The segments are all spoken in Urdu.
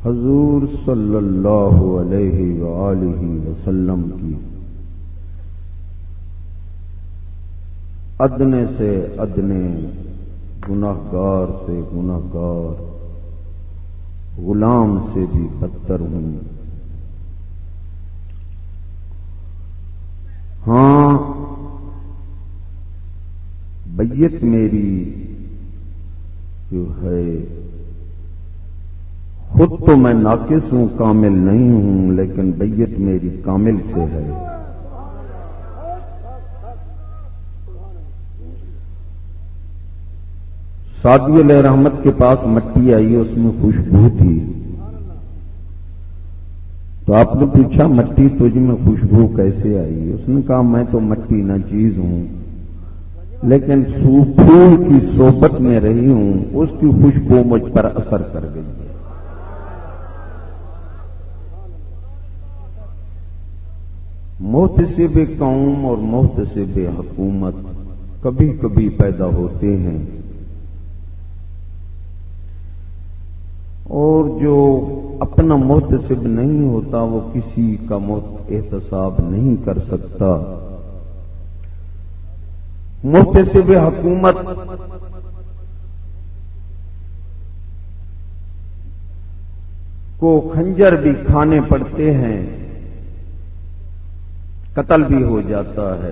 حضور صلی اللہ علیہ وآلہ وسلم کی ادنے سے ادنے گناہگار سے گناہگار غلام سے بھی بدتر ہوں۔ ہاں، بیت میری جو ہے خود تو میں ناقص ہوں، کامل نہیں ہوں، لیکن بیت میری کامل سے ہے۔ سعدی علیہ رحمت کے پاس مٹی آئی، اس میں خوشبو تھی، تو آپ نے پوچھا مٹی تجھ میں خوشبو کیسے آئی؟ اس نے کہا میں تو مٹی نہ چیز ہوں، لیکن پھول کی صحبت میں رہی ہوں، اس کی خوشبو مجھ پر اثر کر گئی ہے۔ محتسب قوم اور محتسب حکومت کبھی کبھی پیدا ہوتے ہیں، اور جو اپنا محتسب نہیں ہوتا وہ کسی کا احتساب نہیں کر سکتا۔ محتسب حکومت کو خنجر بھی کھانے پڑتے ہیں، قتل بھی ہو جاتا ہے۔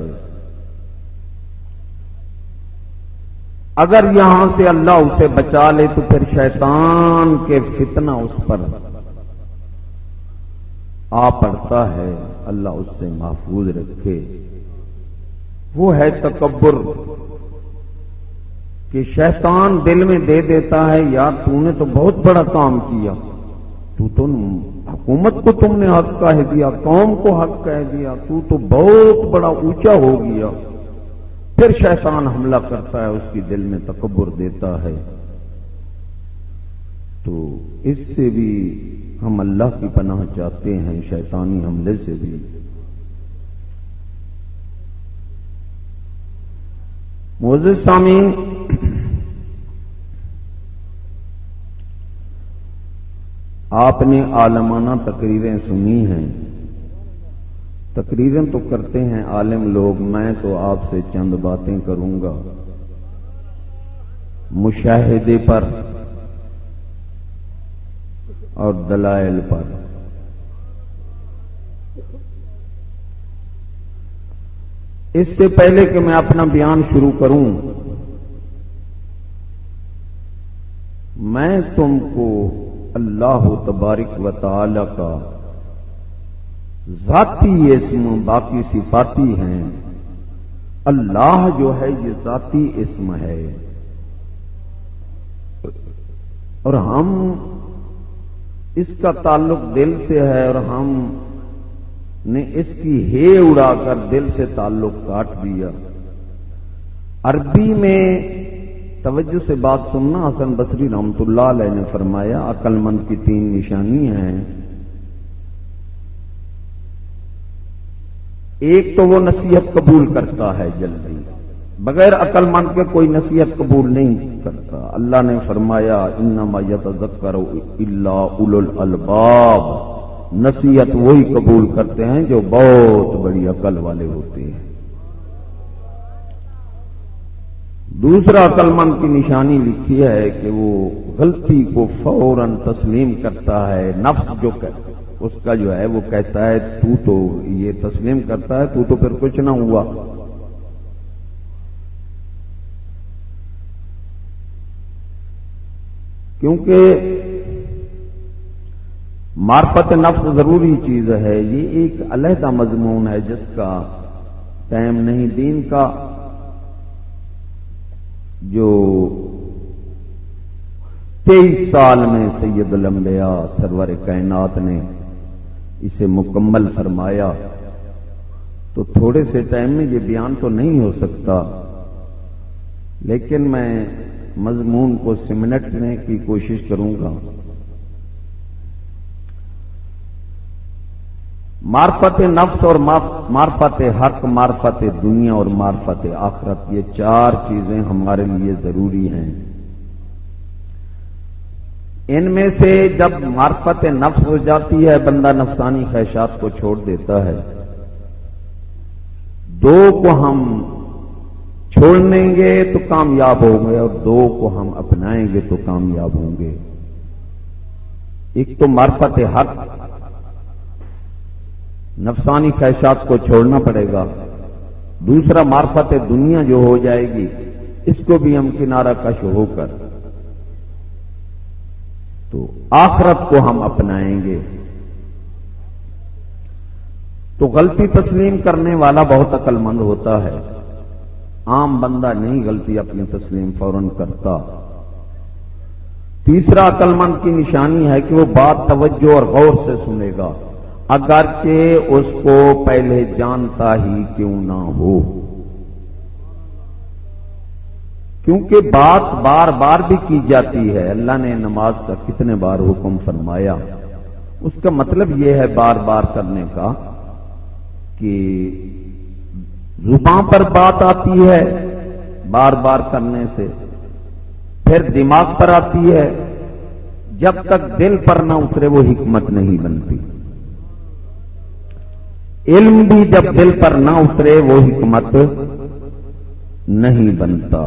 اگر یہاں سے اللہ اسے بچا لے تو پھر شیطان کے فتنہ اس پر آ پڑتا ہے، اللہ اس سے محفوظ رکھے۔ وہ ہے تکبر کہ شیطان دل میں دے دیتا ہے یار تو نے تو بہت بڑا کام کیا، تو حکومت کو تم نے حق کہہ دیا، قوم کو حق کہہ دیا، تو بہت بڑا اونچا ہو گیا۔ پھر شیطان حملہ کرتا ہے، اس کی دل میں تکبر دیتا ہے۔ تو اس سے بھی ہم اللہ کی پناہ چاہتے ہیں، شیطانی حملے سے بھی۔ معزز سامعین، آپ نے عالمانہ تقریریں سنی ہیں، تقریریں تو کرتے ہیں عالم لوگ، میں تو آپ سے چند باتیں کروں گا مشاہدے پر اور دلائل پر۔ اس سے پہلے کہ میں اپنا بیان شروع کروں، میں تم کو اللہ تبارک و تعالی کا ذاتی اسم، باقی صفاتی ہیں، اللہ جو ہے یہ ذاتی اسم ہے، اور ہم اس کا تعلق دل سے ہے، اور ہم نے اس کی ہے اڑا کر دل سے تعلق کاٹ دیا۔ عربی میں توجہ سے بات سننا، حسن بصری رحمۃ اللہ علیہ نے فرمایا عقل مند کی 3 نشانی ہیں۔ ایک تو وہ نصیحت قبول کرتا ہے جلدی، بغیر عقل مند کے کوئی نصیحت قبول نہیں کرتا۔ اللہ نے فرمایا انما یتذکر الا اولو الالباب، نصیحت وہی قبول کرتے ہیں جو بہت بڑی عقل والے ہوتے ہیں۔ دوسرا عقل مند کی نشانی لکھی ہے کہ وہ غلطی کو فوراً تسلیم کرتا ہے۔ نفس جو اس کا جو ہے وہ کہتا ہے تو یہ تسلیم کرتا ہے تو پھر کچھ نہ ہوا۔ کیونکہ معرفت نفس ضروری چیز ہے، یہ ایک علیحدہ مضمون ہے جس کا ٹائم نہیں۔ دین کا جو 23 سال میں سید الانبیاء سرور کائنات نے اسے مکمل فرمایا، تو تھوڑے سے ٹائم میں یہ بیان تو نہیں ہو سکتا، لیکن میں مضمون کو سمٹنے کی کوشش کروں گا۔ معرفت نفس اور معرفت حق، معرفت دنیا اور معرفت آخرت، یہ 4 چیزیں ہمارے لیے ضروری ہیں۔ ان میں سے جب معرفت نفس ہو جاتی ہے بندہ نفسانی خواہشات کو چھوڑ دیتا ہے. دو کو ہم چھوڑ لیں گے تو کامیاب ہوں گے اور دو کو ہم اپنائیں گے تو کامیاب ہوں گے. ایک تو معرفت حق، نفسانی خواہشات کو چھوڑنا پڑے گا. دوسرا معرفت دنیا جو ہو جائے گی اس کو بھی ہم کنارہ کش ہو کر تو آخرت کو ہم اپنائیں گے. تو غلطی تسلیم کرنے والا بہت عقل مند ہوتا ہے. عام بندہ نہیں غلطی اپنی تسلیم فوراً کرتا. تیسرا عقل مند کی نشانی ہے کہ وہ بات توجہ اور غور سے سنے گا اگرچہ اس کو پہلے جانتا ہی کیوں نہ ہو. کیونکہ بات بار بار بھی کی جاتی ہے. اللہ نے نماز کا کتنے بار حکم فرمایا. اس کا مطلب یہ ہے بار بار کرنے کا کہ زبان پر بات آتی ہے بار بار کرنے سے، پھر دماغ پر آتی ہے، جب تک دل پر نہ اترے وہ حکمت نہیں بنتی. علم بھی جب دل پر نہ اترے وہ حکمت نہیں بنتا.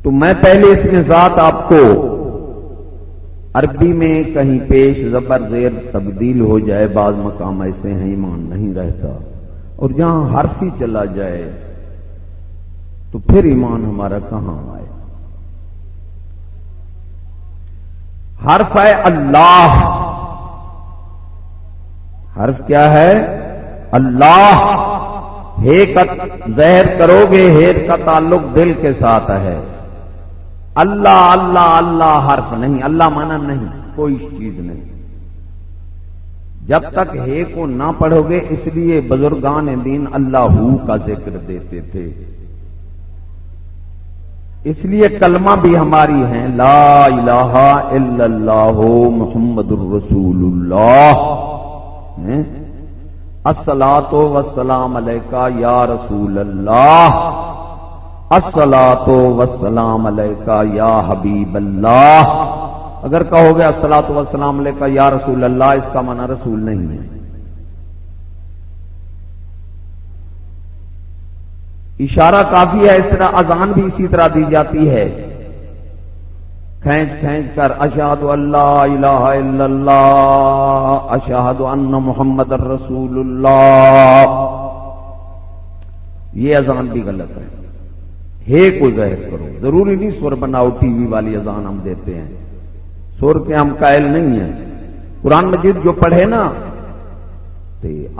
تو میں پہلے اس میں ذات آپ کو عربی میں کہیں پیش زبر زیر تبدیل ہو جائے، بعض مقام ایسے ہیں ایمان نہیں رہتا، اور جہاں حرف ہی چلا جائے تو پھر ایمان ہمارا کہاں آئے. حرف ہے اللہ. حرف کیا ہے؟ اللہ. ہے کا ظاہر کرو گے، ہے کا تعلق دل کے ساتھ ہے. اللہ اللہ اللہ حرف نہیں، اللہ مانا نہیں، کوئی چیز نہیں. جب تک ہے کو نہ پڑھو گے، اس لیے بزرگان دین اللہ کا ذکر دیتے تھے. اس لیے کلمہ بھی ہماری ہیں لا الہ الا اللہ محمد الرسول اللہ. الصلاۃ والسلام علیکہ یا رسول اللہ، الصلاۃ والسلام علیکہ یا حبیب اللہ. اگر کہو گے الصلاۃ والسلام علیکہ یا رسول اللہ، اس کا معنی رسول نہیں ہے. اشارہ کافی ہے. اس طرح اذان بھی اسی طرح دی جاتی ہے، کھینچ کھینچ کر اشہد اللہ الہ الا اللہ، اشہد ان محمد الرسول اللہ. یہ اذان بھی غلط ہے. کو ظاہر کرو، ضروری نہیں سور بناؤ. ٹی وی والی اذان ہم دیتے ہیں، سور کے ہم قائل نہیں ہیں. قرآن مجید جو پڑھے نا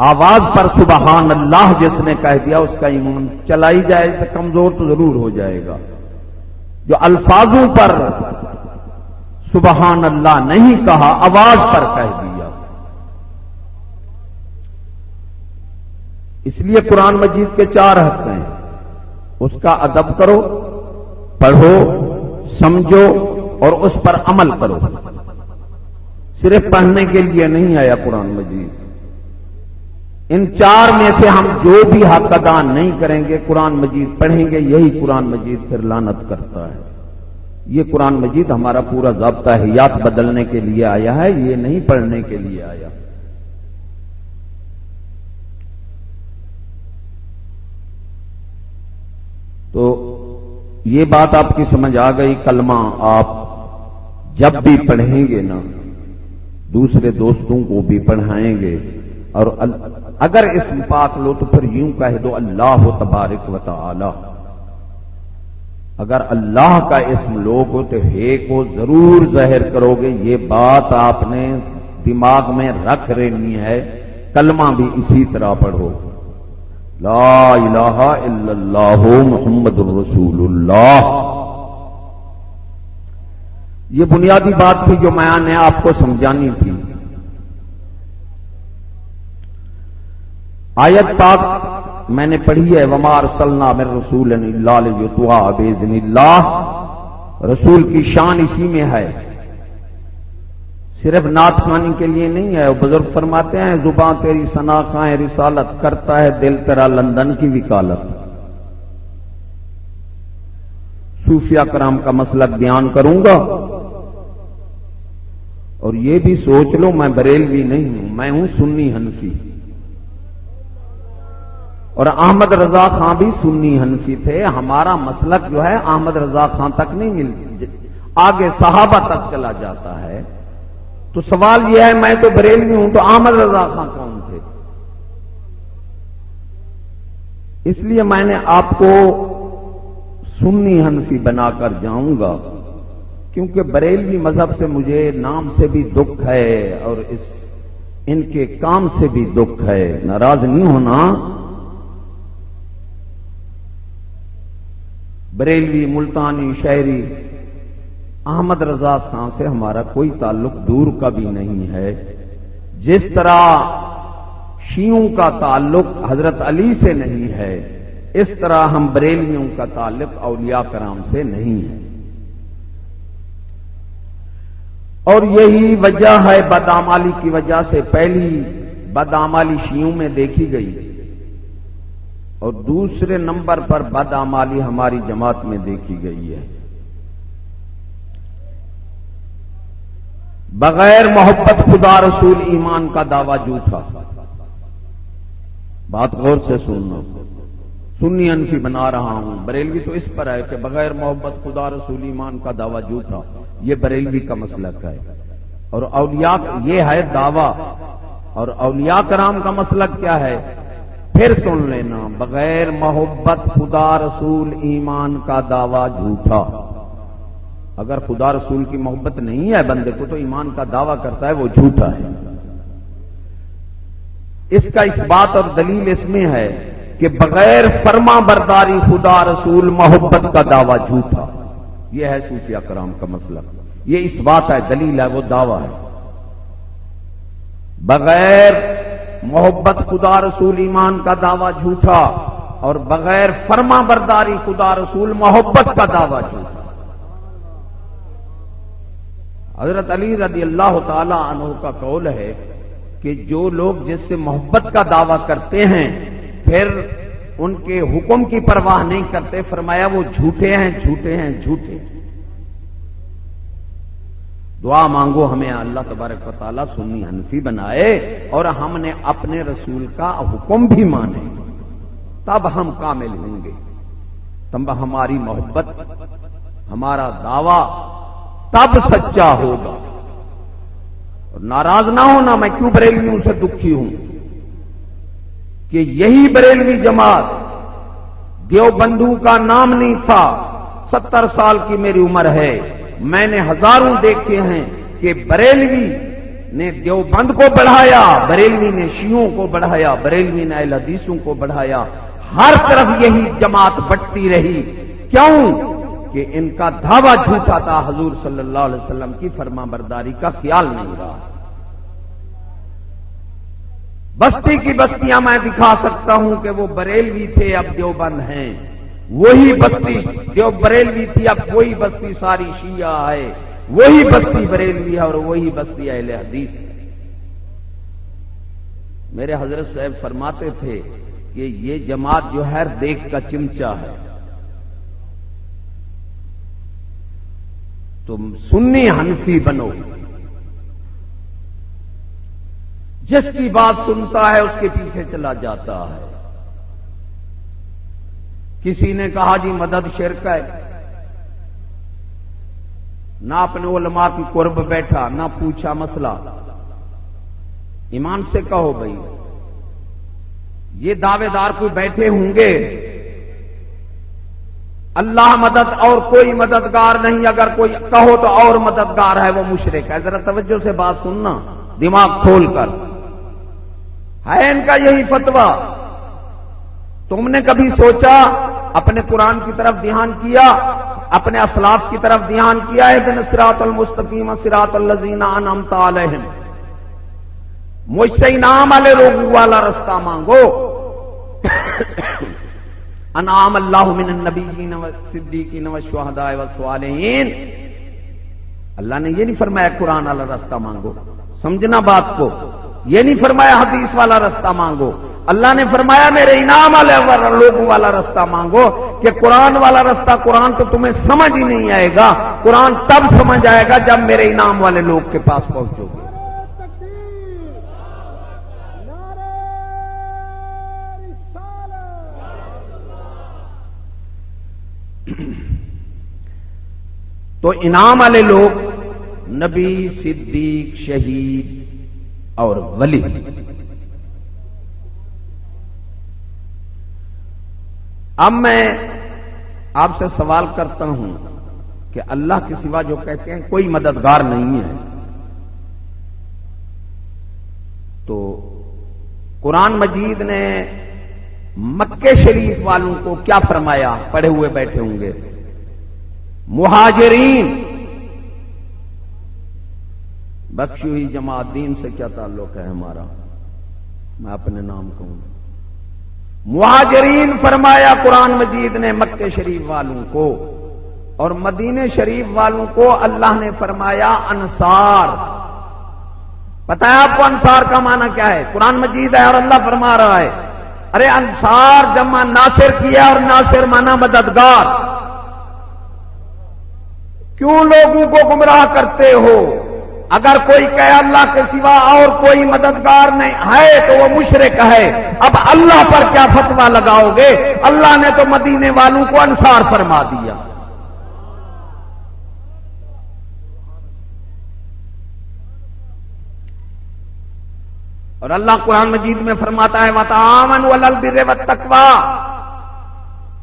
آواز پر سبحان اللہ جس نے کہہ دیا اس کا ایمان چلائی جائے تو کمزور تو ضرور ہو جائے گا. جو الفاظوں پر سبحان اللہ نہیں کہا، آواز پر کہہ دیا. اس لیے قرآن مجید کے 4 حق ہیں. اس کا ادب کرو، پڑھو، سمجھو اور اس پر عمل کرو. صرف پڑھنے کے لیے نہیں آیا قرآن مجید. ان 4 میں سے ہم جو بھی حق ادا نہیں کریں گے، قرآن مجید پڑھیں گے، یہی قرآن مجید پھر لعنت کرتا ہے. یہ قرآن مجید ہمارا پورا ضابطہ حیات بدلنے کے لیے آیا ہے، یہ نہیں پڑھنے کے لیے آیا. تو یہ بات آپ کی سمجھ آ گئی. کلمہ آپ جب بھی پڑھیں گے نا، دوسرے دوستوں کو بھی پڑھائیں گے. اور اگر اسم پاک لو تو پھر یوں کہہ دو اللہ تبارک و تعالی. اگر اللہ کا اسم لو گے تو ہے کو ضرور ظاہر کرو گے. یہ بات آپ نے دماغ میں رکھ رہنی ہے. کلمہ بھی اسی طرح پڑھو، لا الہ الا اللہ محمد الرسول اللہ. یہ بنیادی بات تھی جو میں نے آپ کو سمجھانی تھی. آیت پاک میں نے پڑھی ہے وما ارسلنا من رسول الا لیطاع باذن اللہ. رسول کی شان اسی میں ہے، صرف نعت خوانی کے لیے نہیں ہے. بزرگ فرماتے ہیں زباں تیری ثنا خائیں رسالت، کرتا ہے دل تیرا لندن کی وکالت. صوفیہ کرام کا مسلک بیان کروں گا، اور یہ بھی سوچ لو میں بریلوی نہیں ہوں، میں ہوں سنی حنفی، اور احمد رضا خان بھی سنی حنفی تھے۔ ہمارا مسلک جو ہے احمد رضا خان تک نہیں ملتی، آگے صحابہ تک چلا جاتا ہے۔ تو سوال یہ ہے میں تو بریلوی ہوں تو احمد رضا خان کون تھے؟ اس لیے میں نے آپ کو سنی حنفی بنا کر جاؤں گا، کیونکہ بریلوی مذہب سے مجھے نام سے بھی دکھ ہے اور ان کے کام سے بھی دکھ ہے، ناراض نہیں ہونا۔ بریلوی، ملتانی، شہری، احمد رضا خان سے ہمارا کوئی تعلق دور کا بھی نہیں ہے۔ جس طرح شیعوں کا تعلق حضرت علی سے نہیں ہے، اس طرح ہم بریلویوں کا تعلق اولیاء کرام سے نہیں ہے۔ اور یہی وجہ ہے بدعمالی کی وجہ سے پہلی بدعمالی شیعوں میں دیکھی گئی، اور دوسرے نمبر پر بدعمالی ہماری جماعت میں دیکھی گئی ہے۔ بغیر محبت خدا رسول ایمان کا دعویٰ جھوٹا۔ بات غور سے سننا، سنی حنفی بنا رہا ہوں، بریلوی تو اس پر ہے کہ بغیر محبت خدا رسول ایمان کا دعویٰ جھوٹا، یہ بریلوی کا مسلک ہے، اور اولیاء یہ ہے دعویٰ، اور اولیاء کرام کا مسلک کیا ہے؟ پھر سن لینا، بغیر محبت خدا رسول ایمان کا دعویٰ جھوٹا۔ اگر خدا رسول کی محبت نہیں ہے بندے کو تو ایمان کا دعویٰ کرتا ہے وہ جھوٹا ہے۔ اس کا اس بات اور دلیل اس میں ہے کہ بغیر فرما برداری خدا رسول محبت کا دعویٰ جھوٹا، یہ ہے صوفیہ کرام کا مسئلہ، یہ اس بات ہے، دلیل ہے، وہ دعویٰ ہے۔ بغیر محبت خدا رسول ایمان کا دعویٰ جھوٹا، اور بغیر فرما برداری خدا رسول محبت کا دعویٰ جھوٹا۔ حضرت علی رضی اللہ تعالی عنہ کا قول ہے کہ جو لوگ جس سے محبت کا دعویٰ کرتے ہیں پھر ان کے حکم کی پرواہ نہیں کرتے، فرمایا وہ جھوٹے ہیں، جھوٹے ہیں، جھوٹے۔ دعا مانگو ہمیں اللہ تبارک و تعالیٰ سنی حنفی بنائے اور ہم نے اپنے رسول کا حکم بھی مانے، تب ہم کامل ہوں گے، تب ہماری محبت، ہمارا دعویٰ تب سچا ہوگا۔ اور ناراض نہ ہونا، میں کیوں بریلویوں سے دکھی ہوں کہ یہی بریلوی جماعت دیوبندوں کا نام نہیں تھا، 70 سال کی میری عمر ہے، میں نے ہزاروں دیکھے ہیں کہ بریلوی نے دیوبند کو بڑھایا، بریلوی نے شیعوں کو بڑھایا، بریلوی نے اہل حدیثوں کو بڑھایا، ہر طرف یہی جماعت بٹتی رہی۔ کیوں؟ کہ ان کا دعویٰ جھوٹا تھا، حضور صلی اللہ علیہ وسلم کی فرما برداری کا خیال نہیں رہا۔ بستی کی بستیاں میں دکھا سکتا ہوں کہ وہ بریلوی تھے اب دیوبند ہیں، وہی بستی جو بریلوی تھی اب وہی بستی ساری شیعہ ہے، وہی بستی بریلوی ہے اور وہی بستی اہل حدیث ہے۔ میرے حضرت صاحب فرماتے تھے کہ یہ جماعت جو ہے دیکھ کا چمچا ہے، تم سنی حنفی بنو، جس کی بات سنتا ہے اس کے پیچھے چلا جاتا ہے۔ کسی نے کہا جی مدد شرک ہے، نہ اپنے علماء کی قرب بیٹھا، نہ پوچھا مسئلہ، ایمان سے کہو بھائی، یہ دعوے دار کوئی بیٹھے ہوں گے؟ اللہ مدد اور کوئی مددگار نہیں، اگر کوئی کہو تو اور مددگار ہے وہ مشرک ہے۔ ذرا توجہ سے بات سننا، دماغ کھول کر، ہے ان کا یہی فتویٰ؟ تم نے کبھی سوچا، اپنے قرآن کی طرف دھیان کیا، اپنے اسلاف کی طرف دھیان کیا؟ اہدنا الصراط المستقیم صراط الذین انعمت علیہم، مجھ سے انعام والے لوگوں والا رستہ مانگو۔ انعام اللہ من النبیین والصدیقین والشہداء والصالحین، اللہ نے یہ نہیں فرمایا قرآن والا راستہ مانگو، سمجھنا بات کو، یہ نہیں فرمایا حدیث والا راستہ مانگو، اللہ نے فرمایا میرے انعام والے لوگوں والا راستہ مانگو، کہ قرآن والا رستہ قرآن تو تمہیں سمجھ ہی نہیں آئے گا، قرآن تب سمجھ آئے گا جب میرے انعام والے لوگ کے پاس پہنچو گے۔ تو انعام والے لوگ نبی، صدیق، شہید اور ولی۔ اب میں آپ سے سوال کرتا ہوں کہ اللہ کے سوا جو کہتے ہیں کوئی مددگار نہیں ہے، تو قرآن مجید نے مکے شریف والوں کو کیا فرمایا؟ پڑھے ہوئے بیٹھے ہوں گے، مہاجرین۔ بخشی ہوئی جماعت دین سے کیا تعلق ہے ہمارا؟ میں اپنے نام کہوں، مہاجرین فرمایا قرآن مجید نے مکے شریف والوں کو، اور مدینے شریف والوں کو اللہ نے فرمایا انصار۔ پتہ ہے آپ کو انصار کا معنی کیا ہے؟ قرآن مجید ہے اور اللہ فرما رہا ہے، ارے انصار جمع ناصر کیا، اور ناصر مانا مددگار۔ کیوں لوگوں کو گمراہ کرتے ہو؟ اگر کوئی کہے اللہ کے سوا اور کوئی مددگار نہیں ہے تو وہ مشرک ہے۔ اب اللہ پر کیا فتویٰ لگاؤ گے؟ اللہ نے تو مدینے والوں کو انصار فرما دیا۔ اور اللہ قرآن مجید میں فرماتا ہے وَتَعَاوَنُوا عَلَى الْبِرِّ وَالتَّقْوَىٰ،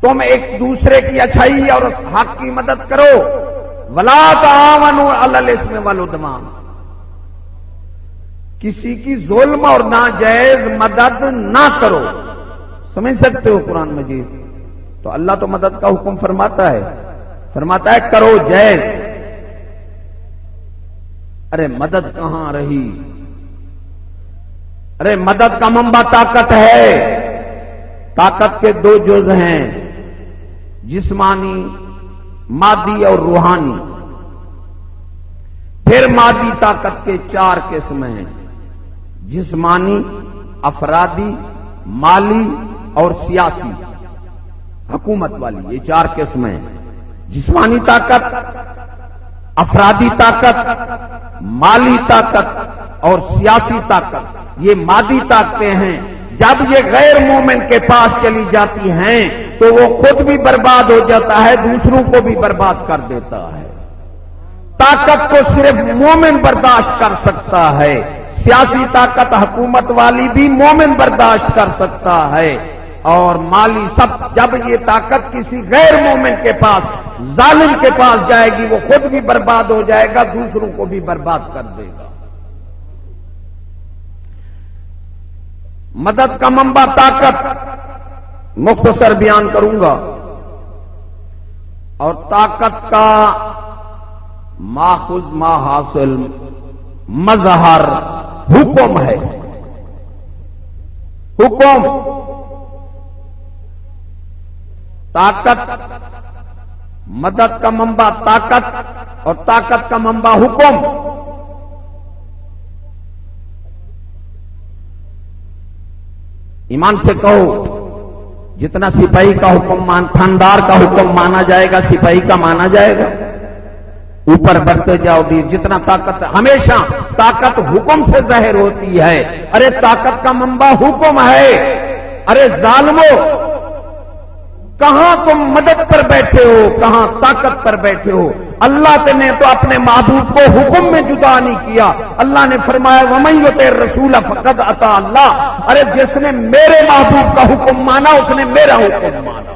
تم ایک دوسرے کی اچھائی اور حق کی مدد کرو، وَلَا تَعَاوَنُوا عَلَى الْإِثْمِ وَالْعُدْوَانِ، کسی کی ظلم اور ناجائز مدد نہ کرو۔ سمجھ سکتے ہو قرآن مجید؟ تو اللہ تو مدد کا حکم فرماتا ہے کرو جائز۔ ارے مدد کہاں رہی؟ ارے مدد کا منبع طاقت ہے۔ طاقت کے دو جز ہیں، جسمانی، مادی اور روحانی۔ پھر مادی طاقت کے 4 قسمیں ہیں، جسمانی، افرادی، مالی اور سیاسی، حکومت والی، یہ 4 قسمیں ہیں۔ جسمانی طاقت، افرادی طاقت، مالی طاقت اور سیاسی طاقت، یہ مادی طاقتیں ہیں۔ جب یہ غیر مومن کے پاس چلی جاتی ہیں تو وہ خود بھی برباد ہو جاتا ہے، دوسروں کو بھی برباد کر دیتا ہے۔ طاقت کو صرف مومن برداشت کر سکتا ہے، سیاسی طاقت حکومت والی بھی مومن برداشت کر سکتا ہے، اور مالی سب۔ جب یہ طاقت کسی غیر مومن کے پاس، ظالم کے پاس جائے گی، وہ خود بھی برباد ہو جائے گا، دوسروں کو بھی برباد کر دے گا۔ مدد کا منبع طاقت مختصر بیان کروں گا، اور طاقت کا ماخذ ما حاصل مظہر حکم ہے۔ حکم، طاقت، مدد کا منبع طاقت اور طاقت کا منبع حکم۔ ایمان سے کہو، جتنا سپاہی کا حکم تھندار کا حکم مانا جائے گا، سپاہی کا مانا جائے گا؟ اوپر بڑھتے جاؤ گی، جتنا طاقت، ہمیشہ طاقت حکم سے ظاہر ہوتی ہے۔ ارے طاقت کا منبع حکم ہے۔ ارے ظالمو، کہاں تم مدد پر بیٹھے ہو، کہاں طاقت پر بیٹھے ہو؟ اللہ نے تو اپنے محبوب کو حکم میں جدا نہیں کیا۔ اللہ نے فرمایا وَمَن يُطِعِ الرَّسُولَ فَقَدْ أَطَاعَ اللَّهَ، ارے جس نے میرے محبوب کا حکم مانا اس نے میرا حکم مانا۔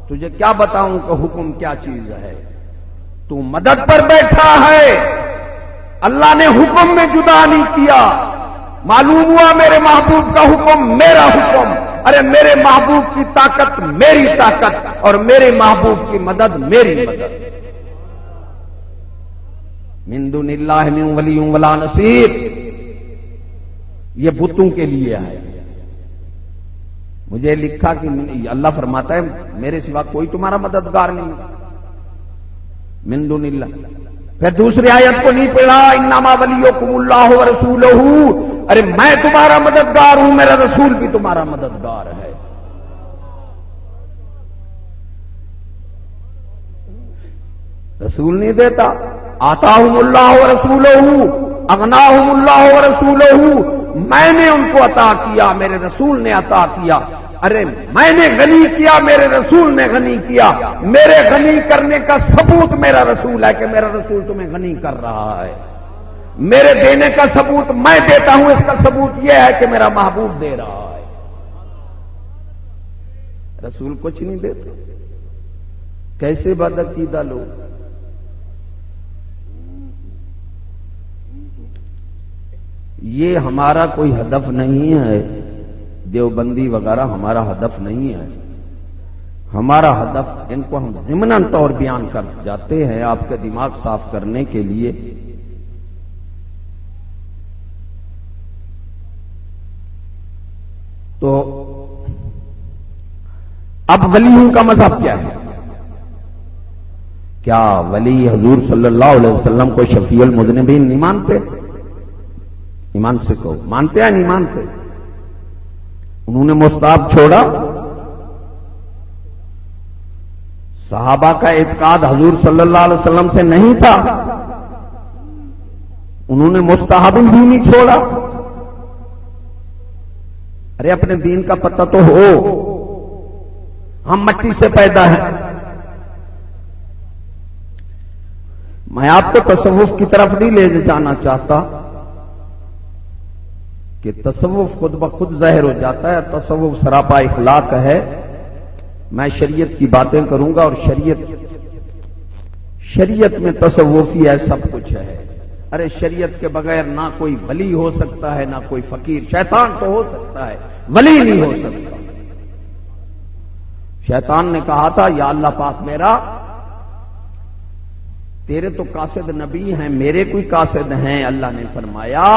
تجھے کیا بتاؤں کہ حکم کیا چیز ہے؟ تو مدد پر بیٹھا ہے، اللہ نے حکم میں جدا نہیں کیا۔ معلوم ہوا میرے محبوب کا حکم میرا حکم، ارے میرے محبوب کی طاقت میری طاقت، اور میرے محبوب کی مدد میری مدد۔ من دون اللہ من ولی ولا نصیر، یہ بتوں کے لیے ہے۔ مجھے لکھا کہ اللہ فرماتا ہے میرے سوا کوئی تمہارا مددگار نہیں، من دون اللہ۔ پھر دوسری آیت کو نہیں پڑھا انما ولیکم اللہ ورسولہ، ارے میں تمہارا مددگار ہوں، میرا رسول بھی تمہارا مددگار ہے۔ رسول نہیں دیتا. آتاہم اللہ ورسولہ اغناہم اللہ ورسولہ، میں نے ان کو عطا کیا، میرے رسول نے عطا کیا. ارے میں نے غنی کیا، میرے رسول نے غنی کیا. میرے غنی کرنے کا ثبوت میرا رسول ہے کہ میرا رسول تمہیں غنی کر رہا ہے. میرے دینے کا ثبوت میں دیتا ہوں، اس کا ثبوت یہ ہے کہ میرا محبوب دے رہا ہے. رسول کچھ نہیں دیتا. کیسے بدعقیدہ لوگ. یہ ہمارا کوئی ہدف نہیں ہے، دیوبندی وغیرہ ہمارا ہدف نہیں ہے. ہمارا ہدف، ان کو ہم ضمناً طور بیان کر جاتے ہیں آپ کے دماغ صاف کرنے کے لیے. تو اب ولیوں کا مذہب کیا ہے؟ کیا ولی حضور صلی اللہ علیہ وسلم کو شفیع المذنبین نہیں مانتے؟ ایمان سے کہو، مانتے ہیں نہیں مانتے؟ انہوں نے مستحب چھوڑا. صحابہ کا اعتقاد حضور صلی اللہ علیہ وسلم سے نہیں تھا، انہوں نے مستحب بھی نہیں چھوڑا. ارے اپنے دین کا پتہ تو ہو. ہم مٹی سے پیدا ہیں. میں آپ کو تصوف کی طرف نہیں لے جانا چاہتا کہ تصوف خود بخود ظاہر ہو جاتا ہے. تصوف سراپا اخلاق ہے. میں شریعت کی باتیں کروں گا، اور شریعت میں تصوفی ہے، سب کچھ ہے. ارے شریعت کے بغیر نہ کوئی ولی ہو سکتا ہے، نہ کوئی فقیر. شیطان تو ہو سکتا ہے، ولی نہیں ہو سکتا. شیطان نے کہا تھا یا اللہ پاک میرا، تیرے تو قاصد نبی ہیں، میرے کوئی قاصد ہیں؟ اللہ نے فرمایا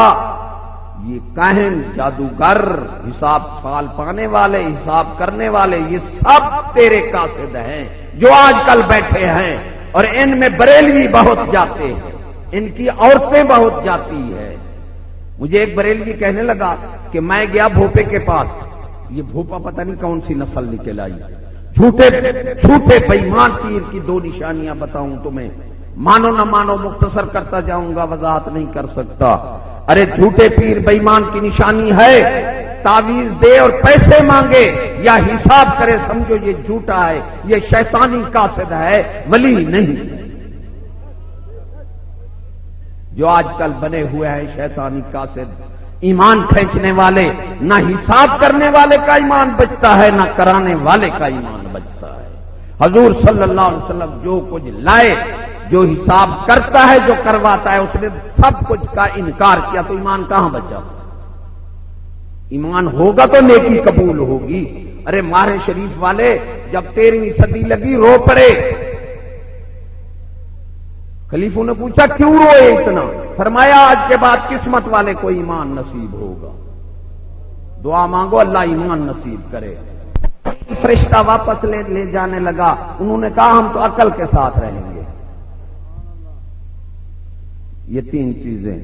یہ کاہن، جادوگر، حساب سوال پانے والے، حساب کرنے والے، یہ سب تیرے قاصد ہیں جو آج کل بیٹھے ہیں. اور ان میں بریلوی بہت جاتے ہیں، ان کی عورتیں بہت جاتی ہے. مجھے ایک بریلوی کہنے لگا کہ میں گیا بھوپے کے پاس. یہ بھوپا پتہ نہیں کون سی نسل نکل آئی. جھوٹے بےمان پیر کی دو نشانیاں بتاؤں تمہیں، مانو نہ مانو مختصر کرتا جاؤں گا، وضاحت نہیں کر سکتا. ارے جھوٹے پیر بےمان کی نشانی ہے تعویذ دے اور پیسے مانگے یا حساب کرے، سمجھو یہ جھوٹا ہے، یہ شیطانی قاصد ہے، ولی نہیں. جو آج کل بنے ہوئے ہیں شیطانی قاصد، ایمان کھینچنے والے، نہ حساب کرنے والے کا ایمان بچتا ہے، نہ کرانے والے کا ایمان بچتا ہے. حضور صلی اللہ علیہ وسلم جو کچھ لائے، جو حساب کرتا ہے، جو کرواتا ہے، اس نے سب کچھ کا انکار کیا، تو ایمان کہاں بچا؟ ایمان ہوگا تو نیکی قبول ہوگی. ارے مارے شریف والے جب 13ویں صدی لگی رو پڑے. خلیفوں نے پوچھا کیوں روئے اتنا؟ فرمایا آج کے بعد قسمت والے کو ایمان نصیب ہوگا. دعا مانگو اللہ ایمان نصیب کرے. فرشتہ واپس لے جانے لگا. انہوں نے کہا ہم تو عقل کے ساتھ رہیں گے. یہ 3 چیزیں.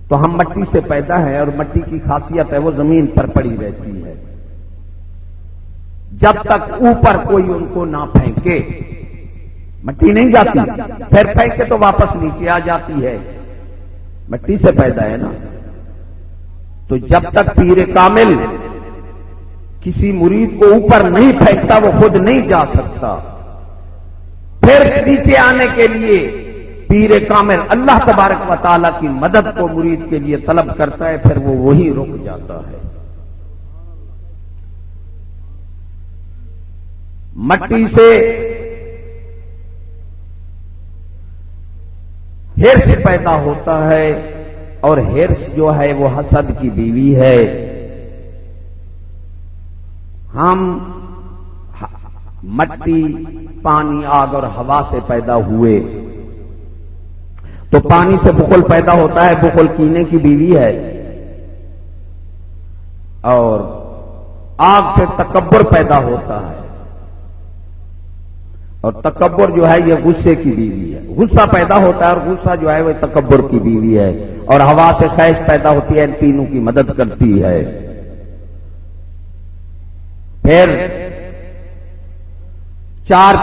تو ہم مٹی سے پیدا ہیں، اور مٹی کی خاصیت ہے وہ زمین پر پڑی رہتی ہے جب تک اوپر کوئی ان کو نہ پھینکے. مٹی نہیں جاتی، پھر پھینکے تو واپس نیچے آ جاتی ہے. مٹی سے پیدا ہے نا. تو جب تک پیر کامل کسی مرید کو اوپر نہیں پھینکتا وہ خود نہیں جا سکتا. پھر نیچے آنے کے لیے پیر کامل اللہ تبارک و تعالیٰ کی مدد کو مرید کے لیے طلب کرتا ہے، پھر وہ وہی رک جاتا ہے. مٹی سے ہرس پیدا ہوتا ہے، اور ہرس جو ہے وہ حسد کی بیوی ہے. ہم مٹی، پانی، آگ اور ہوا سے پیدا ہوئے. تو پانی سے بخل پیدا ہوتا ہے، بخل کینے کی بیوی ہے. اور آگ سے تکبر پیدا ہوتا ہے، اور تکبر جو ہے یہ غصے کی بیوی ہے. غصہ پیدا ہوتا ہے، اور غصہ جو ہے وہ تکبر کی بیوی ہے. اور ہوا سے خیش پیدا ہوتی ہے، ان تینوں کی مدد کرتی ہے. پھر 4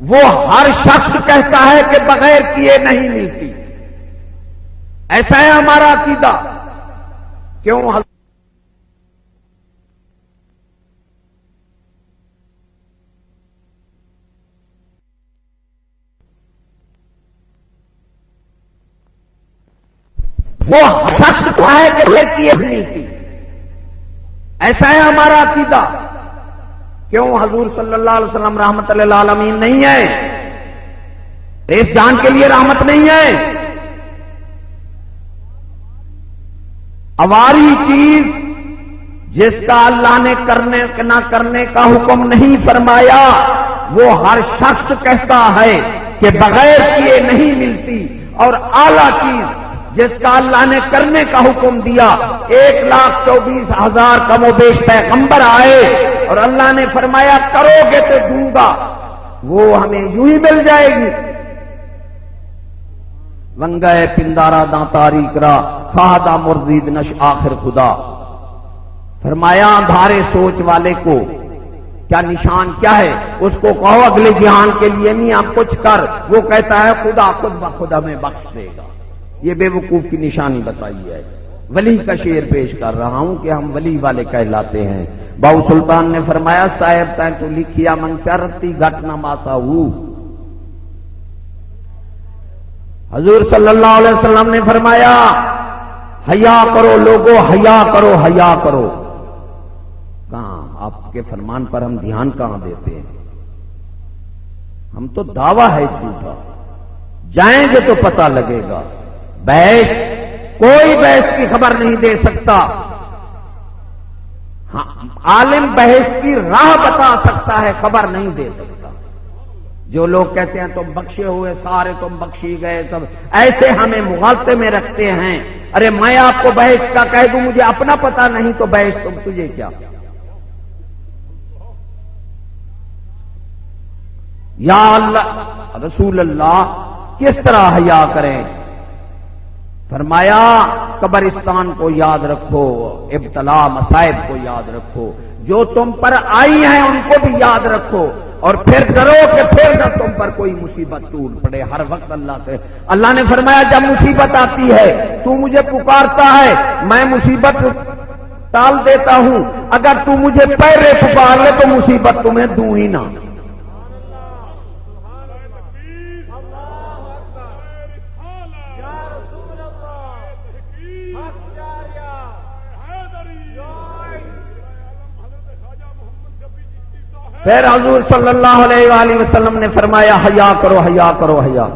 وہ ہر شخص کہتا ہے کہ بغیر کیے نہیں ملتی. ایسا ہے ہمارا عقیدہ. کیوں؟ وہ شخص تو ہے کہ بغیر کیے نہیں ملتی. ایسا ہے ہمارا عقیدہ. کیوں؟ حضور صلی اللہ علیہ وسلم رحمت للعالمین نہیں ہے؟ اس جان کے لیے رحمت نہیں ہے؟ اواری چیز جس کا اللہ نے کرنے نہ کرنے کا حکم نہیں فرمایا، وہ ہر شخص کہتا ہے کہ بغیر کیے نہیں ملتی. اور اعلیٰ چیز جس کا اللہ نے کرنے کا حکم دیا، 1,24,000 کم و بیش پیغمبر آئے اور اللہ نے فرمایا کرو گے تو دوں گا، وہ ہمیں یوں ہی مل جائے گی. ونگائے پندارا داں تاریک را فہدہ مرزید نش آخر خدا. فرمایا اندھارے سوچ والے کو کیا نشان کیا ہے؟ اس کو کہو اگلے جہان کے لیے نہیں آپ کچھ کر، وہ کہتا ہے خدا خود بخود ہمیں بخش دے گا. یہ بے وقوف کی نشانی بتائی ہے. ولی کا شعر پیش کر رہا ہوں کہ ہم ولی والے کہلاتے ہیں. باؤ سلطان نے فرمایا صاحب تین تو لکھیا من چرتی گھٹنا ماسا ہو. حضور صلی اللہ علیہ وسلم نے فرمایا حیا کرو لوگو، حیا کرو، حیا کرو. کہاں آپ کے فرمان پر ہم دھیان کہاں دیتے ہیں؟ ہم تو دعویٰ ہے جھوٹا. جائیں گے تو پتہ لگے گا. بحث کوئی بحث کی خبر نہیں دے سکتا. ہاں عالم بحث کی راہ بتا سکتا ہے، خبر نہیں دے سکتا. جو لوگ کہتے ہیں تم بخشے ہوئے سارے تم بخشی گئے، سب ایسے ہمیں مغالطے میں رکھتے ہیں. ارے میں آپ کو بحث کا کہہ دوں مجھے اپنا پتہ نہیں تو بحث تم تجھے کیا؟ یا اللہ رسول اللہ کس طرح حیا کریں؟ فرمایا قبرستان کو یاد رکھو، ابتلا مصائب کو یاد رکھو، جو تم پر آئی ہیں ان کو بھی یاد رکھو، اور پھر ڈرو کہ پھر نہ تم پر کوئی مصیبت ٹوٹ پڑے. ہر وقت اللہ سے. اللہ نے فرمایا جب مصیبت آتی ہے تو مجھے پکارتا ہے، میں مصیبت ٹال دیتا ہوں. اگر تو مجھے پہلے پکار لے تو مصیبت تمہیں دوں ہی نہ. پھر حضور صلی اللہ علیہ وآلہ وسلم نے فرمایا حیا کرو، حیا کرو، حیا.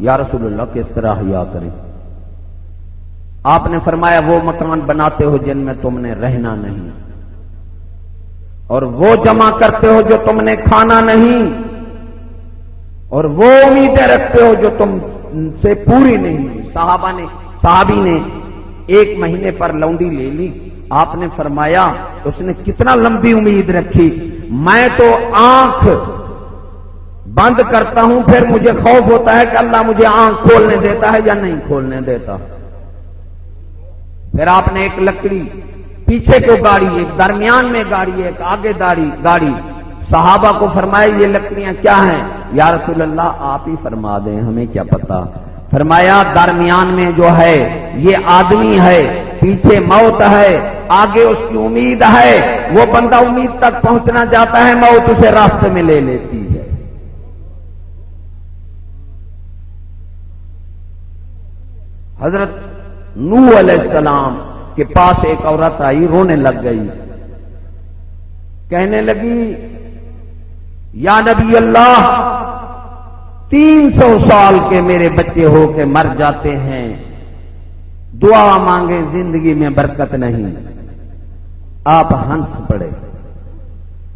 یا رسول اللہ کس طرح حیا کریں؟ آپ نے فرمایا وہ مکان بناتے ہو جن میں تم نے رہنا نہیں، اور وہ جمع کرتے ہو جو تم نے کھانا نہیں، اور وہ امیدیں رکھتے ہو جو تم سے پوری نہیں ہوئی. صحابی نے 1 مہینے پر لونڈی لے لی. آپ نے فرمایا اس نے کتنا لمبی امید رکھی. میں تو آنکھ بند کرتا ہوں پھر مجھے خوف ہوتا ہے کہ اللہ مجھے آنکھ کھولنے دیتا ہے یا نہیں کھولنے دیتا. پھر آپ نے ایک لکڑی پیچھے کو گاڑی، ایک درمیان میں گاڑی، ایک آگے گاڑی. صحابہ کو فرمایا یہ لکڑیاں کیا ہیں؟ یا رسول اللہ آپ ہی فرما دیں ہمیں کیا پتا. فرمایا درمیان میں جو ہے یہ آدمی ہے، پیچھے موت ہے، آگے اس کی امید ہے. وہ بندہ امید تک پہنچنا چاہتا ہے، موت اسے راستے میں لے لیتی ہے. حضرت نوح علیہ السلام کے پاس ایک عورت آئی، رونے لگ گئی، کہنے لگی یا نبی اللہ 300 سال کے میرے بچے ہو کے مر جاتے ہیں، دعا مانگے زندگی میں برکت نہیں. آپ ہنس پڑے.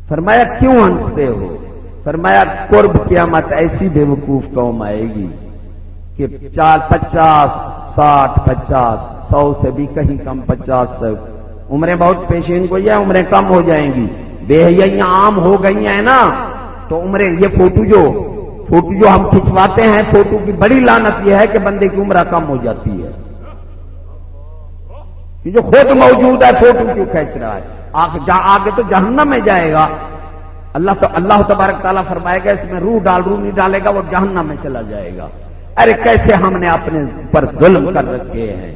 فرمایا کیوں ہنستے ہو؟ فرمایا قرب قیامت ایسی بے وقوف قوم آئے گی کہ 50 60 50 100 سے بھی کہیں کم 50 سے عمریں بہت پیشین کو یا عمریں کم ہو جائیں گی. بے حیائیاں عام ہو گئی ہیں نا، تو عمریں یہ فوٹو جو ہم کھنچواتے ہیں، فوٹو کی بڑی لعنت یہ ہے کہ بندے کی عمرہ کم ہو جاتی ہے. جو خود موجود ہے فوٹو کیوں کھینچ رہا ہے؟ آگے تو جہنم میں جائے گا. اللہ تبارک تعالیٰ فرمائے گا اس میں روح نہیں ڈالے گا وہ جہنم میں چلا جائے گا۔ ارے کیسے ہم نے اپنے پر ظلم کر رکھے ہیں۔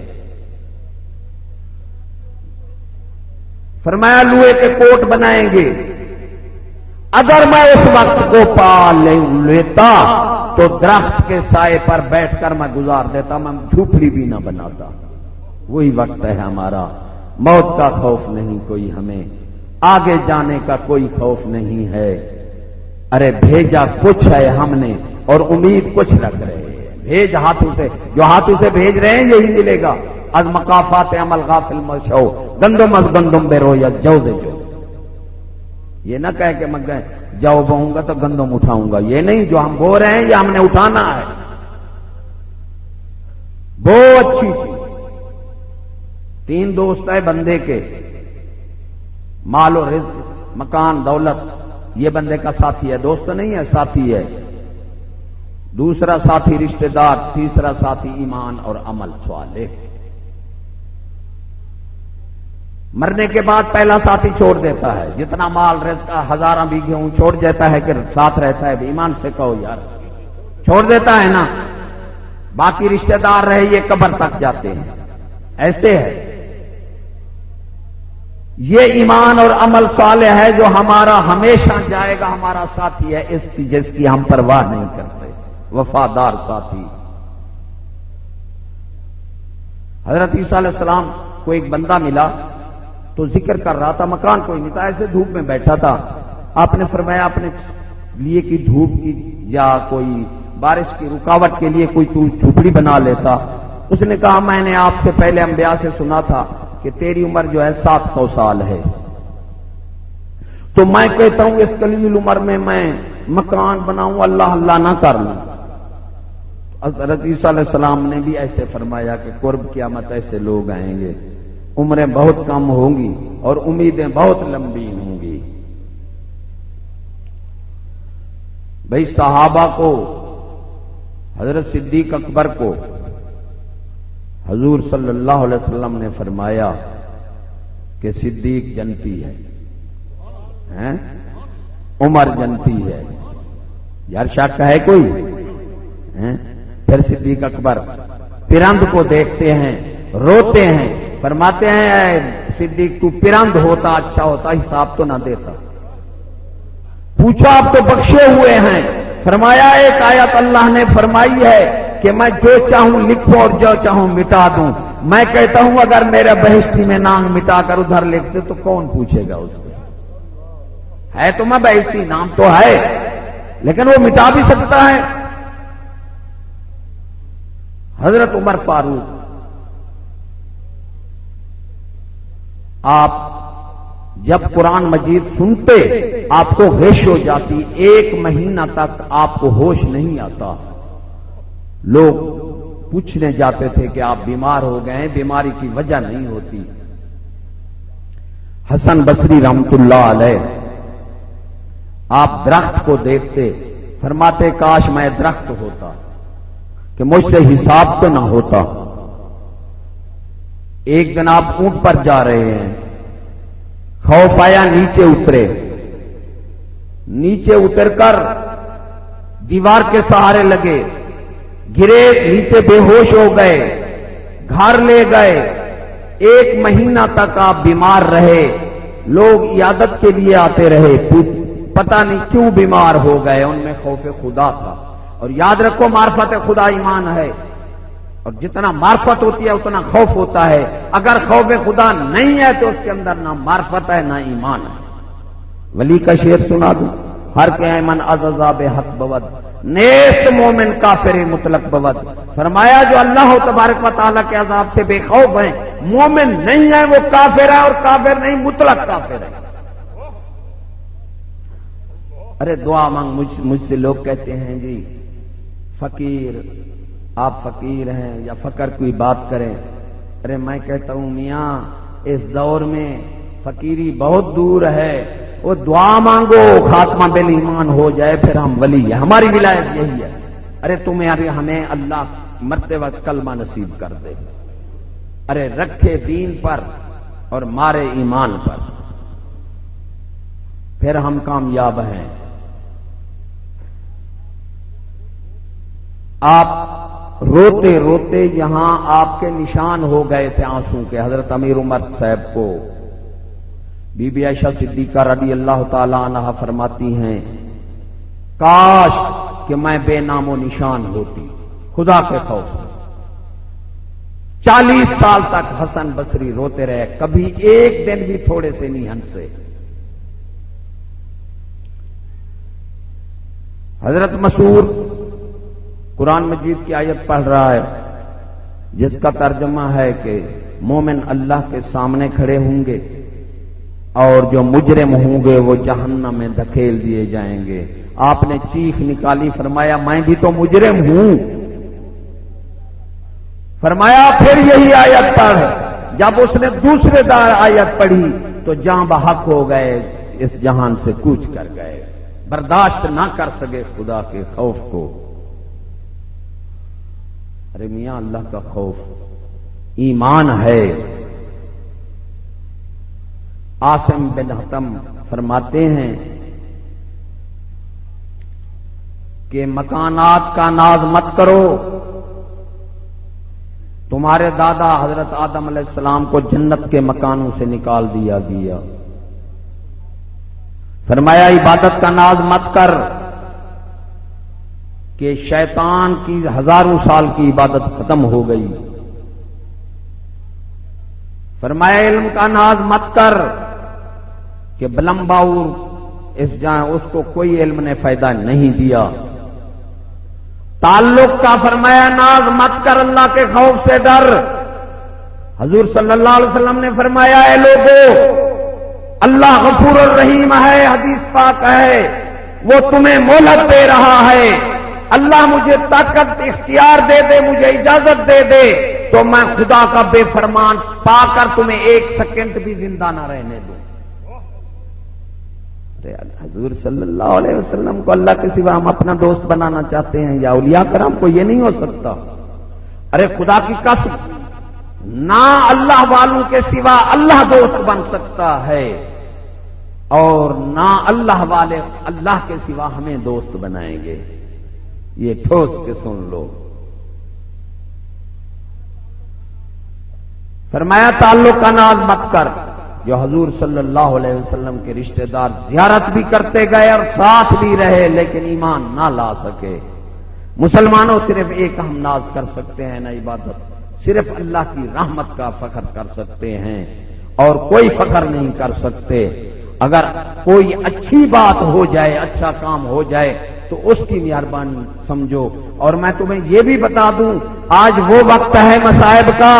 فرمایا لوہے کے کوٹ بنائیں گے، اگر میں اس وقت کو پا لیتا تو درخت کے سائے پر بیٹھ کر میں گزار دیتا، میں جھوپڑی بھی نہ بناتا۔ وہی وقت ہے ہمارا، موت کا خوف نہیں کوئی ہمیں، آگے جانے کا کوئی خوف نہیں ہے۔ ارے بھیجا کچھ ہے ہم نے اور امید کچھ رکھ رہے ہیں۔ بھیج ہاتھوں سے، جو ہاتھوں سے بھیج رہے ہیں یہی ملے گا۔ از مقافات عمل غافل مشو گندم از گندم بے رو یا جو دے جو، یہ نہ کہہ کہ میں جو بہوں گا تو گندم اٹھاؤں گا، یہ نہیں، جو ہم بو رہے ہیں یہ ہم نے اٹھانا ہے۔ بہت اچھی چیز، 3 دوست ہے بندے کے، مال و رزق، مکان، دولت، یہ بندے کا ساتھی ہے، دوست نہیں ہے، ساتھی ہے۔ دوسرا ساتھی رشتہ دار، تیسرا ساتھی ایمان اور عمل صالح۔ مرنے کے بعد پہلا ساتھی چھوڑ دیتا ہے، جتنا مال رزق کا 1000 بیگھے ہوں چھوڑ دیتا ہے کہ ساتھ رہتا ہے۔ ایمان سے کہو یار، چھوڑ دیتا ہے نا، باقی رشتہ دار رہے یہ قبر تک جاتے ہیں، ایسے ہے۔ یہ ایمان اور عمل صالح ہے جو ہمارا ہمیشہ جائے گا، ہمارا ساتھی ہے، جس کی ہم پرواہ نہیں کرتے، وفادار ساتھی۔ حضرت عیسیٰ علیہ السلام کو ایک بندہ ملا تو ذکر کر رہا تھا، مکان کوئی نہیں تھا، ایسے دھوپ میں بیٹھا تھا۔ آپ نے فرمایا اپنے لیے کی دھوپ کی یا کوئی بارش کی رکاوٹ کے لیے کوئی تو جھوپڑی بنا لیتا۔ اس نے کہا میں نے آپ سے پہلے انبیاء سے سنا تھا کہ تیری عمر جو ہے 700 سال ہے، تو میں کہتا ہوں اس قلیل عمر میں مکان بناؤں، اللہ اللہ نہ کر لوں۔ حضرت عیسیٰ علیہ السلام نے بھی ایسے فرمایا کہ قرب قیامت ایسے لوگ آئیں گے، عمریں بہت کم ہوں گی اور امیدیں بہت لمبی ہوں گی۔ بھائی صحابہ کو، حضرت صدیق اکبر کو حضور صلی اللہ علیہ وسلم نے فرمایا کہ صدیق جنتی ہے، عمر جنتی ہے، یار شک ہے کوئی؟ پھر صدیق اکبر پرند کو دیکھتے ہیں، روتے ہیں، فرماتے ہیں اے صدیق تو پرند ہوتا اچھا ہوتا، حساب تو نہ دیتا۔ پوچھا آپ تو بخشے ہوئے ہیں، فرمایا ایک آیت اللہ نے فرمائی ہے کہ میں جو چاہوں لکھوں اور جو چاہوں مٹا دوں۔ میں کہتا ہوں اگر میرا بہشتی میں نام مٹا کر ادھر لکھ دے تو کون پوچھے گا اس کو؟ ہے تو میں بہشتی، نام تو ہے لیکن وہ مٹا بھی سکتا ہے۔ حضرت عمر فاروق، آپ جب قرآن مجید سنتے آپ کو ہوش ہو جاتی، 1 مہینہ تک آپ کو ہوش نہیں آتا۔ لوگ پوچھنے جاتے تھے کہ آپ بیمار ہو گئے ہیں، بیماری کی وجہ نہیں ہوتی۔ حسن بصری رحمت اللہ علیہ، آپ درخت کو دیکھتے، فرماتے کاش میں درخت ہوتا کہ مجھ سے حساب تو نہ ہوتا۔ ایک دن آپ اونٹ پر جا رہے ہیں، خوف آیا، نیچے اترے، نیچے اتر کر دیوار کے سہارے لگے، گرے، نیچے بے ہوش ہو گئے، گھر لے گئے۔ 1 مہینہ تک آپ بیمار رہے، لوگ عیادت کے لیے آتے رہے، پتہ نہیں کیوں بیمار ہو گئے، ان میں خوف خدا تھا۔ اور یاد رکھو معرفت خدا ایمان ہے، اور جتنا معرفت ہوتی ہے اتنا خوف ہوتا ہے۔ اگر خوف خدا نہیں ہے تو اس کے اندر نہ معرفت ہے نہ ایمان ہے۔ ولی کا شعر سنا دوں، ہر کے من از عذاب حق بود، نیست مومن کافر مطلق بود۔ فرمایا جو اللہ تبارک و تعالیٰ کے عذاب سے بے خوف ہیں، مومن نہیں ہے، وہ کافر ہے، اور کافر نہیں مطلق کافر ہے۔ ارے دعا مانگ، مجھ سے لوگ کہتے ہیں جی فقیر، آپ فقیر ہیں یا فقر کوئی بات کریں۔ ارے میں کہتا ہوں میاں اس دور میں فقیری بہت دور ہے، وہ دعا مانگو خاتمہ بل ایمان ہو جائے پھر ہم ولی ہیں، ہماری ولایت یہی ہے۔ ارے ہمیں اللہ مرتے وقت کلمہ نصیب کر دے، ارے رکھے دین پر اور مارے ایمان پر۔ پھر ہم کامیاب ہیں۔ آپ روتے روتے یہاں آپ کے نشان ہو گئے تھے آنسو کے۔ حضرت امیر عمر صاحب کو بی بی عائشہ صدیقہ رضی اللہ تعالی عنہا فرماتی ہیں کاش کہ میں بے نام و نشان ہوتی خدا کے خوف سے۔ 40 سال تک حسن بصری روتے رہے، کبھی ایک دن بھی تھوڑے سے نہیں ہنسے۔ حضرت مسعود قرآن مجید کی آیت پڑھ رہا ہے جس کا ترجمہ ہے کہ مومن اللہ کے سامنے کھڑے ہوں گے اور جو مجرم ہوں گے وہ جہنم میں دھکیل دیے جائیں گے۔ آپ نے چیخ نکالی، فرمایا میں بھی تو مجرم ہوں۔ فرمایا پھر یہی آیت پڑھ۔ جب اس نے دوسرے دار آیت پڑھی تو جاں بحق ہو گئے، اس جہان سے کوچ کر گئے، برداشت نہ کر سکے خدا کے خوف کو۔ ارے میاں اللہ کا خوف ایمان ہے۔ عاصم بن حتم فرماتے ہیں کہ مکانات کا ناز مت کرو، تمہارے دادا حضرت آدم علیہ السلام کو جنت کے مکانوں سے نکال دیا گیا۔ فرمایا عبادت کا ناز مت کر کہ شیطان کی ہزاروں سال کی عبادت ختم ہو گئی۔ فرمایا علم کا ناز مت کر کہ بلمباور اس کو کوئی علم نے فائدہ نہیں دیا۔ تعلق کا فرمایا ناز مت کر، اللہ کے خوف سے ڈر۔ حضور صلی اللہ علیہ وسلم نے فرمایا اے لوگو اللہ غفور الرحیم ہے، حدیث پاک ہے، وہ تمہیں مہلت دے رہا ہے۔ اللہ مجھے طاقت اختیار دے دے، مجھے اجازت دے دے تو میں خدا کا بے فرمان پا کر تمہیں 1 سیکنڈ بھی زندہ نہ رہنے دوں۔ حضور صلی اللہ علیہ وسلم کو اللہ کے سوا ہم اپنا دوست بنانا چاہتے ہیں یا اولیاء کرام کو؟ یہ نہیں ہو سکتا۔ ارے خدا کی قسم، نہ اللہ والوں کے سوا اللہ دوست بن سکتا ہے اور نہ اللہ والے اللہ کے سوا ہمیں دوست بنائیں گے۔ یہ ٹھوس کے سن لو۔ فرمایا تعلق کا ناز مت کر۔ جو حضور صلی اللہ علیہ وسلم کے رشتہ دار زیارت بھی کرتے گئے اور ساتھ بھی رہے لیکن ایمان نہ لا سکے۔ مسلمانوں صرف ایک ہم ناز کر سکتے ہیں، نہ عبادت، صرف اللہ کی رحمت کا فخر کر سکتے ہیں اور کوئی فخر نہیں کر سکتے۔ اگر کوئی اچھی بات ہو جائے، اچھا کام ہو جائے تو اس کی مہربانی سمجھو۔ اور میں تمہیں یہ بھی بتا دوں آج وہ وقت ہے مصائب کا،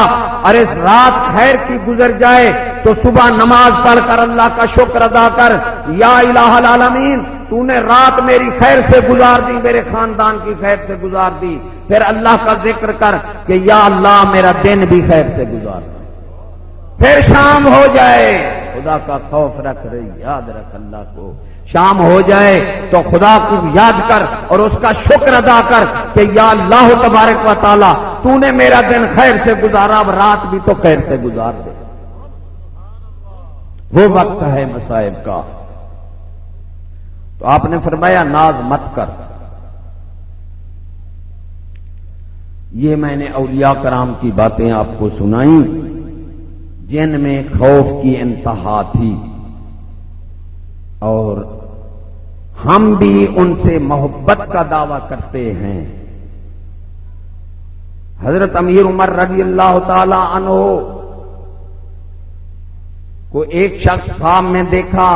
ارے رات خیر کی گزر جائے تو صبح نماز پڑھ کر اللہ کا شکر ادا کر، یا الہ العالمین تو نے رات میری خیر سے گزار دی، میرے خاندان کی خیر سے گزار دی۔ پھر اللہ کا ذکر کر کہ یا اللہ میرا دن بھی خیر سے گزار دی۔ پھر شام ہو جائے خدا کا خوف رکھ رہی، یاد رکھ اللہ کو۔ شام ہو جائے تو خدا کو یاد کر اور اس کا شکر ادا کر کہ یا اللہ تبارک و تعالی تو نے میرا دن خیر سے گزارا، اب رات بھی تو خیر سے گزار دے۔ وہ وقت ہے مصائب کا۔ تو آپ نے فرمایا ناز مت کر۔ یہ میں نے اولیاء کرام کی باتیں آپ کو سنائیں جن میں خوف کی انتہا تھی، اور ہم بھی ان سے محبت کا دعویٰ کرتے ہیں۔ حضرت امیر عمر رضی اللہ تعالی عنہ کو ایک شخص خواب میں دیکھا،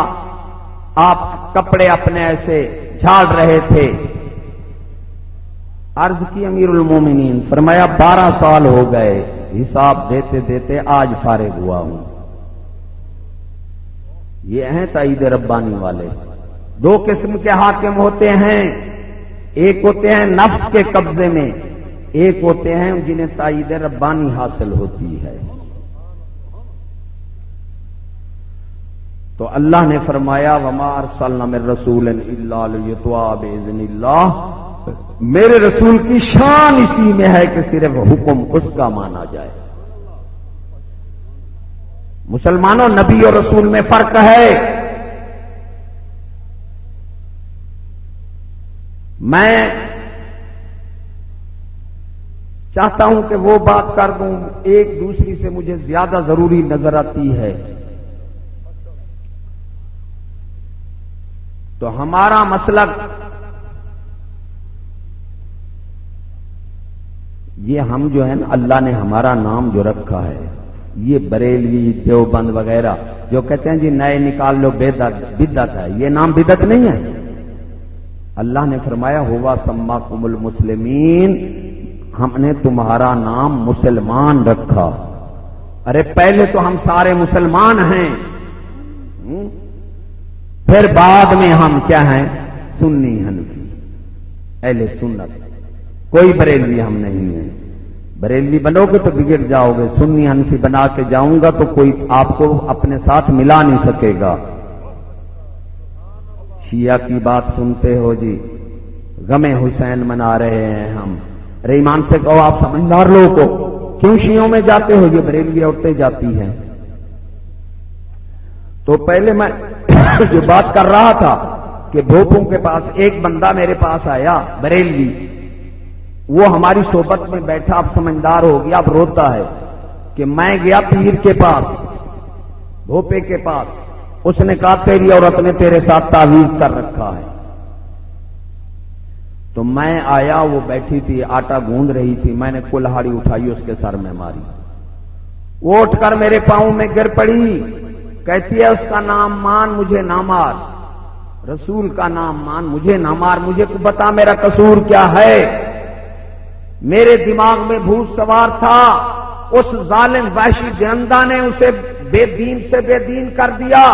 آپ کپڑے اپنے ایسے جھاڑ رہے تھے۔ عرض کی امیر المومنین، فرمایا 12 سال ہو گئے، حساب دیتے دیتے آج فارغ ہوا ہوں۔ یہ ہیں تائید ربانی والے۔ 2 قسم کے حاکم ہوتے ہیں، ایک ہوتے ہیں نفس کے قبضے میں، ایک ہوتے ہیں جنہیں تائید ربانی حاصل ہوتی ہے۔ تو اللہ نے فرمایا وما ارسلنا من رسول الا لیطاع باذن اللہ، میرے رسول کی شان اسی میں ہے کہ صرف حکم اس کا مانا جائے۔ مسلمانوں نبی اور رسول میں فرق ہے۔ میں چاہتا ہوں کہ وہ بات کر دوں ایک دوسری سے مجھے زیادہ ضروری نظر آتی ہے. تو ہمارا مسلک یہ ہم جو ہے نا اللہ نے ہمارا نام جو رکھا ہے یہ بریلوی دیوبند وغیرہ جو کہتے ہیں جی نئے نکال لو بدعت ہے، یہ نام بدعت نہیں ہے. اللہ نے فرمایا ہوا سماکم المسلمین، ہم نے تمہارا نام مسلمان رکھا. ارے پہلے تو ہم سارے مسلمان ہیں، پھر بعد میں ہم کیا ہیں؟ سنی حنفی اہل سنت. کوئی بریلوی ہم نہیں ہیں. بریلوی بنو گے تو بگڑ جاؤ گے، سنی حنفی بنا کے جاؤں گا تو کوئی آپ کو اپنے ساتھ ملا نہیں سکے گا. شیعہ کی بات سنتے ہو جی، غم حسین منا رہے ہیں ہم. ارے ایمان سے کہو آپ سمجھدار لوگوں کو کیوں شیعوں میں جاتے ہو؟ یہ بریلوی عورتیں جاتی ہیں. تو پہلے میں جو بات کر رہا تھا کہ بھوپوں کے پاس ایک بندہ میرے پاس آیا بریلوی، وہ ہماری صحبت میں بیٹھا، اب سمجھدار ہو گیا، اب روتا ہے کہ میں گیا پیر کے پاس، بھوپے کے پاس، اس نے کہا تیری عورت نے تیرے ساتھ تعویذ کر رکھا ہے. تو میں آیا، وہ بیٹھی تھی آٹا گوندھ رہی تھی، میں نے کلہاڑی اٹھائی اس کے سر میں ماری. وہ اٹھ کر میرے پاؤں میں گر پڑی، کہتی ہے اس کا نام مان مجھے نہ مار، رسول کا نام مان مجھے نہ مار، مجھے کو بتا میرا قصور کیا ہے. میرے دماغ میں بھوت سوار تھا، اس ظالم وحشی درندہ نے اسے بے دین سے بے دین کر دیا.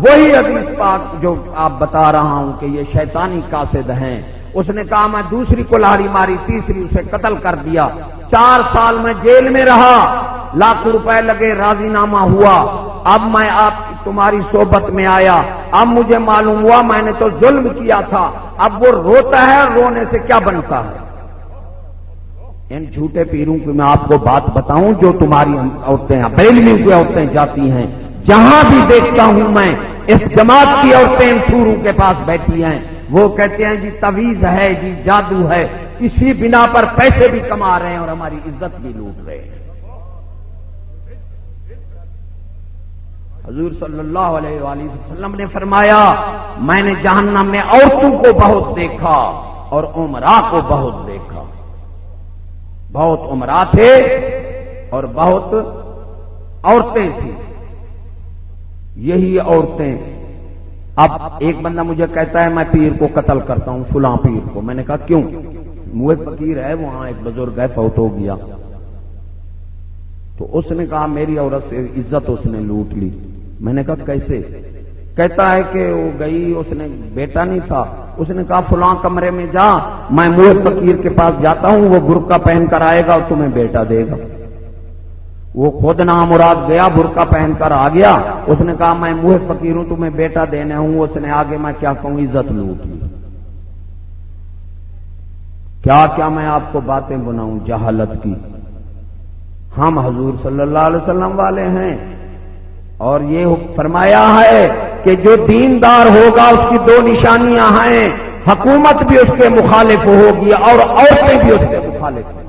وہی حدیث پاک جو آپ بتا رہا ہوں کہ یہ شیطانی قاصد ہیں. اس نے کہا میں دوسری کلہاڑی ماری، تیسری اسے قتل کر دیا. 4 سال میں جیل میں رہا، لاکھ روپے لگے، راضی نامہ ہوا. اب میں آپ تمہاری صحبت میں آیا، اب مجھے معلوم ہوا میں نے تو ظلم کیا تھا. اب وہ روتا ہے، رونے سے کیا بنتا ہے؟ ان جھوٹے پیروں کی میں آپ کو بات بتاؤں جو تمہاری عورتیں ہیں، بریلویوں کی عورتیں جاتی ہیں، جہاں بھی دیکھتا ہوں میں اس جماعت کی عورتیں ان سوروں کے پاس بیٹھی ہیں. وہ کہتے ہیں جی تعویذ ہے، جی جادو ہے، اسی بنا پر پیسے بھی کما رہے ہیں اور ہماری عزت بھی لوٹ رہے ہیں. حضور صلی اللہ علیہ وآلہ وسلم نے فرمایا میں نے جہنم میں عورتوں کو بہت دیکھا اور عمراء کو بہت دیکھا. بہت عمراء تھے اور بہت عورتیں تھیں. یہی عورتیں. اب ایک بندہ مجھے کہتا ہے میں پیر کو قتل کرتا ہوں، فلاں پیر کو. میں نے کہا کیوں؟ وہ فقیر ہے، وہاں ایک بزرگ ہے، فوت ہو گیا. تو اس نے کہا میری عورت سے عزت اس نے لوٹ لی. میں نے کہا کیسے؟ کہتا ہے کہ وہ گئی، اس نے بیٹا نہیں تھا، اس نے کہا فلاں کمرے میں جا، میں موہ فقیر کے پاس جاتا ہوں، وہ برقع پہن کر آئے گا اور تمہیں بیٹا دے گا. وہ خود نامراد گیا، برقع پہن کر آ گیا. اس نے کہا میں موہ فقیر ہوں، تمہیں بیٹا دینے ہوں. اس نے آگے میں کیا کہوں، عزت لوٹ لی. کیا کیا میں آپ کو باتیں بناؤں جہالت کی. ہم حضور صلی اللہ علیہ وسلم والے ہیں اور یہ فرمایا ہے کہ جو دیندار ہوگا اس کی 2 نشانیاں ہیں، حکومت بھی اس کے مخالف ہوگی اور عورتیں بھی اس کے مخالف ہوں.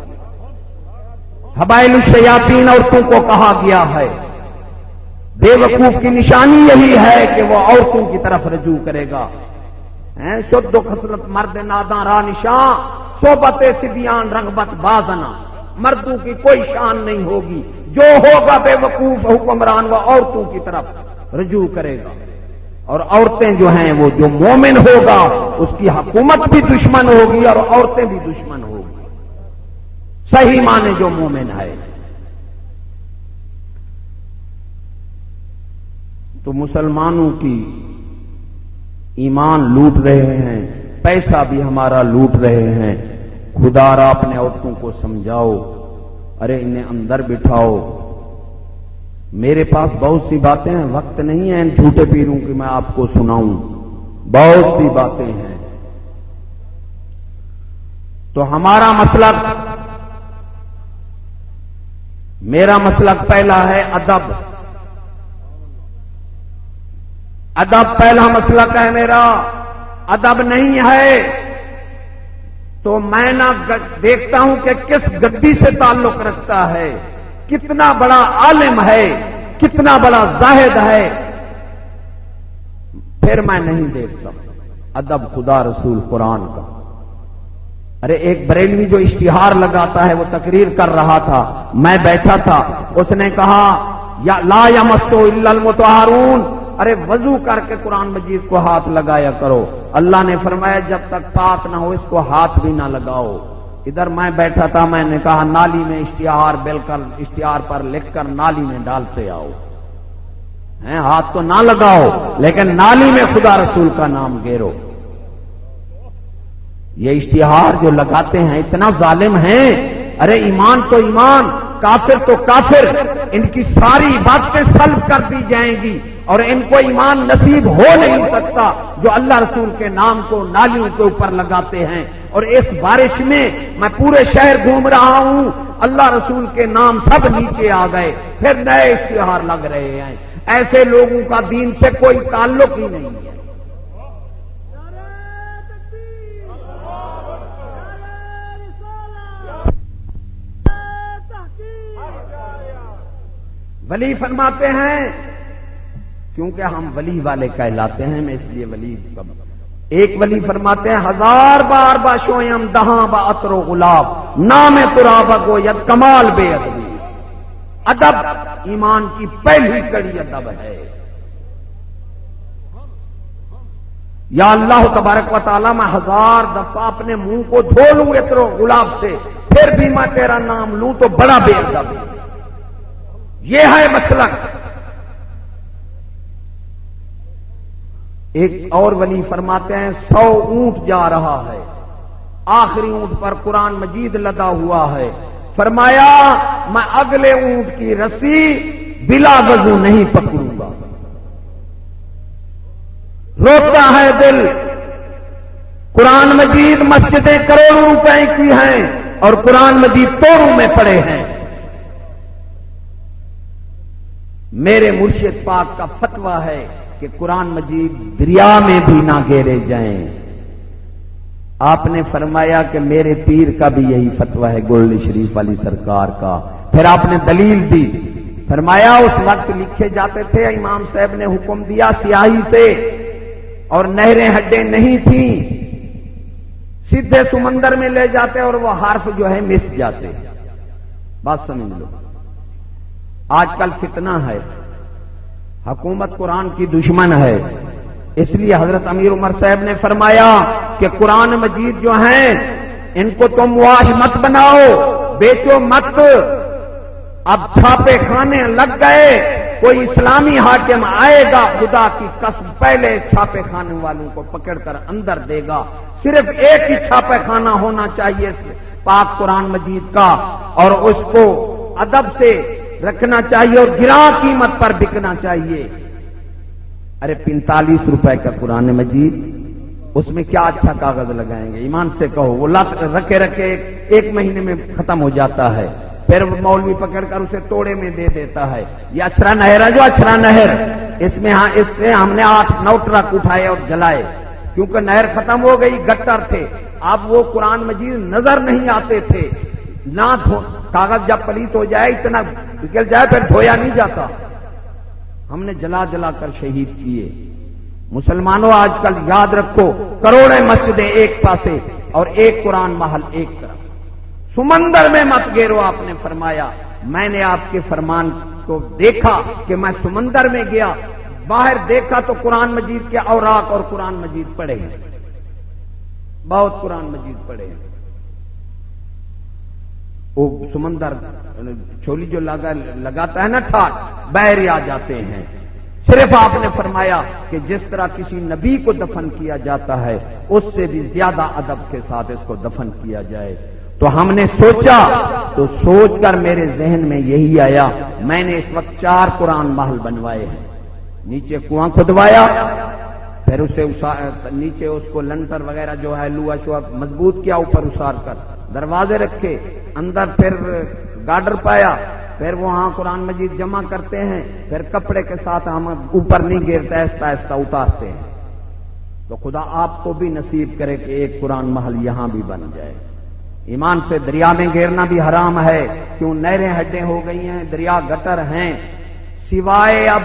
حبائل الشیاطین عورتوں کو کہا گیا ہے. بے وقوف کی نشانی یہی ہے کہ وہ عورتوں کی طرف رجوع کرے گا. شد و خصلت مرد ناداں راہ نشاں، صحبت صبیان رغبت بازنا. مردوں کی کوئی شان نہیں ہوگی. جو ہوگا بے وقوف حکمران وہ عورتوں کی طرف رجوع کرے گا. اور عورتیں جو ہیں وہ جو مومن ہوگا اس کی حکومت بھی دشمن ہوگی اور عورتیں بھی دشمن ہوگی. صحیح معنی جو مومن ہے. تو مسلمانوں کی ایمان لوٹ رہے ہیں، پیسہ بھی ہمارا لوٹ رہے ہیں. خدا را اپنے عورتوں کو سمجھاؤ. ارے انہیں اندر بٹھاؤ. میرے پاس بہت سی باتیں ہیں، وقت نہیں ہے ان جھوٹے پیروں کی میں آپ کو سناؤں. بہت سی باتیں ہیں. تو ہمارا مسلک، میرا مسلک پہلا ہے ادب. ادب پہلا مسلک ہے میرا. ادب نہیں ہے تو میں نہ دیکھتا ہوں کہ کس گدی سے تعلق رکھتا ہے، کتنا بڑا عالم ہے، کتنا بڑا زاہد ہے، پھر میں نہیں دیکھتا۔ ادب خدا رسول قرآن کا۔ ارے ایک بریلوی جو اشتہار لگاتا ہے وہ تقریر کر رہا تھا، میں بیٹھا تھا، اس نے کہا یا لا یمسو الا المطہرون، ارے وضو کر کے قرآن مجید کو ہاتھ لگایا کرو۔ اللہ نے فرمایا جب تک پاک نہ ہو اس کو ہاتھ بھی نہ لگاؤ۔ ادھر میں بیٹھا تھا، میں نے کہا نالی میں اشتہار اشتہار پر لکھ کر نالی میں ڈالتے آؤ، ہاتھ تو نہ لگاؤ لیکن نالی میں خدا رسول کا نام گیرو۔ یہ اشتہار جو لگاتے ہیں اتنا ظالم ہیں، ارے ایمان تو ایمان، کافر تو کافر، ان کی ساری باتیں سلب کر دی جائیں گی اور ان کو ایمان نصیب ہو نہیں سکتا جو اللہ رسول کے نام کو نالیوں کے اوپر لگاتے ہیں۔ اور اس بارش میں میں پورے شہر گھوم رہا ہوں، اللہ رسول کے نام سب نیچے آ گئے، پھر نئے اشتہار لگ رہے ہیں۔ ایسے لوگوں کا دین سے کوئی تعلق ہی نہیں ہے۔ ولی فرماتے ہیں کیونکہ ہم ولی والے کہلاتے ہیں، میں اس لیے ولی ایک ولی فرماتے ہیں ہزار بار باشویم دہاں با عطر و غلاب نام تراب گو ید کمال بے ادبی۔ ادب ایمان کی پہلی کڑی ادب ہے۔ یا اللہ تبارک و تعالی میں ہزار دفعہ اپنے منہ کو دھو لوں عطر و غلاب سے، پھر بھی میں تیرا نام لوں تو بڑا بے ادب ہے۔ یہ ہے مسلک۔ ایک اور ولی فرماتے ہیں 100 اونٹ جا رہا ہے، آخری اونٹ پر قرآن مجید لدا ہوا ہے، فرمایا میں اگلے اونٹ کی رسی بلا وضو نہیں پکڑوں گا۔ روتا ہے دل، قرآن مجید مسجدیں کروڑوں روپے کی ہیں اور قرآن مجید توڑوں میں پڑے ہیں۔ میرے مرشد پاک کا فتویٰ ہے کہ قرآن مجید دریا میں بھی نہ گیرے جائیں۔ آپ نے فرمایا کہ میرے پیر کا بھی یہی فتویٰ ہے، گولڈ شریف والی سرکار کا۔ پھر آپ نے دلیل دی، فرمایا اس وقت لکھے جاتے تھے، امام صاحب نے حکم دیا سیاہی سے، اور نہریں ہڈیں نہیں تھیں، سیدھے سمندر میں لے جاتے اور وہ حرف جو ہے مس جاتے۔ بات سمجھ لو، آج کل فتنہ ہے، حکومت قرآن کی دشمن ہے، اس لیے حضرت امیر عمر صاحب نے فرمایا کہ قرآن مجید جو ہیں ان کو تم واش مت بناؤ، بیچو مت۔ اب چھاپے خانے لگ گئے، کوئی اسلامی حاکم آئے گا خدا کی قسم پہلے چھاپے خانے والوں کو پکڑ کر اندر دے گا۔ صرف ایک ہی چھاپے خانہ ہونا چاہیے پاک قرآن مجید کا، اور اس کو ادب سے رکھنا چاہیے اور گراں قیمت پر بکنا چاہیے۔ ارے 45 روپے کا قرآن مجید، اس میں کیا اچھا کاغذ لگائیں گے؟ ایمان سے کہو، وہ رکھے رکھے ایک مہینے میں ختم ہو جاتا ہے، پھر مولوی پکڑ کر اسے توڑے میں دے دیتا ہے۔ یہ اچھرا نہر ہے جو اچھرا نہر، اس سے ہم نے 8-9 ٹرک اٹھائے اور جلائے، کیونکہ نہر ختم ہو گئی، گٹر تھے، اب وہ قرآن مجید نظر نہیں آتے تھے۔ نہ کاغذ جب پلیت ہو جائے، اتنا نکل جائے، پھر دھویا نہیں جاتا، ہم نے جلا جلا کر شہید کیے۔ مسلمانوں آج کل یاد رکھو، کروڑیں مسجدیں ایک پاسے اور ایک قرآن محل ایک طرف، سمندر میں مت گیرو۔ آپ نے فرمایا میں نے آپ کے فرمان کو دیکھا کہ میں سمندر میں گیا، باہر دیکھا تو قرآن مجید کے اوراق اور قرآن مجید پڑے ہیں، بہت قرآن مجید پڑے ہیں۔ وہ سمندر چھولی جو لگاتا ہے نا ٹھاٹ، بحر آ جاتے ہیں۔ صرف آپ نے فرمایا کہ جس طرح کسی نبی کو دفن کیا جاتا ہے اس سے بھی زیادہ ادب کے ساتھ اس کو دفن کیا جائے۔ تو ہم نے سوچا، تو سوچ کر میرے ذہن میں یہی آیا، میں نے اس وقت 4 قرآن محل بنوائے ہیں۔ نیچے کنواں کھدوایا، پھر اسے نیچے اس کو لنٹر وغیرہ جو ہے لوہا شوہا مضبوط کیا، اوپر اسار کر دروازے رکھے، اندر پھر گارڈر پایا، پھر وہاں قرآن مجید جمع کرتے ہیں، پھر کپڑے کے ساتھ ہم اوپر نہیں گرتا، آہستہ آہستہ اتارتے ہیں۔ تو خدا آپ کو بھی نصیب کرے کہ ایک قرآن محل یہاں بھی بن جائے۔ ایمان سے دریا میں گرنا بھی حرام ہے، کیوں نہریں ہڈیں ہو گئی ہیں، دریا گٹر ہیں، سوائے اب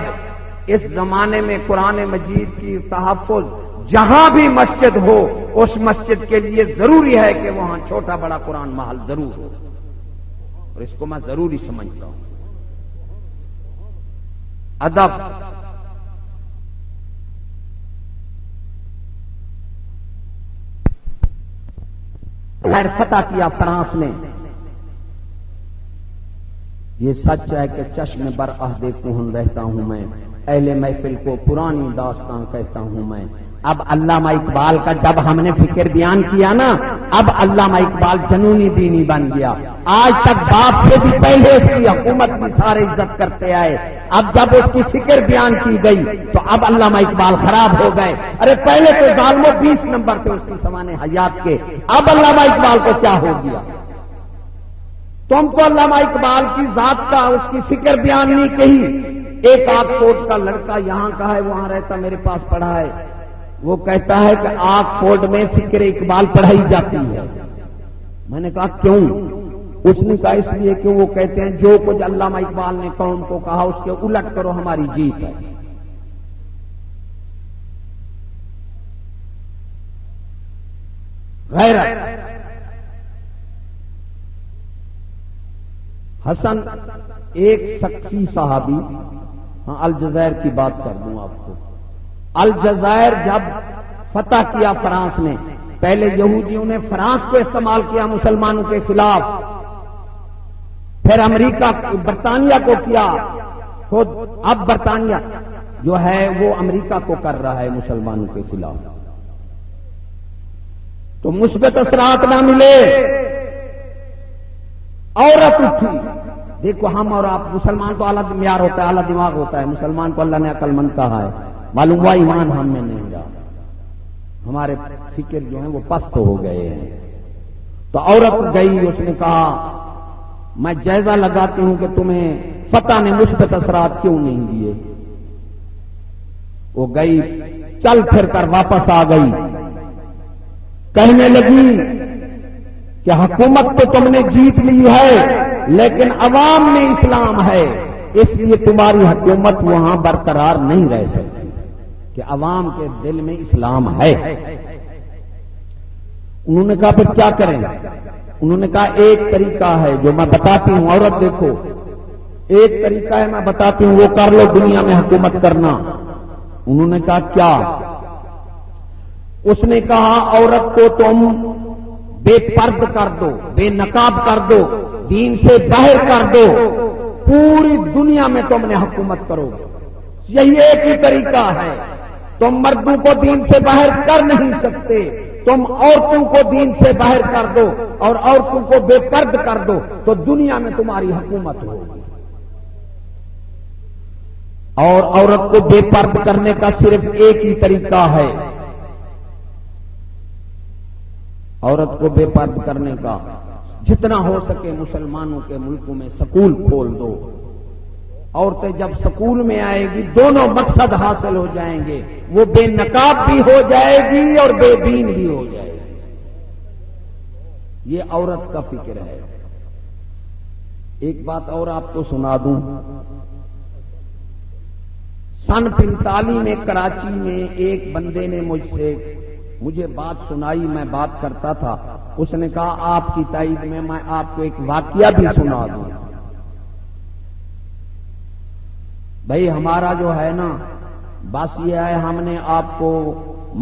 اس زمانے میں قرآن مجید کی تحفظ جہاں بھی مسجد ہو اس مسجد کے لیے ضروری ہے کہ وہاں چھوٹا بڑا قرآن محل ضرور ہو، اور اس کو میں ضروری سمجھتا ہوں۔ ادب خیر فتح کیا فرانس نے، یہ سچ ہے کہ چشم بر عہد کہن رہتا ہوں میں، اہل محفل کو پرانی داستان کہتا ہوں میں۔ اب علامہ اقبال کا جب ہم نے فکر بیان کیا نا، اب علامہ اقبال جنونی دینی بن گیا۔ آج تک باپ سے بھی پہلے اس کی حکومت کی سارے عزت کرتے آئے، اب جب اس کی فکر بیان کی گئی تو اب علامہ اقبال خراب ہو گئے۔ ارے پہلے تو ظالموں 20 نمبر تھے اس کی سوانح حیات کے، اب علامہ اقبال کو کیا ہو گیا؟ تم کو علامہ اقبال کی ذات کا اس کی فکر بیان نہیں کہی۔ ایک آکسفورڈ کا لڑکا یہاں کا ہے، وہاں رہتا، میرے پاس پڑھا ہے، وہ کہتا ہے کہ آکسفورڈ میں فکر اقبال پڑھائی جاتی ہے۔ میں نے کہا کیوں؟ اس نے کہا اس لیے کہ وہ کہتے ہیں جو کچھ علامہ اقبال نے قوم کو کہا اس کے الٹ کرو ہماری جیت ہے۔ غیرت۔ حسن ایک سخی صحابی، ہاں الجزائر کی بات کر دوں آپ کو۔ الجزائر جب فتح کیا فرانس نے، پہلے یہودیوں نے فرانس کو استعمال کیا مسلمانوں کے خلاف، پھر امریکہ برطانیہ کو کیا، خود اب برطانیہ جو ہے وہ امریکہ کو کر رہا ہے مسلمانوں کے خلاف۔ تو مثبت اثرات نہ ملے، عورت اٹھی۔ دیکھو ہم اور آپ مسلمان تو اعلیٰ معیار ہوتا ہے، اعلیٰ دماغ ہوتا ہے، مسلمان کو اللہ نے عقل مند کہا ہے، معلوم ہوا ایمان ہم میں نہیں رہا، ہمارے فکر جو ہیں وہ پست ہو گئے ہیں۔ تو عورت گئی، اس نے کہا میں جائزہ لگاتی ہوں کہ تمہیں فتح نے مثبت اثرات کیوں نہیں دیے۔ وہ گئی، چل پھر کر واپس آ گئی، کہنے لگی کہ حکومت تو تم نے جیت لی ہے لیکن عوام میں اسلام ہے، اس لیے تمہاری حکومت وہاں برقرار نہیں رہ سکتی کہ عوام کے دل میں اسلام ہے۔ انہوں نے کہا پھر کیا کریں؟ انہوں نے کہا ایک طریقہ ہے جو میں بتاتی ہوں، عورت دیکھو ایک طریقہ ہے میں بتاتی ہوں، وہ کر لو دنیا میں حکومت کرنا۔ انہوں نے کہا کیا؟ اس نے کہا عورت کو تم بے پرد کر دو، بے نقاب کر دو، دین سے باہر کر دو، پوری دنیا میں تم نے حکومت کرو گے۔ یہی ایک ہی طریقہ ہے، تم مردوں کو دین سے باہر کر نہیں سکتے، تم عورتوں کو دین سے باہر کر دو اور عورتوں کو بے پرد کر دو تو دنیا میں تمہاری حکومت ہوگی۔ اور عورت کو بے پرد کرنے کا صرف ایک ہی طریقہ ہے، عورت کو بے پرد کرنے کا جتنا ہو سکے مسلمانوں کے ملکوں میں سکول کھول دو، عورتیں جب سکول میں آئے گی دونوں مقصد حاصل ہو جائیں گے، وہ بے نقاب بھی ہو جائے گی اور بے دین بھی ہو جائے گی۔ یہ عورت کا فکر ہے۔ ایک بات اور آپ کو سنا دوں، سن 45 میں کراچی میں ایک بندے نے مجھے بات سنائی، میں بات کرتا تھا، اس نے کہا آپ کی تائید میں آپ کو ایک واقعہ بھی سنا دوں۔ بھائی ہمارا جو ہے نا بس یہ ہے، ہم نے آپ کو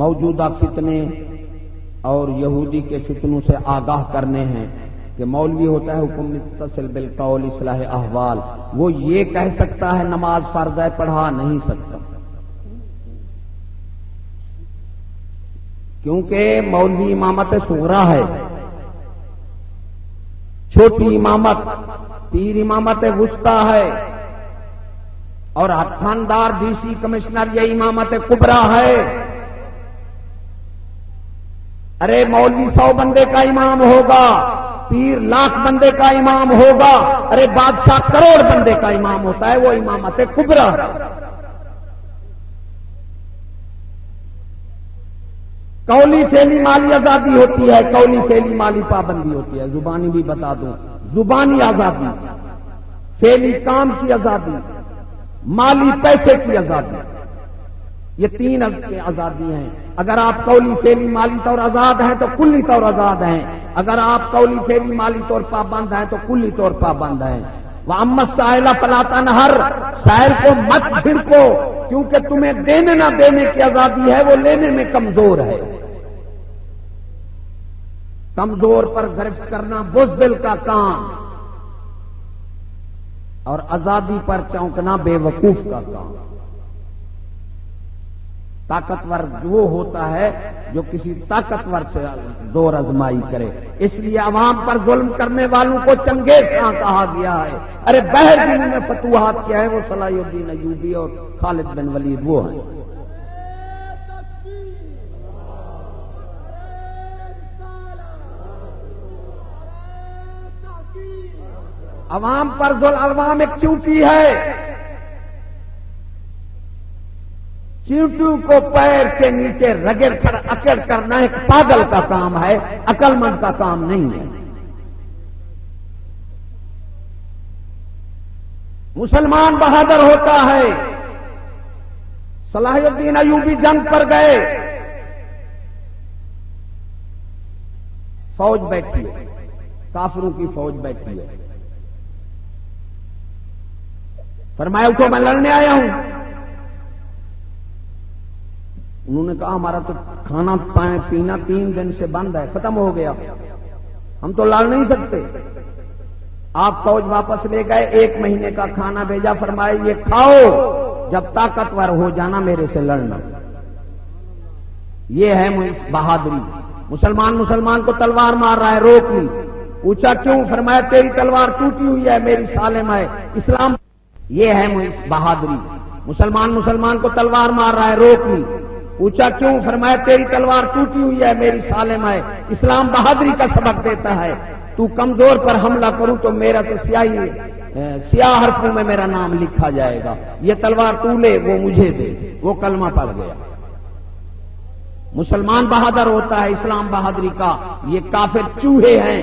موجودہ فتنے اور یہودی کے فتنوں سے آگاہ کرنے ہیں کہ مولوی ہوتا ہے حکم متصل بالقول اصلاح احوال، وہ یہ کہہ سکتا ہے نماز فرض ہے، پڑھا نہیں سکتا، کیونکہ مولوی امامت صغرا ہے، چھوٹی امامت پیر امامت وسطی ہے، اور تھاندار ڈی سی کمشنر یہ امامت کبرا ہے۔ ارے مولوی 100 بندے کا امام ہوگا، پیر 1,00,000 بندے کا امام ہوگا، ارے بادشاہ کروڑ بندے کا امام ہوتا ہے، وہ امامت کبرا ہے۔ قولی فعلی مالی آزادی ہوتی ہے، قولی فعلی مالی پابندی ہوتی ہے. زبانی بھی بتا دوں، زبانی آزادی، فعلی کام کی آزادی، مالی پیسے کی آزادی، یہ تین آزادی ہیں. اگر آپ قولی فعلی مالی طور آزاد ہیں تو کلی طور آزاد ہیں، اگر آپ قولی فعلی مالی طور پابند ہیں تو کلی طور پابند ہیں. وَأَمَّا السَّائِلَ فَلَا تَنْهَرْ، سائل کو مت جھڑکو، کیونکہ تمہیں دینے نہ دینے کی آزادی ہے، وہ لینے میں کمزور ہے. کمزور پر گرفت کرنا بزدل کا کام، اور آزادی پر چونکنا بے وقوف کا کام. طاقتور وہ ہوتا ہے جو کسی طاقتور سے زور آزمائی کرے. اس لیے عوام پر ظلم کرنے والوں کو چنگیز خاں کہا گیا ہے. ارے بہر جنہوں نے فتوحات کیا ہے وہ صلاح الدین ایوبی اور خالد بن ولید وہ ہیں. عوام پر ظلم، عوام ایک چونٹی ہے، چیونٹیوں کو پیر کے نیچے رگڑ کر اکڑ کرنا ایک پاگل کا کام ہے، عقل مند کا کام نہیں ہے. مسلمان بہادر ہوتا ہے. صلاح الدین ایوبی جنگ پر گئے، فوج بیٹھی ہے، کافروں کی فوج بیٹھی ہے. فرمایا اٹھو میں لڑنے آیا ہوں. انہوں نے کہا ہمارا تو کھانا پینا 3 دن سے بند ہے، ختم ہو گیا، ہم تو لڑ نہیں سکتے. آپ فوج واپس لے گئے، 1 مہینے کا کھانا بھیجا، فرمایا یہ کھاؤ، جب طاقتور ہو جانا میرے سے لڑنا. یہ ہے بہادری. مسلمان کو تلوار مار رہا ہے، روک لی. پوچھا کیوں؟ فرمایا تیری تلوار ٹوٹی ہوئی ہے، میری سالم ہے. اسلام. یہ ہے بہادری. مسلمان کو تلوار مار رہا ہے، روک لی. پوچھا کیوں؟ فرمایا تیری تلوار ٹوٹی ہوئی ہے، میری سالم ہے. اسلام بہادری کا سبق دیتا ہے. تو کمزور پر حملہ کروں تو میرا تو سیاہ حرفوں میں میرا نام لکھا جائے گا. یہ تلوار تو لے، وہ مجھے دے. وہ کلمہ پڑ گیا. مسلمان بہادر ہوتا ہے. اسلام بہادری کا. یہ کافر چوہے ہیں،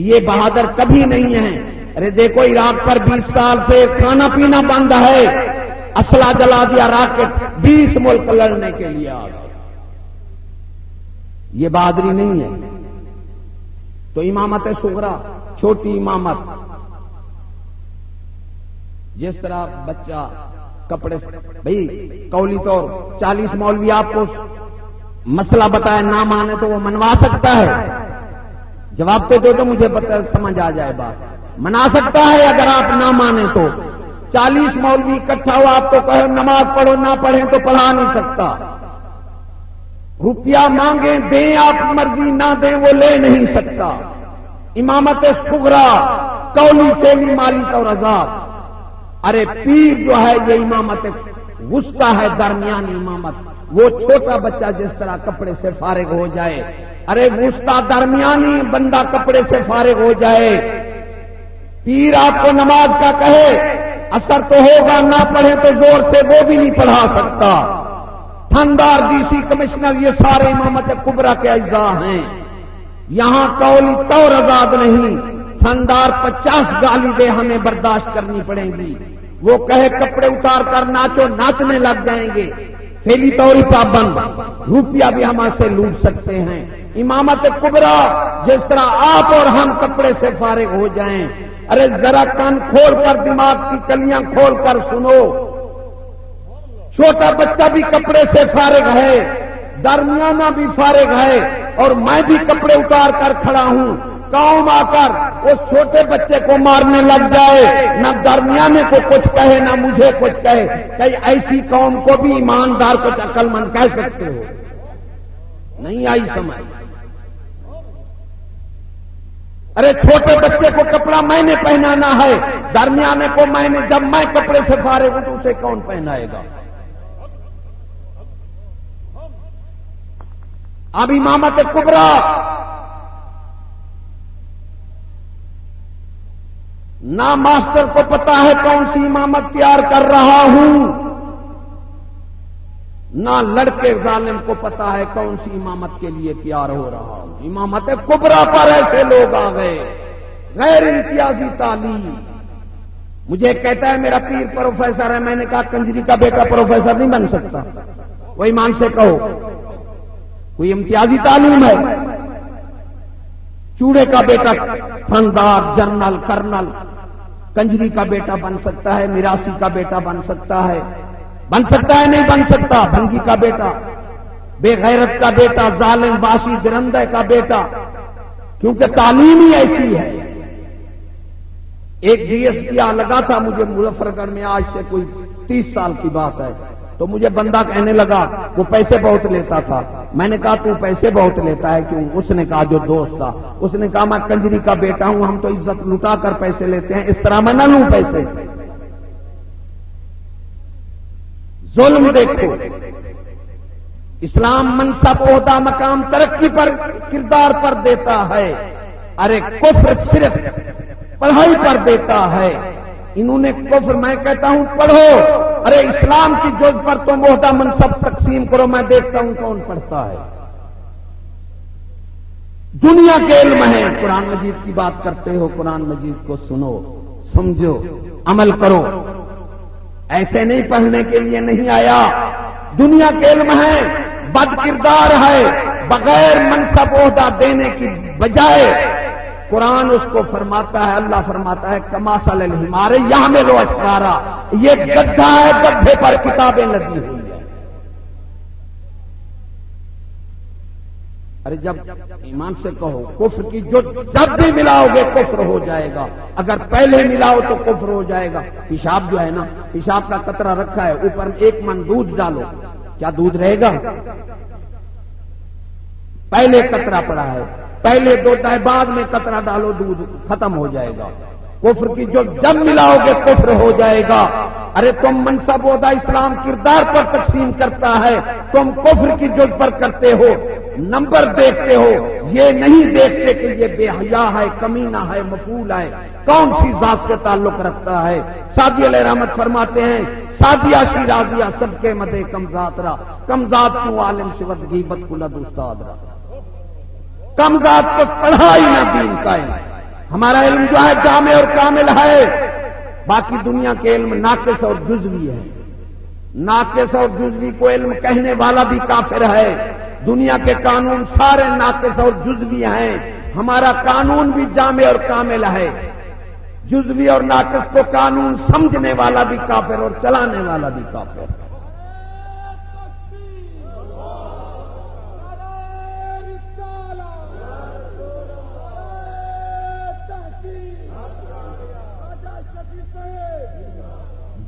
یہ بہادر کبھی نہیں ہیں. ارے دیکھو عراق پر 20 سال سے کھانا پینا بند ہے، اسلحہ جلا دیا، راکٹ 20 ملک لڑنے کے لیے آ گئے. یہ بہادری نہیں ہے. تو امامت صغرا، چھوٹی امامت، جس طرح بچہ کپڑے بھائی قولی طور 40 مولوی آپ کو مسئلہ بتائے نہ مانے تو وہ منوا سکتا ہے. جواب تو دو تو مجھے سمجھ آ جائے بات. منا سکتا ہے اگر آپ نہ مانیں تو. 40 مولوی اکٹھا ہوا آپ کو کہے نماز پڑھو، نہ پڑھیں تو پڑھا نہیں سکتا. روپیہ مانگیں دیں آپ مرضی، نہ دیں وہ لے نہیں سکتا. امامت صغرا، قولی فعلی مالی طور آزاد. ارے پیر جو ہے یہ امامت وسطی ہے، درمیانی امامت. وہ چھوٹا بچہ جس طرح کپڑے سے فارغ ہو جائے، ارے وسطی درمیانی بندہ کپڑے سے فارغ ہو جائے. پیر آپ کو نماز کا کہے اثر تو ہوگا، نہ پڑھے تو زور سے وہ بھی نہیں پڑھا سکتا. تھندار ڈی سی کمشنر یہ سارے امامت کبرا کے اجزاء ہیں. یہاں قولی طور آزاد نہیں. تھندار 50 گالی دے ہمیں برداشت کرنی پڑیں گی. وہ کہے کپڑے اتار کر ناچو، ناچنے لگ جائیں گے. فعلی طور پابند، روپیہ بھی ہمارے سے لوٹ سکتے ہیں. امامت کبرا جس طرح آپ اور ہم کپڑے سے فارغ ہو جائیں. ارے ذرا کان کھول کر، دماغ کی کلیاں کھول کر سنو. چھوٹا بچہ بھی کپڑے سے فارغ ہے، درمیانہ بھی فارغ ہے، اور میں بھی کپڑے اتار کر کھڑا ہوں. قوم آ کر اس چھوٹے بچے کو مارنے لگ جائے، نہ درمیانے کو کچھ کہے نہ مجھے کچھ کہے. کہ ایسی قوم کو بھی ایماندار کچھ عقل مند کہہ سکتے ہو؟ نہیں آئی سمجھ. ارے چھوٹے بچے کو کپڑا میں نے پہنانا ہے، درمیانے کو میں نے، جب میں کپڑے سے فارغ ہوں تو اسے کون پہنائے گا؟ اب امامت کبرا، نہ ماسٹر کو پتا ہے کون سی امامت تیار کر رہا ہوں، نہ لڑکے ظالم کو پتا ہے کون سی امامت کے لیے تیار ہو رہا ہوں. امامت کبریٰ پر ایسے لوگ آ گئے، غیر امتیازی تعلیم. مجھے کہتا ہے میرا پیر پروفیسر ہے، میں نے کہا کنجری کا بیٹا پروفیسر نہیں بن سکتا. وہ ایمان سے کہو کوئی امتیازی تعلیم ہے؟ چوڑے کا بیٹا تھندار جنرل کرنل، کنجری کا بیٹا بن سکتا ہے، میراسی کا بیٹا بن سکتا ہے، بن سکتا ہے نہیں بن سکتا. بھنگی کا بیٹا، بے غیرت کا بیٹا، ظالم باسی درندے کا بیٹا، کیونکہ تعلیم ہی ایسی ہے. ایک ڈی ایس پی لگا تھا مجھے مظفر گڑھ میں، آج سے کوئی 30 سال کی بات ہے. تو مجھے بندہ کہنے لگا وہ پیسے بہت لیتا تھا. میں نے کہا تو پیسے بہت لیتا ہے کیوں؟ اس نے کہا جو دوست تھا اس نے کہا میں کنجری کا بیٹا ہوں، ہم تو عزت لٹا کر پیسے لیتے ہیں، اس طرح میں نہ لوں پیسے. ظلم دیکھو. اسلام منصب عہدہ مقام ترقی پر کردار پر دیتا ہے، ارے کفر صرف پڑھائی پر دیتا ہے. انہوں نے کفر، میں کہتا ہوں پڑھو. ارے اسلام کی جز پر تم عہدہ منصب تقسیم کرو، میں دیکھتا ہوں کون پڑھتا ہے. دنیا کے علم ہیں. قرآن مجید کی بات کرتے ہو، قرآن مجید کو سنو، سمجھو، عمل کرو. ایسے نہیں پڑھنے کے لیے نہیں آیا. دنیا کے علم ہے، بد کردار ہے، بغیر منصب عہدہ دینے کی بجائے قرآن اس کو فرماتا ہے، اللہ فرماتا ہے کماثل الحمار یحمل اسفارا، یہ گدھا ہے، گدھے پر کتابیں لگی ہوئی ہیں. ارے جب ایمان سے کہو کفر کی جو جب بھی ملاؤ گے کفر ہو جائے گا. اگر پہلے ملاؤ تو کفر ہو جائے گا. پیشاب جو ہے نا، پیشاب کا قطرہ رکھا ہے، اوپر 1 من دودھ ڈالو، کیا دودھ رہے گا؟ پہلے قطرہ پڑا ہے، پہلے دودھ ہے، بعد میں قطرہ ڈالو، دودھ ختم ہو جائے گا. کفر کی جو جب ملاؤ گے کفر ہو جائے گا. ارے تم منصب عہدہ اسلام کردار پر تقسیم کرتا ہے، تم کفر کی جز پر کرتے ہو. نمبر دیکھتے ہو، یہ نہیں دیکھتے کہ یہ بے حیا ہے، کمینہ ہے، مفعول ہے، کون سی ذات سے تعلق رکھتا ہے. سعدی علیہ رحمت فرماتے ہیں سعدیہ شیرازیہ سب کے مدے کم ذات را، کم ذات کو عالم شود غیبت کلد استاد را. کم ذات کو پڑھائی نہ دین کا علم. ہمارا علم جو ہے جامع اور کامل ہے، باقی دنیا کے علم ناقص اور جزوی ہے. ناقص اور جزوی کو علم کہنے والا بھی کافر ہے. دنیا کے قانون سارے ناقص اور جزوی ہیں، ہمارا قانون بھی جامع اور کامل ہے. جزوی اور ناقص کو قانون سمجھنے والا بھی کافر اور چلانے والا بھی کافر.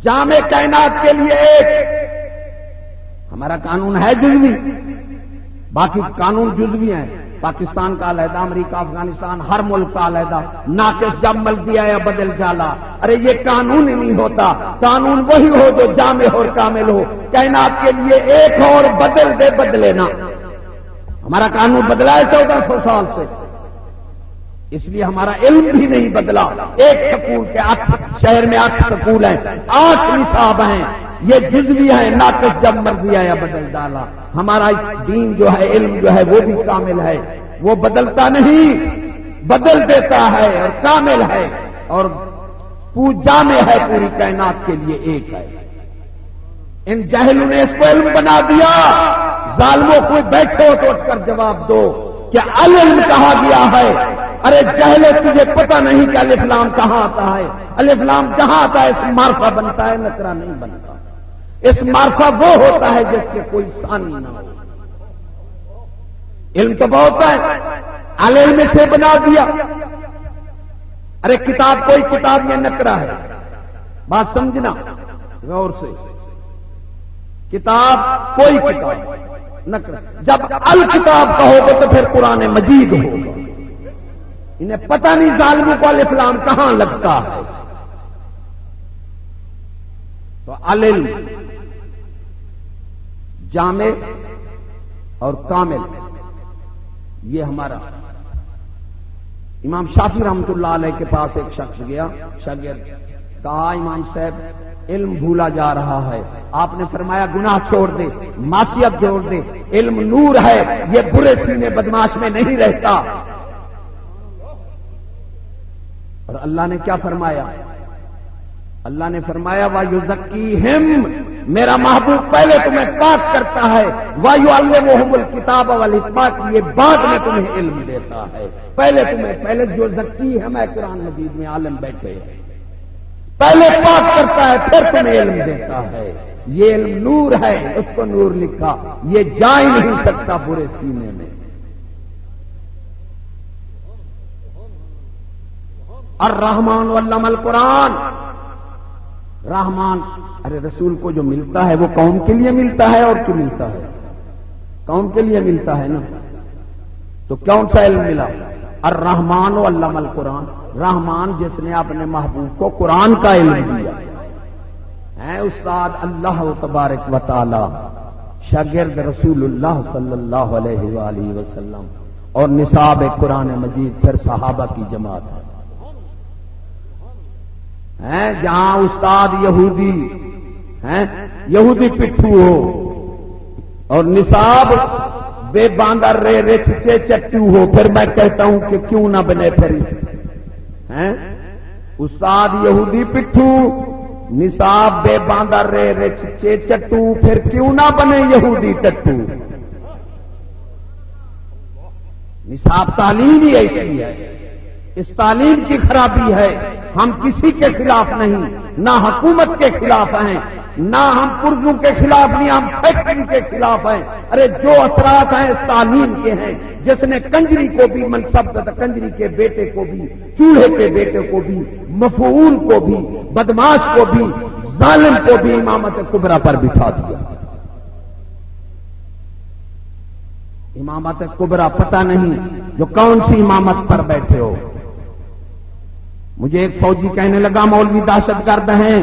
جامع کائنات کے لیے ایک ہمارا قانون ہے جزوی، باقی قانون جزوی ہیں. پاکستان کا علیحدہ، امریکہ، افغانستان، ہر ملک کا علیحدہ. ناقص جب مل دیا یا بدل جالا. ارے یہ قانون ہی نہیں ہوتا. قانون وہی ہو جو جامع اور کامل ہو. کائنات کے لیے ایک اور بدل دے، بدلے نا. ہمارا قانون بدلا ہے 1400 سال سے، اس لیے ہمارا علم بھی نہیں بدلا. ایک سکول کے 8 شہر میں 8 سکول ہیں، 8 نصاب ہیں، یہ جزوی ہے. ناقص جب مرضی آیا بدل ڈالا. ہمارا دین جو ہے، علم جو ہے وہ بھی کامل ہے، وہ بدلتا نہیں، بدل دیتا ہے اور کامل ہے اور جامع ہے، پوری کائنات کے لیے ایک ہے. ان جاہلوں نے اس کو علم بنا دیا. ظالموں کو بیٹھو تو اٹھ کر جواب دو کہ العلم کہا گیا ہے. ارے جہلے تجھے پتہ نہیں کہ الف لام کہاں آتا ہے. الف لام جہاں آتا ہے اس معرفہ بنتا ہے، نکرہ نہیں بنتا. اس معرفہ وہ ہوتا ہے جس کے کوئی ثانی نہ ہو. علم تو بہت ہے، العلم سے بنا دیا. ارے کتاب، کوئی کتاب یہ نکرہ ہے، بات سمجھنا غور سے. کتاب کوئی کتاب نکرہ. جب الکتاب کہو گے تو پھر قرآن مجید ہوگا. انہیں پتہ نہیں ظالموں کو الف لام کہاں لگتا ہے. تو العلم جامع اور کامل، یہ ہمارا. امام شافعی رحمۃ اللہ علیہ کے پاس ایک شخص گیا، شاگرد کہا امام صاحب علم بھولا جا رہا ہے. آپ نے فرمایا گناہ چھوڑ دے، معصیت چھوڑ دے، علم نور ہے، یہ برے سینے بدماش میں نہیں رہتا. اور اللہ نے کیا فرمایا؟ اللہ نے فرمایا وَيُزَكِّيهِمْ، میرا محبوب پہلے تمہیں پاک کرتا ہے، وَيُعَلِّمُهُمُ الْكِتَابَ وَالْحِکْمَةَ، یہ بعد میں تمہیں علم دیتا ہے. پہلے جو زکی ہے قرآن مجید میں عالم بیٹھے ہیں، پہلے پاک کرتا ہے پھر تمہیں علم دیتا ہے. یہ علم نور ہے، اس کو نور لکھا، یہ جا ہی نہیں سکتا برے سینے میں. الرحمن علم القرآن، رحمان ارے رسول کو جو ملتا ہے وہ قوم کے لیے ملتا ہے. اور کیوں ملتا ہے؟ قوم کے لیے ملتا ہے نا. تو کون سا علم ملا؟ الرحمن علم القرآن، رحمان جس نے اپنے محبوب کو قرآن کا علم دیا ہے. استاد اللہ تبارک و تعالی، شاگرد رسول اللہ صلی اللہ علیہ وآلہ وسلم، اور نصاب قرآن مجید پھر صحابہ کی جماعت ہے. جہاں استاد یہودی پٹھو ہو اور نصاب بے باندر رے رچ چے چٹو ہو، پھر میں کہتا ہوں کہ کیوں نہ بنے پھر. استاد یہودی پٹھو، نصاب بے باندر رے رچ چے چٹو، پھر کیوں نہ بنے یہودی ٹٹو. نصاب تعلیم ہی ایسی ہے. اس تعلیم کی خرابی ہے. ہم کسی کے خلاف نہیں، نہ حکومت کے خلاف ہیں، نہ ہم پرزوں کے خلاف نہیں، ہم فیکٹری کے خلاف ہیں. ارے جو اثرات ہیں اس تعلیم کے ہیں. جس نے کنجری کو بھی منصب تھا، کنجری کے بیٹے کو بھی، چولہے کے بیٹے کو بھی، مفعول کو بھی، بدماش کو بھی، ظالم کو بھی امامت کبریٰ پر بٹھا دیا. امامت کبریٰ پتہ نہیں جو کون سی امامت پر بیٹھے ہو. مجھے ایک فوجی کہنے لگا مولوی دہشت گرد ہیں،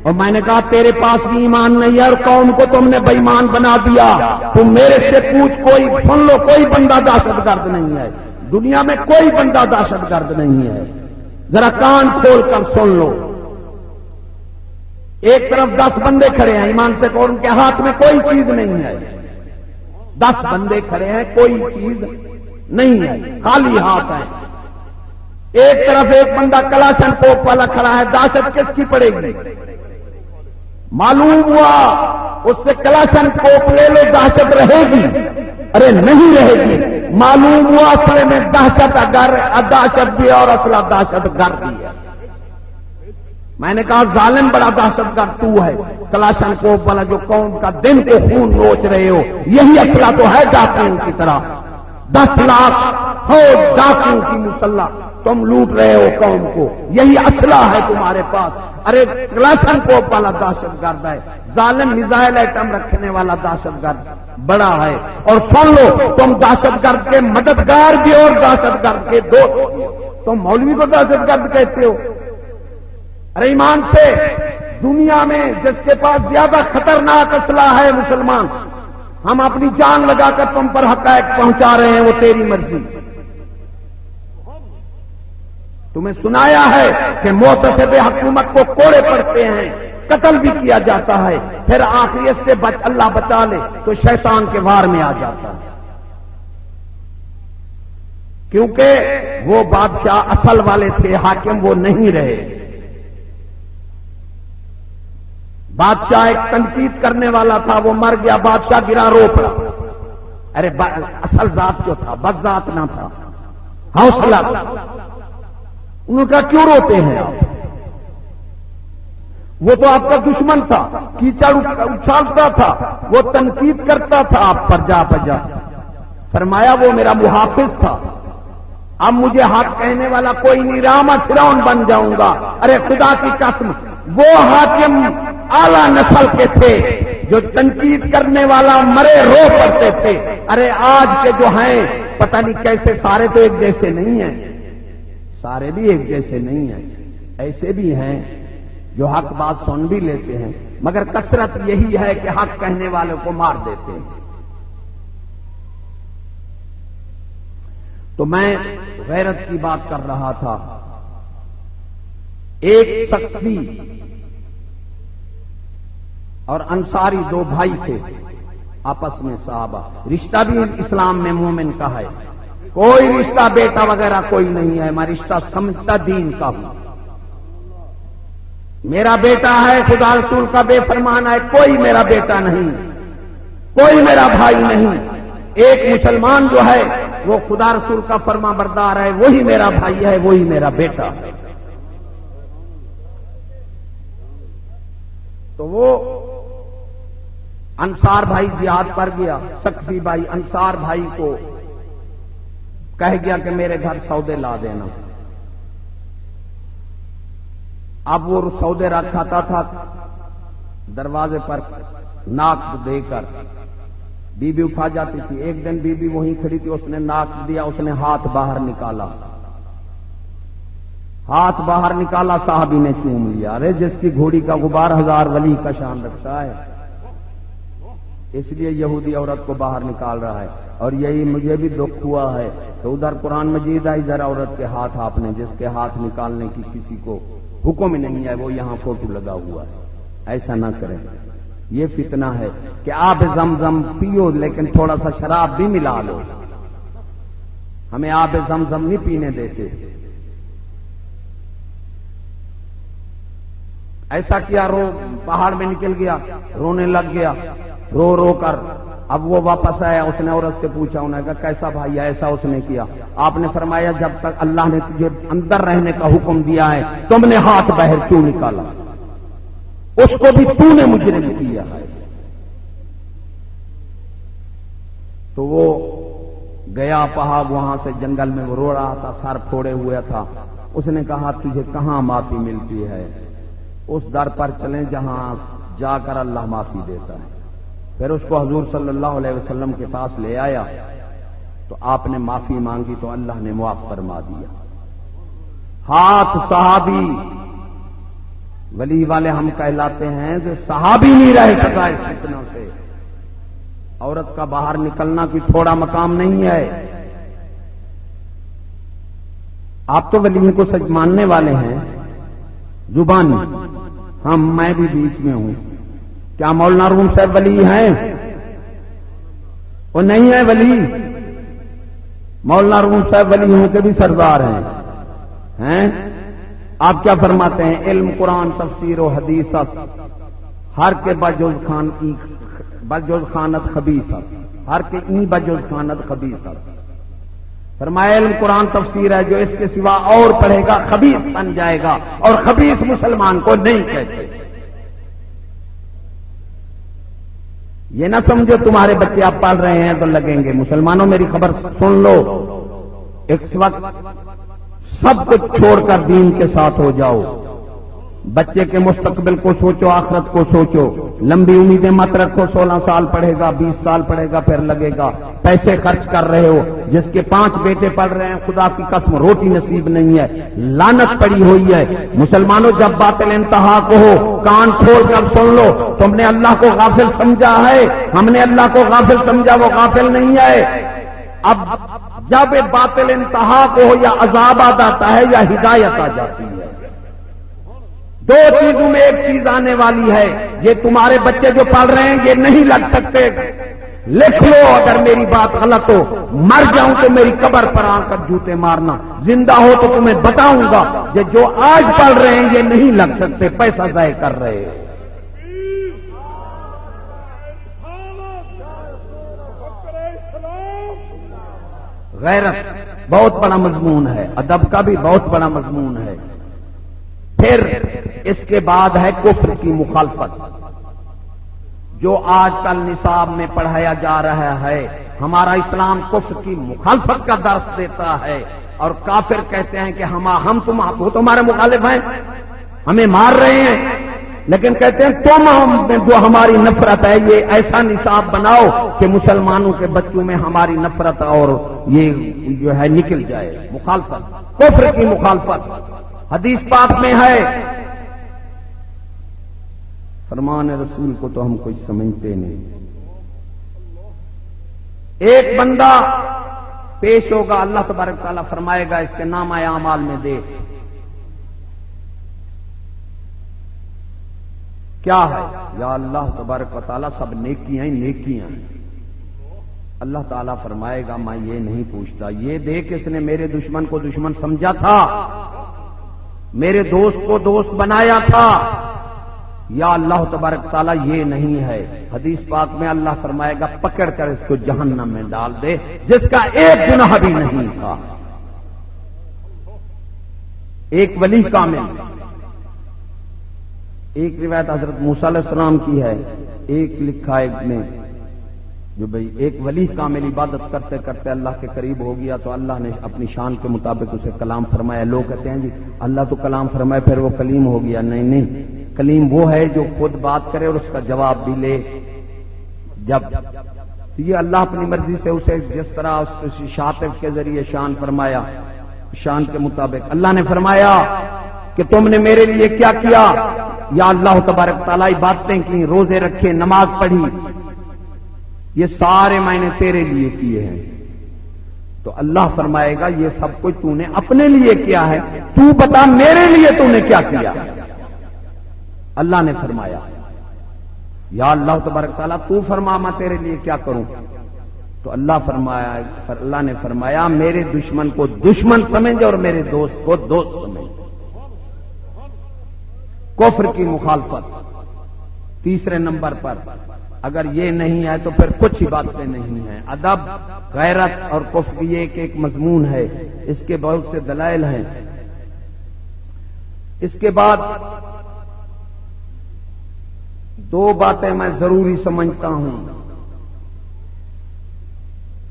اور میں نے کہا تیرے پاس بھی ایمان نہیں ہے اور قوم کو تم نے بے ایمان بنا دیا. تم میرے سے پوچھ، کوئی سن لو، کوئی بندہ دہشت گرد نہیں ہے دنیا میں، کوئی بندہ دہشت گرد نہیں ہے. ذرا کان کھول کر سن لو. ایک طرف 10 بندے کھڑے ہیں ایمان سے کہو، ان کے ہاتھ میں کوئی چیز نہیں ہے. 10 بندے کھڑے ہیں، کوئی چیز نہیں ہے، خالی ہاتھ ہیں. ایک طرف ایک بندہ کلاشن کوپ والا کھڑا ہے، دہشت کس کی پڑے گی؟ معلوم ہوا اس سے کلاشن کوپ لے لو، دہشت رہے گی؟ ارے نہیں رہے گی. معلوم ہوا اصل میں دہشت بھی اور اصلہ دہشت گرد بھی ہے. میں نے کہا ظالم بڑا دہشت گرد تو ہے، کلاشن کوپ والا جو قوم کا دن کو خون نوچ رہے ہو، یہی اصلہ تو ہے ڈاکوؤں کی طرح. 10 لاکھ ہو ڈاکوؤں کی مسلح تم لوٹ رہے ہو قوم کو، یہی اسلحہ ہے تمہارے پاس. ارے کلاشن کوپ والا دہشت گرد ہے، ظالم میزائل ایٹم رکھنے والا دہشت گرد بڑا ہے. اور سن لو، تم دہشت گرد کے مددگار بھی اور دہشت گرد کے دوست. تم مولوی کو دہشت گرد کہتے ہو. ارے ایمان سے، دنیا میں جس کے پاس زیادہ خطرناک اسلحہ ہے مسلمان، ہم اپنی جان لگا کر تم پر حقائق پہنچا رہے ہیں، وہ تیری مرضی. تمہیں سنایا ہے کہ معتصب حکومت کو کوڑے پڑتے ہیں، قتل بھی کیا جاتا ہے، پھر آخریت سے اللہ بچا لے تو شیطان کے وار میں آ جاتا ہے. کیونکہ وہ بادشاہ اصل والے تھے، حاکم وہ نہیں رہے. بادشاہ ایک تنقید کرنے والا تھا، وہ مر گیا، بادشاہ گرا رو پڑا. ارے اصل ذات جو تھا بد ذات نہ تھا، حوصلہ تھا. انہوں نے کہا کیوں روتے ہیں آپ؟ وہ تو آپ کا دشمن تھا، کیچڑ اچھالتا تھا، وہ تنقید کرتا تھا آپ پر جا بجا. فرمایا وہ میرا محافظ تھا، اب مجھے حق کہنے والا کوئی نہیں رہا، میں فرعون بن جاؤں گا. ارے خدا کی قسم، وہ حاکم اعلی نسل کے تھے جو تنقید کرنے والا مرے رو پڑتے تھے. ارے آج کے جو ہیں پتہ نہیں کیسے، سارے تو ایک جیسے نہیں ہیں، سارے بھی ایک جیسے نہیں ہیں. ایسے بھی ہیں جو حق بات سن بھی لیتے ہیں، مگر کثرت یہی ہے کہ حق کہنے والوں کو مار دیتے ہیں. تو میں غیرت کی بات کر رہا تھا. ایک سخی اور انصاری دو بھائی تھے آپس میں صحابہ. رشتہ بھی اسلام میں مومن کا ہے، کوئی رشتہ بیٹا وغیرہ کوئی نہیں ہے. میں رشتہ سمجھتا دین کا ہوں. میرا بیٹا ہے، خدا رسول کا بے فرمان ہے، کوئی میرا بیٹا نہیں، کوئی میرا بھائی نہیں. ایک مسلمان جو ہے وہ خدا رسول کا فرما بردار ہے، وہی میرا بھائی ہے، وہی میرا بیٹا ہے. تو وہ انصار بھائی جہاد پر گیا. سخی بھائی انصار بھائی کو کہہ گیا کہ میرے گھر سودے لا دینا. اب وہ سودے رکھاتا تھا دروازے پر ناک دے کر، بی بی اٹھا جاتی تھی. ایک دن بی بی وہیں کھڑی تھی، اس نے ناک دیا، اس نے ہاتھ باہر نکالا. ہاتھ باہر نکالا، صحابی نے چوم لیا. ارے جس کی گھوڑی کا غبار 1000 ولی کا شان رکھتا ہے، اس لیے یہودی عورت کو باہر نکال رہا ہے. اور یہی مجھے بھی دکھ ہوا ہے تو ادھر قرآن مجید ہے، ادھر عورت کے ہاتھ آپ نے، جس کے ہاتھ نکالنے کی کسی کو حکم نہیں ہے، وہ یہاں فوٹو لگا ہوا ہے. ایسا نہ کریں، یہ فتنہ ہے کہ آپ زمزم پیو لیکن تھوڑا سا شراب بھی ملا لو. ہمیں آپ زمزم نہیں پینے دیتے. ایسا کیا، رو پہاڑ میں نکل گیا، رونے لگ گیا، رو رو کر. اب وہ واپس آیا، اس نے عورت سے پوچھا، انہوں نے کہا کیسا بھائی ہے؟ ایسا اس نے کیا. آپ نے فرمایا جب تک اللہ نے تجھے اندر رہنے کا حکم دیا ہے تم نے ہاتھ باہر کیوں نکالا؟ اس کو بھی تو نے مجرم کیا ہے. تو وہ گیا پہاڑ، وہاں سے جنگل میں وہ رو رہا تھا، سر پھوڑے ہوئے تھا. اس نے کہا تجھے کہاں معافی ملتی ہے؟ اس در پر چلیں جہاں جا کر اللہ معافی دیتا ہے. پھر اس کو حضور صلی اللہ علیہ وسلم کے پاس لے آیا تو آپ نے معافی مانگی تو اللہ نے معاف فرما دیا. ہاتھ صحابی ولی والے ہم کہلاتے ہیں جو صحابی نہیں رہ سکا اس فتنوں سے. عورت کا باہر نکلنا کوئی تھوڑا مقام نہیں ہے. آپ تو ولی کو سچ ماننے والے ہیں زبانی، میں بھی بیچ میں ہوں. کیا مولانا روم صاحب ولی ہیں؟ وہ نہیں ہے ولی. مولانا روم صاحب ولی ہوں کے بھی سردار ہیں. آپ کیا فرماتے ہیں؟ علم قرآن تفسیر و حدیث ہر کے بجوز خانت خبیث، ہر کے ای بجوز خانت خبیث. فرمایا علم قرآن تفسیر ہے، جو اس کے سوا اور پڑھے گا خبیث بن جائے گا، اور خبیث مسلمان کو نہیں کہتے. یہ نہ سمجھو تمہارے بچے آپ پال رہے ہیں تو لگیں گے. مسلمانوں میری خبر سن لو، اس وقت سب کچھ چھوڑ کر دین کے ساتھ ہو جاؤ. بچے کے مستقبل کو سوچو، آخرت کو سوچو. لمبی امیدیں مت رکھو. 16 سال پڑھے گا، 20 سال پڑھے گا، پھر لگے گا. پیسے خرچ کر رہے ہو. جس کے 5 بیٹے پڑھ رہے ہیں خدا کی قسم روٹی نصیب نہیں ہے، لعنت پڑی ہوئی ہے. مسلمانوں جب باطل انتہا کو ہو کان کھول کر سن لو. تم نے اللہ کو غافل سمجھا ہے، ہم نے اللہ کو غافل سمجھا، وہ غافل نہیں ہے. اب جب باطل انتہا کو ہو یا عذاب آ جاتا ہے یا ہدایت آ جاتی ہے. 2 چیزوں میں ایک چیز آنے والی ہے. یہ تمہارے بچے جو پڑھ رہے ہیں یہ نہیں لگ سکتے. لکھ لو، اگر میری بات غلط ہو، مر جاؤں تو میری قبر پر آ کر جوتے مارنا. زندہ ہو تو تمہیں بتاؤں گا کہ جو آج پڑھ رہے ہیں یہ نہیں لگ سکتے، پیسہ ضائع کر رہے ہیں. غیرت بہت بڑا مضمون ہے، ادب کا بھی بہت بڑا مضمون ہے. پھر اس کے بعد ہے کفر کی مخالفت، جو آج کل نصاب میں پڑھایا جا رہا ہے. ہمارا اسلام کفر کی مخالفت کا درس دیتا ہے، اور کافر کہتے ہیں کہ وہ تمہارے مخالف ہیں، ہمیں مار رہے ہیں، لیکن کہتے ہیں تم جو ہماری نفرت ہے یہ ایسا نصاب بناؤ کہ مسلمانوں کے بچوں میں ہماری نفرت اور یہ جو ہے نکل جائے. مخالفت، کفر کی مخالفت حدیث پاک میں ہے. فرمان رسول کو تو ہم کچھ سمجھتے نہیں. ایک بندہ پیش ہوگا، اللہ تبارک تعالیٰ فرمائے گا اس کے نامہ اعمال میں دیکھ، کیا ہے؟ یا اللہ تبارک و تعالیٰ سب نیکیاں ہی نیکیاں ہیں۔ اللہ تعالیٰ فرمائے گا میں یہ نہیں پوچھتا، یہ دیکھ اس نے میرے دشمن کو دشمن سمجھا تھا، میرے دوست کو دوست بنایا تھا۔ یا اللہ تبارک تعالیٰ یہ نہیں ہے۔ حدیث پاک میں اللہ فرمائے گا پکڑ کر اس کو جہنم میں ڈال دے جس کا ایک گناہ بھی نہیں تھا۔ ایک ولی کامل، ایک روایت حضرت موسیٰ علیہ السلام کی ہے، ایک لکھا ایک نے جو بھئی ایک ولی کامل عبادت کرتے کرتے اللہ کے قریب ہو گیا تو اللہ نے اپنی شان کے مطابق اسے کلام فرمایا۔ لوگ کہتے ہیں جی اللہ تو کلام فرمائے پھر وہ کلیم ہو گیا۔ نہیں نہیں، کلیم وہ ہے جو خود بات کرے اور اس کا جواب بھی لے۔ جب یہ اللہ اپنی مرضی سے اسے جس طرح اس شاطف کے ذریعے شان فرمایا، شان کے مطابق اللہ نے فرمایا کہ تم نے میرے لیے کیا کیا؟ یا اللہ تبارک تعالیٰ عبادتیں کی، روزے رکھے، نماز پڑھی، یہ سارے میں نے تیرے لیے کیے ہیں۔ تو اللہ فرمائے گا یہ سب کچھ تو نے اپنے لیے کیا ہے، تو بتا میرے لیے تو نے کیا کیا؟ اللہ نے فرمایا یا اللہ تبارک تعالیٰ تو فرما میں تیرے لیے کیا کروں؟ تو اللہ نے فرمایا میرے دشمن کو دشمن سمجھ اور میرے دوست کو دوست سمجھ۔ کفر کی مخالفت تیسرے نمبر پر، اگر یہ نہیں ہے تو پھر کچھ ہی باتیں نہیں ہیں۔ ادب، غیرت اور کفر یہ ایک مضمون ہے، اس کے بہت سے دلائل ہیں۔ اس کے بعد دو باتیں میں ضروری سمجھتا ہوں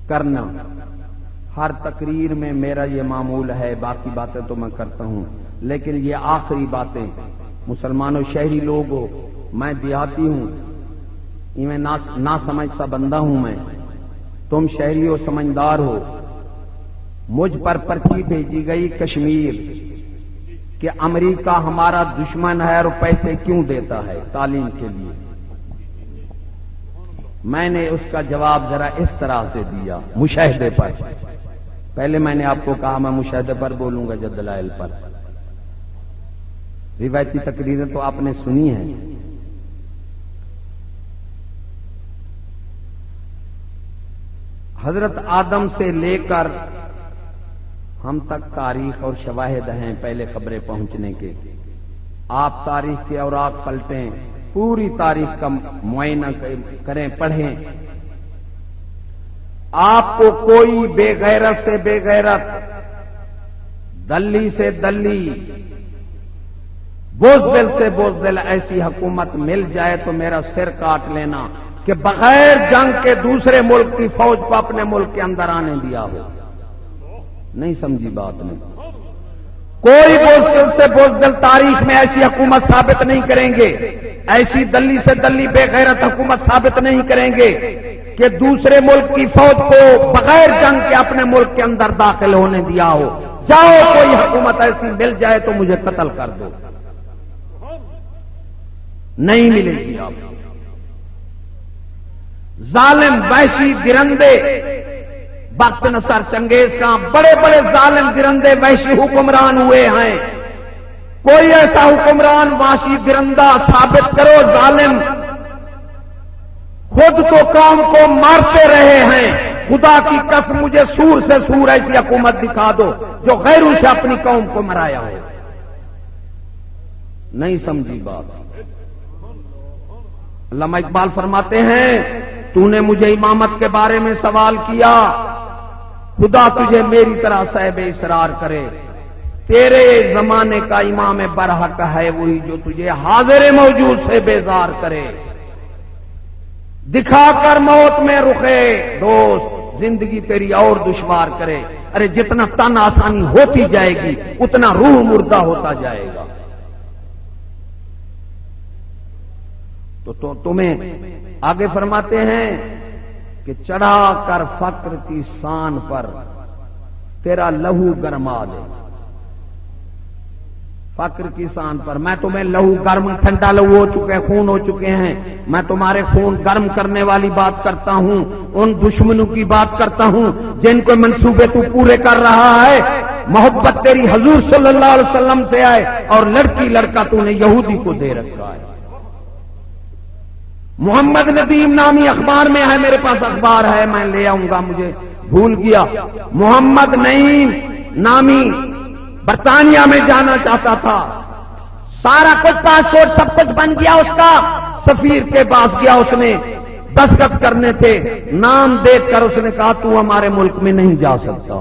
کرنا، ہر تقریر میں میرا یہ معمول ہے، باقی باتیں تو میں کرتا ہوں، لیکن یہ آخری باتیں مسلمانوں شہری لوگ ہو، میں دیہاتی ہوں، میں نہ سمجھ سا بندہ ہوں، میں تم شہری ہو سمجھدار ہو۔ مجھ پر پرچی بھیجی گئی کشمیر کہ امریکہ ہمارا دشمن ہے اور پیسے کیوں دیتا ہے تعلیم کے لیے۔ میں نے اس کا جواب ذرا اس طرح سے دیا مشاہدے پر۔ پہلے میں نے آپ کو کہا میں مشاہدے پر بولوں گا، جب دلائل پر۔ روایتی تقریریں تو آپ نے سنی ہیں۔ حضرت آدم سے لے کر ہم تک تاریخ اور شواہد ہیں پہلے خبریں پہنچنے کے۔ آپ تاریخ کے اوراق پلٹیں، پوری تاریخ کا معائنہ کریں، پڑھیں۔ آپ کو کوئی بے غیرت سے بے غیرت، دلی سے دلی، بزدل سے بزدل ایسی حکومت مل جائے تو میرا سر کاٹ لینا کہ بغیر جنگ کے دوسرے ملک کی فوج کو اپنے ملک کے اندر آنے دیا ہو۔ نہیں سمجھی بات نے؟ کوئی بزدل سے بزدل تاریخ میں ایسی حکومت ثابت نہیں کریں گے، ایسی دلی سے دلی بے غیرت حکومت ثابت نہیں کریں گے کہ دوسرے ملک کی فوج کو بغیر جنگ کے اپنے ملک کے اندر داخل ہونے دیا ہو۔ جاؤ کوئی حکومت ایسی مل جائے تو مجھے قتل کر دو، نہیں ملے گی آپ۔ ظالم وحشی درندے بخت نصر چنگیز کا بڑے بڑے ظالم درندے وحشی حکمران ہوئے ہیں۔ کوئی ایسا حکمران وحشی درندہ ثابت کرو، ظالم خود کو قوم کو مارتے رہے ہیں، خدا کی قسم مجھے سور سے سور ایسی حکومت دکھا دو جو غیروں سے اپنی قوم کو مرایا ہو۔ نہیں سمجھی بات؟ علامہ اقبال فرماتے ہیں تو نے مجھے امامت کے بارے میں سوال کیا، خدا تجھے میری طرح صاحب اصرار کرے، تیرے زمانے کا امام برحق ہے وہی جو تجھے حاضر موجود سے بیزار کرے، دکھا کر موت میں رخے دوست زندگی تیری اور دشوار کرے۔ ارے جتنا تن آسانی ہوتی جائے گی اتنا روح مردہ ہوتا جائے گا۔ تو تمہیں آگے فرماتے ہیں کہ چڑھا کر فقر کی سان پر تیرا لہو گرما دے، فقر کی سان پر میں تمہیں لہو گرم ٹھنڈا لہو ہو چکے، خون ہو چکے ہیں، میں تمہارے خون گرم کرنے والی بات کرتا ہوں، ان دشمنوں کی بات کرتا ہوں جن کو منصوبے تو پورے کر رہا ہے۔ محبت تیری حضور صلی اللہ علیہ وسلم سے آئے اور لڑکی لڑکا تو نے یہودی کو دے رکھا ہے۔ محمد ندیم نامی اخبار میں ہے، میرے پاس اخبار ہے، میں لے آؤں گا، مجھے بھول گیا۔ محمد نعیم نامی برطانیہ میں جانا چاہتا تھا، سارا کچھ پاسپورٹ سب کچھ بن گیا اس کا، سفیر کے پاس گیا، اس نے دستخط کرنے تھے، نام دیکھ کر اس نے کہا تو ہمارے ملک میں نہیں جا سکتا۔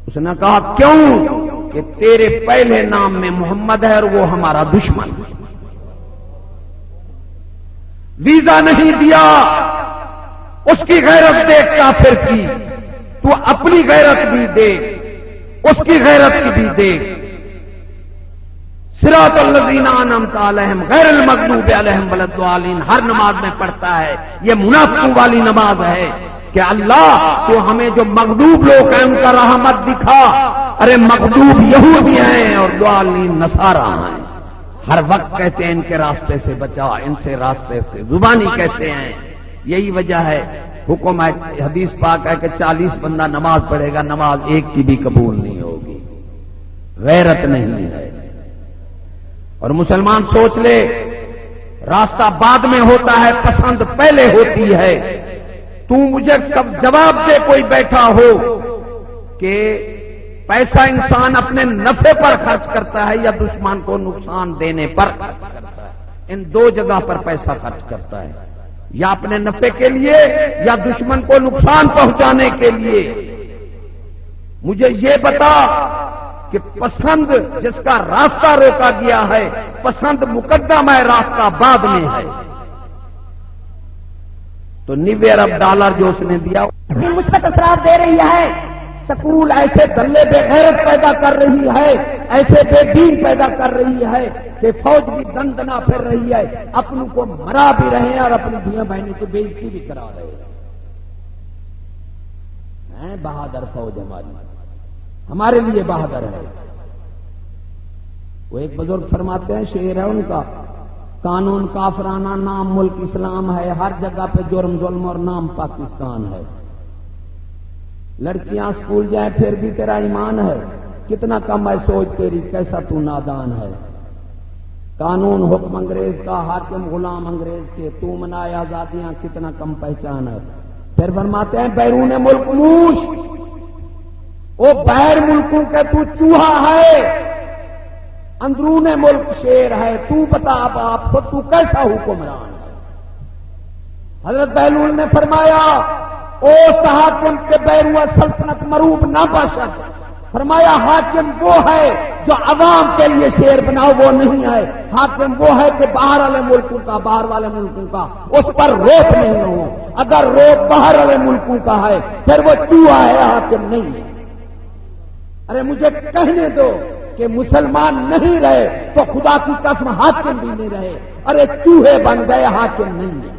اس نے کہا کیوں؟ کہ تیرے پہلے نام میں محمد ہے اور وہ ہمارا دشمن۔ ویزا نہیں دیا، اس کی غیرت دیکھ کافر کی، تو اپنی غیرت بھی دے، اس کی غیرت کی بھی دے۔ صراط الذین انعمت علیہم غیر المغضوب علیہم ولا الضالین ہر نماز میں پڑھتا ہے، یہ منافقوں والی نماز ہے کہ اللہ تو ہمیں جو مغضوب لوگ ہیں ان کا رحمت دکھا۔ ارے مغضوب یہودی ہیں اور ضالین نصارا ہیں، ہر وقت کہتے ہیں ان کے راستے سے بچا، ان سے راستے سے، زبانی کہتے ہیں۔ یہی وجہ ہے حکم ہے، حدیث پاک ہے کہ 40 بندہ نماز پڑھے گا، نماز ایک کی بھی قبول نہیں ہوگی، غیرت نہیں ہے۔ اور مسلمان سوچ لے، راستہ بعد میں ہوتا ہے، پسند پہلے ہوتی ہے۔ تو مجھے سب جواب دے، کوئی بیٹھا ہو کہ پیسہ انسان اپنے نفع پر خرچ کرتا ہے یا دشمن کو نقصان دینے پر خرچ کرتا ہے؟ ان دو جگہ پر پیسہ خرچ کرتا ہے، یا اپنے نفع کے لیے یا دشمن کو نقصان پہنچانے کے لیے۔ مجھے یہ بتا کہ پسند جس کا راستہ روکا گیا ہے، پسند مقدم ہے، راستہ بعد میں ہے، تو $90 ارب جو اس نے دیا مثبت اثرات دے رہی ہے۔ سکول ایسے دلے بے غیرت پیدا کر رہی ہے، ایسے بے دین پیدا کر رہی ہے کہ فوج بھی دن دنا پھر رہی ہے، اپنوں کو مرا بھی رہے ہیں اور اپنی دھیاں بہنوں کی بےزتی بھی کرا رہے ہیں۔ بہادر فوج ہمارے لیے بہادر ہے۔ وہ ایک بزرگ فرماتے ہیں، شعر ہے ان کا، قانون کافرانہ نام ملک اسلام ہے، ہر جگہ پہ جرم ظلم اور نام پاکستان ہے۔ لڑکیاں اسکول جائیں پھر بھی تیرا ایمان ہے، کتنا کم ہے سوچ تیری، کیسا تو نادان ہے۔ قانون حکم انگریز کا، حاکم غلام انگریز کے، تو منائے آزادیاں کتنا کم پہچان ہے۔ پھر فرماتے ہیں بیرون ملک موش، وہ بغیر ملکوں کے تو چوہا ہے، اندرون ملک شیر ہے، تو بتا اب آپ کو تو کیسا حکمران ہے۔ حضرت بہلول نے فرمایا او حاکم کے بیرون سلطنت مروب نہ باشد، فرمایا حاکم وہ ہے جو عوام کے لیے شیر بناؤ، وہ نہیں ہے۔ حاکم وہ ہے کہ باہر والے ملکوں کا، باہر والے ملکوں کا اس پر روک نہیں ہو، اگر روک باہر والے ملکوں کا ہے پھر وہ چوہا ہے، حاکم نہیں ہے۔ ارے مجھے کہنے دو کہ مسلمان نہیں رہے تو خدا کی قسم حاکم بھی نہیں رہے، ارے چوہے بن گئے، حاکم نہیں ہے۔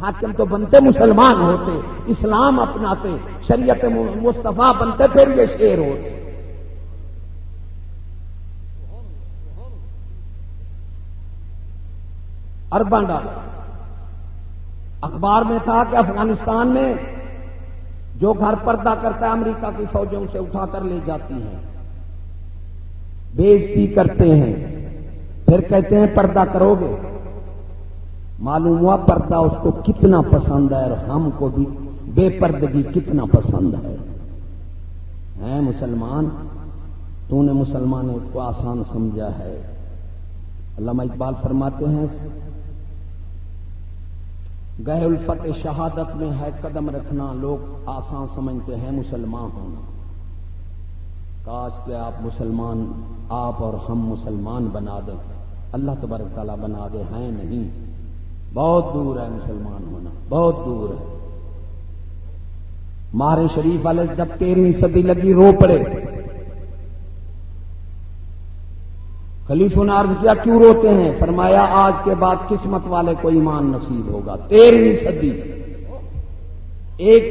حاکم تو بنتے مسلمان ہوتے، اسلام اپناتے، شریعت مصطفیٰ بنتے، پھر یہ شیر ہوتے۔ ارباں ڈالر اخبار میں تھا کہ افغانستان میں جو گھر پردہ کرتا ہے امریکہ کی فوجوں سے اٹھا کر لے جاتی ہیں، بےعزتی کرتے ہیں، پھر کہتے ہیں پردہ کرو گے۔ معلوم ہوا پردہ اس کو کتنا پسند ہے اور ہم کو بھی بے پردگی کتنا پسند ہے۔ مسلمان، تو نے مسلمانوں کو آسان سمجھا ہے۔ علامہ اقبال فرماتے ہیں گہے الفت شہادت میں ہے قدم رکھنا، لوگ آسان سمجھتے ہیں مسلمان ہونا۔ کاش کہ آپ مسلمان، آپ اور ہم مسلمان بنا دیں، اللہ تبارک تعالیٰ بنا دے، ہیں نہیں، بہت دور ہے مسلمان ہونا، بہت دور ہے۔ ماہر شریف والے جب 13ویں صدی لگی رو پڑے، خلیفہ نے عرض کیا کیوں روتے ہیں؟ فرمایا آج کے بعد قسمت والے کو ایمان نصیب ہوگا۔ 13ویں صدی، ایک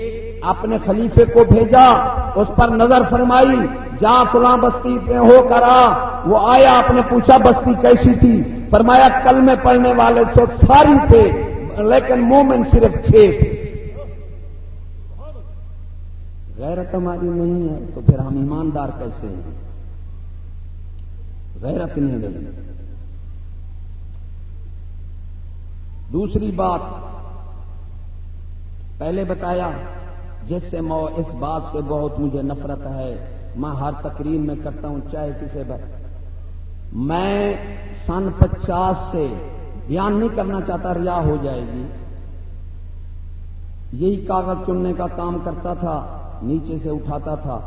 اپنے خلیفے کو بھیجا، اس پر نظر فرمائی، جا فلاں بستی پہ ہو کر آ۔ وہ آیا، آپ نے پوچھا بستی کیسی تھی؟ فرمایا کلمے پڑھنے والے تو ساری تھے لیکن مومن صرف 6 تھے۔ غیرت ہماری نہیں ہے تو پھر ہم ایماندار کیسے ہیں؟ غیرت نہیں رہی۔ دوسری بات پہلے بتایا، جس سے اس بات سے بہت مجھے نفرت ہے، میں ہر تقریر میں کرتا ہوں چاہے کسی میں سن 50 سے بیان نہیں کرنا چاہتا، ریا ہو جائے گی، یہی کاغذ چننے کا کام کرتا تھا، نیچے سے اٹھاتا تھا،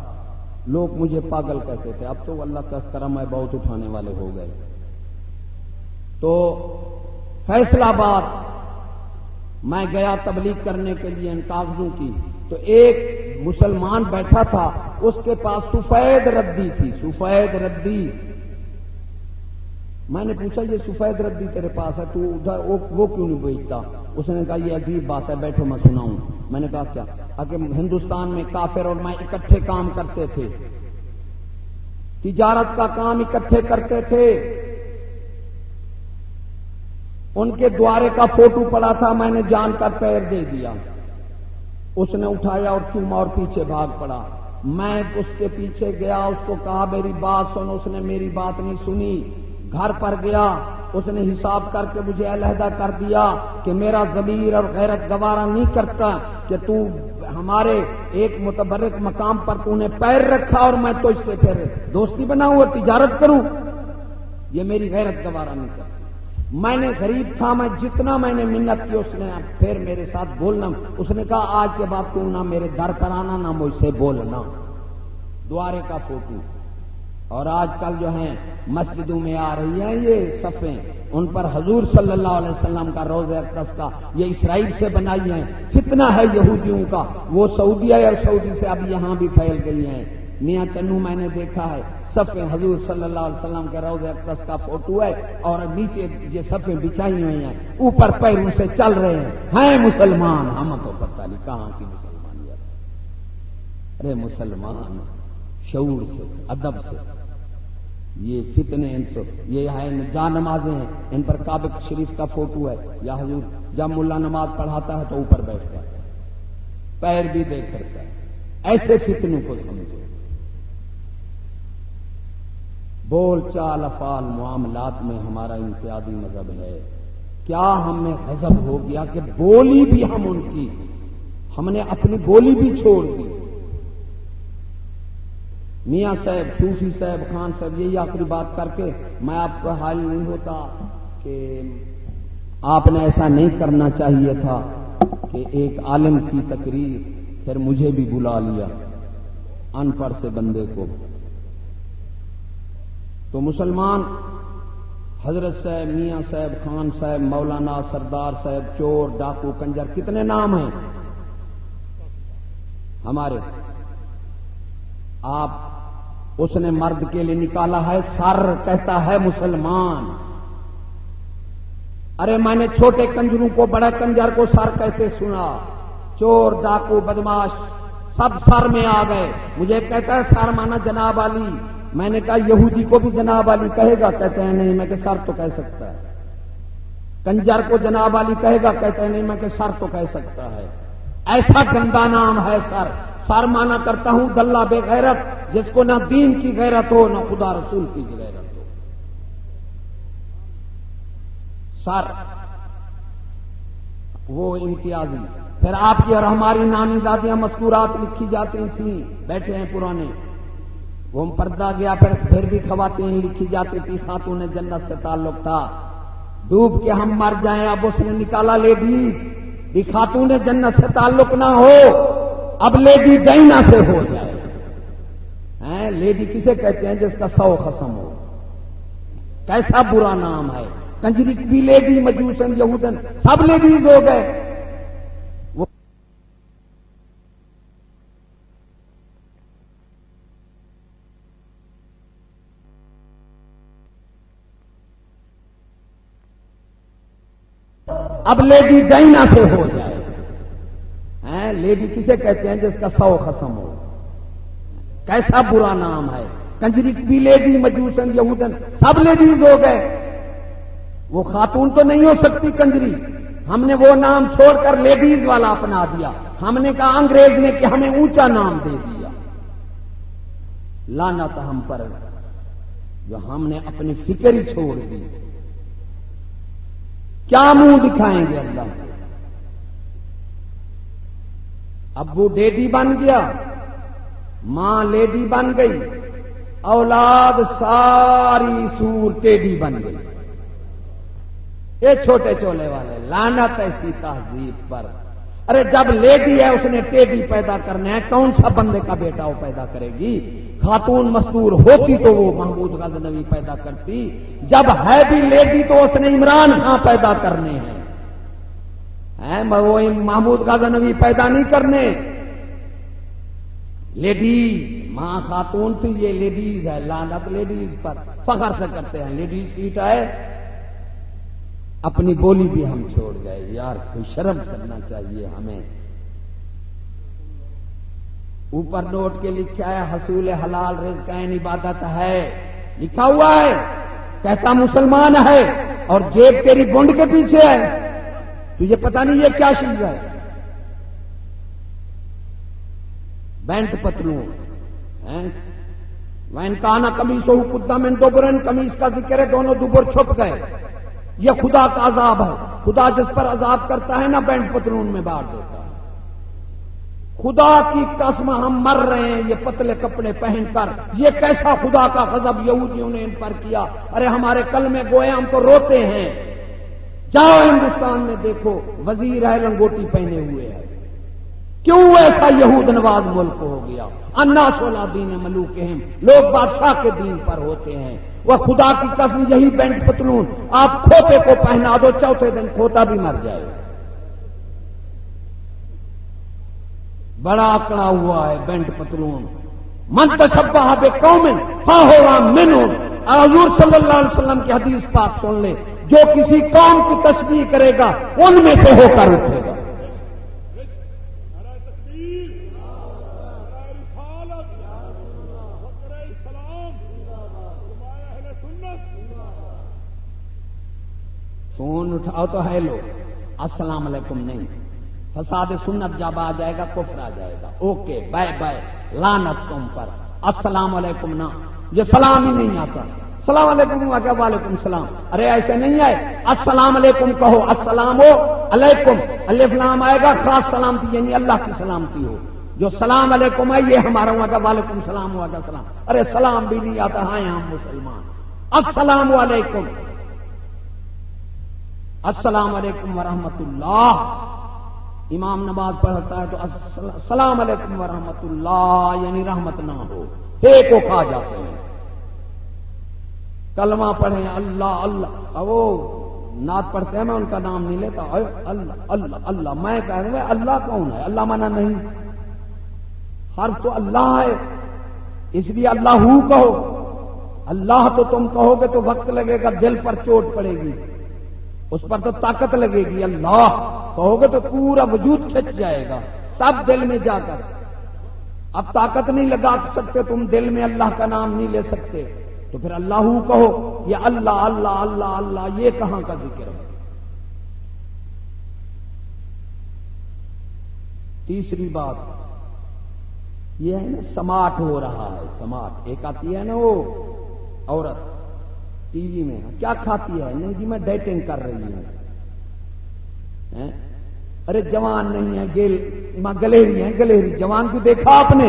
لوگ مجھے پاگل کہتے تھے، اب تو اللہ کا کرم ہے بہت اٹھانے والے ہو گئے۔ تو فیصلہ آباد میں گیا تبلیغ کرنے کے لیے ان کاغذوں کی، تو ایک مسلمان بیٹھا تھا، اس کے پاس سفید ردی تھی، سفید ردی۔ میں نے پوچھا یہ سفید ردی تیرے پاس ہے، تو ادھر وہ کیوں نہیں بیچتا؟ اس نے کہا یہ عجیب بات ہے، بیٹھو میں سناؤں۔ میں نے کہا کیا؟ کہ ہندوستان میں کافر اور میں اکٹھے کام کرتے تھے، تجارت کا کام اکٹھے کرتے تھے، ان کے دوارے کا فوٹو پڑا تھا، میں نے جان کر پیر دے دیا، اس نے اٹھایا اور چوما اور پیچھے بھاگ پڑا۔ میں اس کے پیچھے گیا، اس کو کہا میری بات سن، اس نے میری بات نہیں سنی، گھر پر گیا، اس نے حساب کر کے مجھے علیحدہ کر دیا کہ میرا ضمیر اور غیرت گوارا نہیں کرتا کہ تو ہمارے ایک متبرک مقام پر تو نے پیر رکھا اور میں تو اس سے پھر دوستی بناؤں اور تجارت کروں، یہ میری غیرت گوارا نہیں کرتا۔ میں نے غریب تھا، میں جتنا میں نے منت کی، اس نے پھر میرے ساتھ بولنا، اس نے کہا آج کے بعد تو نہ میرے در پر آنا نہ مجھ سے بولنا، دوارے کا فوٹو۔ اور آج کل جو ہیں مسجدوں میں آ رہی ہیں یہ صفیں، ان پر حضور صلی اللہ علیہ وسلم کا روضہ اقدس کا، یہ اسرائیل سے بنائی ہیں، فتنہ ہے یہودیوں کا، وہ سعودیہ اور سعودی سے اب یہاں بھی پھیل گئی ہیں۔ میاں چنو میں نے دیکھا ہے، صفیں حضور صلی اللہ علیہ وسلم کے روضہ اقدس کا فوٹو ہے اور نیچے یہ صفیں بچائی ہوئی ہیں، اوپر پیروں سے چل رہے ہیں مسلمان، ہم تو پتہ نہیں کہاں کی مسلمانیت۔ ارے مسلمان شعور سے، ادب سے، یہ فتنے ان سے، یہ ہے جان نمازیں ہیں، ان پر کعبہ شریف کا فوٹو ہے، یا حضور جب ملا نماز پڑھاتا ہے تو اوپر بیٹھتا ہے، پیر بھی دیکھ کرتا ہے۔ ایسے فتنوں کو سمجھو، بول چال افعال معاملات میں ہمارا امتیازی مذہب ہے۔ کیا ہمیں غضب ہو گیا کہ بولی بھی ہم نے اپنی بولی بھی چھوڑ دی۔ میاں صاحب، صوفی صاحب، خان صاحب، یہی آخری بات کر کے میں آپ کا حال نہیں ہوتا کہ آپ نے ایسا نہیں کرنا چاہیے تھا کہ ایک عالم کی تقریر پھر مجھے بھی بلا لیا، ان پڑھ سے بندے کو۔ تو مسلمان حضرت صاحب، میاں صاحب، خان صاحب، مولانا، سردار صاحب، چور، ڈاکو، کنجر، کتنے نام ہیں ہمارے؟ آپ اس نے مرد کے لیے نکالا ہے سر، کہتا ہے مسلمان۔ ارے میں نے چھوٹے کنجروں کو بڑے کنجر کو سر کہتے سنا، چور، ڈاکو، بدماش سب سر میں آ گئے، مجھے کہتا ہے سر مانا جناب علی۔ میں نے کہا یہودی کو بھی جناب علی کہے گا؟ کہتے ہیں نہیں، میں کہ سر تو کہہ سکتا ہے۔ کنجر کو جناب علی کہے گا؟ کہتے ہیں نہیں، میں کہ سر تو کہہ سکتا ہے۔ ایسا گندا نام ہے سر۔ سر مانا کرتا ہوں دلہ بے غیرت، جس کو نہ دین کی غیرت ہو نہ خدا رسول کی غیرت ہو۔ سر وہ امتیازی۔ پھر آپ کی اور ہماری نانی دادیاں مذکورات لکھی جاتی تھیں، بیٹھے ہیں پرانے، وہ پردہ گیا پھر بھی خواتین لکھی جاتی تھی، خاتون جنت سے تعلق تھا، ڈوب کے ہم مر جائیں، اب اس نے نکالا لیڈیز، بھی خاتون جنت سے تعلق نہ ہو، اب لیڈی ڈائنا سے ہو جائے۔ لیڈی کسے کہتے ہیں؟ جس کا 100 خصم ہو۔ کیسا برا نام ہے، کنجری بھی لیڈی، مجوسن، یہودن سب لیڈیز ہو گئے۔ اب لیڈی ڈائنا سے ہو جائے۔ لیڈی کسے کہتے ہیں؟ جس کا 100 خصم ہو۔ کیسا برا نام ہے، کنجری بھی لیڈی، مجوسن، یہودن سب لیڈیز ہو گئے۔ وہ خاتون تو نہیں ہو سکتی کنجری، ہم نے وہ نام چھوڑ کر لیڈیز والا اپنا دیا۔ ہم نے کہا انگریز نے کہ ہمیں اونچا نام دے دیا۔ لعنت ہم پر جو ہم نے اپنی فکر ہی چھوڑ دی۔ کیا منہ دکھائیں گے اللہ کو؟ ابو ڈیڈی بن گیا، ماں لیڈی بن گئی، اولاد ساری سور ٹیڈی بن گئی۔ یہ چھوٹے چولے والے لعنت ایسی تہذیب پر۔ ارے جب لیڈی ہے اس نے ٹیڈی پیدا کرنا ہے، کون سا بندے کا بیٹا وہ پیدا کرے گی؟ خاتون مستور ہوتی تو وہ محمود غزنوی پیدا کرتی، جب ہے بھی لیڈی تو اس نے عمران خان پیدا کرنے ہیں، وہ محمود غزنوی پیدا نہیں کرنے۔ لیڈیز، ماں خاتون تھی، یہ لیڈیز ہے، لعنت لیڈیز پر، فخر سے کرتے ہیں لیڈیز سیٹ ہے۔ اپنی بولی بھی ہم چھوڑ گئے یار، کوئی شرم کرنا چاہیے ہمیں۔ اوپر نوٹ کے لکھا ہے حصول حلال رزق عین عبادت ہے، لکھا ہوا ہے، کہتا مسلمان ہے اور جیب تیری بونڈ کے پیچھے ہے، تجھے پتہ نہیں یہ کیا چیز ہے؟ بینٹ پتلون، وین کانا قمیصہ قد من دبر، قمیص کا ذکر ہے، دونوں دبر چھپ گئے، یہ خدا کا عذاب ہے۔ خدا جس پر عذاب کرتا ہے نا بینٹ پتلون میں باڑ دیتا ہے۔ خدا کی قسم ہم مر رہے ہیں یہ پتلے کپڑے پہن کر، یہ کیسا خدا کا غضب یہودیوں نے ان پر کیا۔ ارے ہمارے کلمے گوئے ہم تو روتے ہیں۔ جاؤ ہندوستان میں دیکھو، وزیر ہے لنگوٹی پہنے ہوئے ہے، کیوں ایسا یہود نواز ملک ہو گیا؟ الناس علی دین ملوکہم، لوگ بادشاہ کے دین پر ہوتے ہیں۔ وہ خدا کی قسم یہی بینٹ پتلون آپ کھوتے کو پہنا دو، چوتھے دن کھوتا بھی مر جائے۔ بڑا اکڑا ہوا ہے بینٹ پتلون۔ من تشبہ بقوم فہو منہم، حضور صلی اللہ علیہ وسلم کی حدیث پاک سن لے، جو کسی قوم کی تشبیہ کرے گا ان میں سے ہو کر اٹھے گا۔ فون اٹھاؤ تو ہیلو، السلام علیکم نہیں، فساد سنت جب آ جائے گا کفر آ جائے گا، اوکے بائے بائے، لعنت تم پر۔ السلام علیکم نہ، یہ سلام ہی نہیں آتا۔ السلام علیکم ہوا کیا؟ وعلیکم السلام۔ ارے ایسے نہیں ہے، السلام علیکم کہو، السلام علیکم، الف لام آئے گا، خاص سلامتی یعنی اللہ کی سلامتی ہو۔ جو سلام علیکم ہے یہ ہمارا ہوا کیا؟ وعلیکم السلام ہوا کیا؟ سلام۔ ارے سلام بھی نہیں آتا، ہاں ہم مسلمان۔ السلام علیکم، السلام علیکم ورحمۃ اللہ۔ امام نماز پڑھتا ہے تو السلام علیکم ورحمۃ اللہ یعنی رحمت نہ ہو، ایک کو کھا جاتے ہیں۔ کلمہ پڑھیں اللہ اللہ، وہ نعت پڑھتے ہیں، میں ان کا نام نہیں لیتا، اللہ اللہ اللہ، میں کہہ رہا ہوں اللہ کون ہے؟ اللہ مانا نہیں، حرف تو اللہ ہے، اس لیے اللہ ہو کہو۔ اللہ تو تم کہو گے تو وقت لگے گا، دل پر چوٹ پڑے گی، اس پر تو طاقت لگے گی۔ اللہ کہو گے تو پورا وجود کھچ جائے گا، تب دل میں جا کر۔ اب طاقت نہیں لگا سکتے تم، دل میں اللہ کا نام نہیں لے سکتے، تو پھر اللہ کہو، یا اللہ اللہ اللہ اللہ، یہ کہاں کا ذکر ہے؟ تیسری بات یہ ہے نا، سماٹ ہو رہا ہے، سماٹ۔ ایک آتی ہے نا وہ عورت ٹی وی میں، کیا کھاتی ہے؟ نہیں جی میں ڈائٹنگ کر رہی ہوں۔ ارے جوان نہیں ہے، گلیری ہے، گلیری جوان کو دیکھا آپ نے؟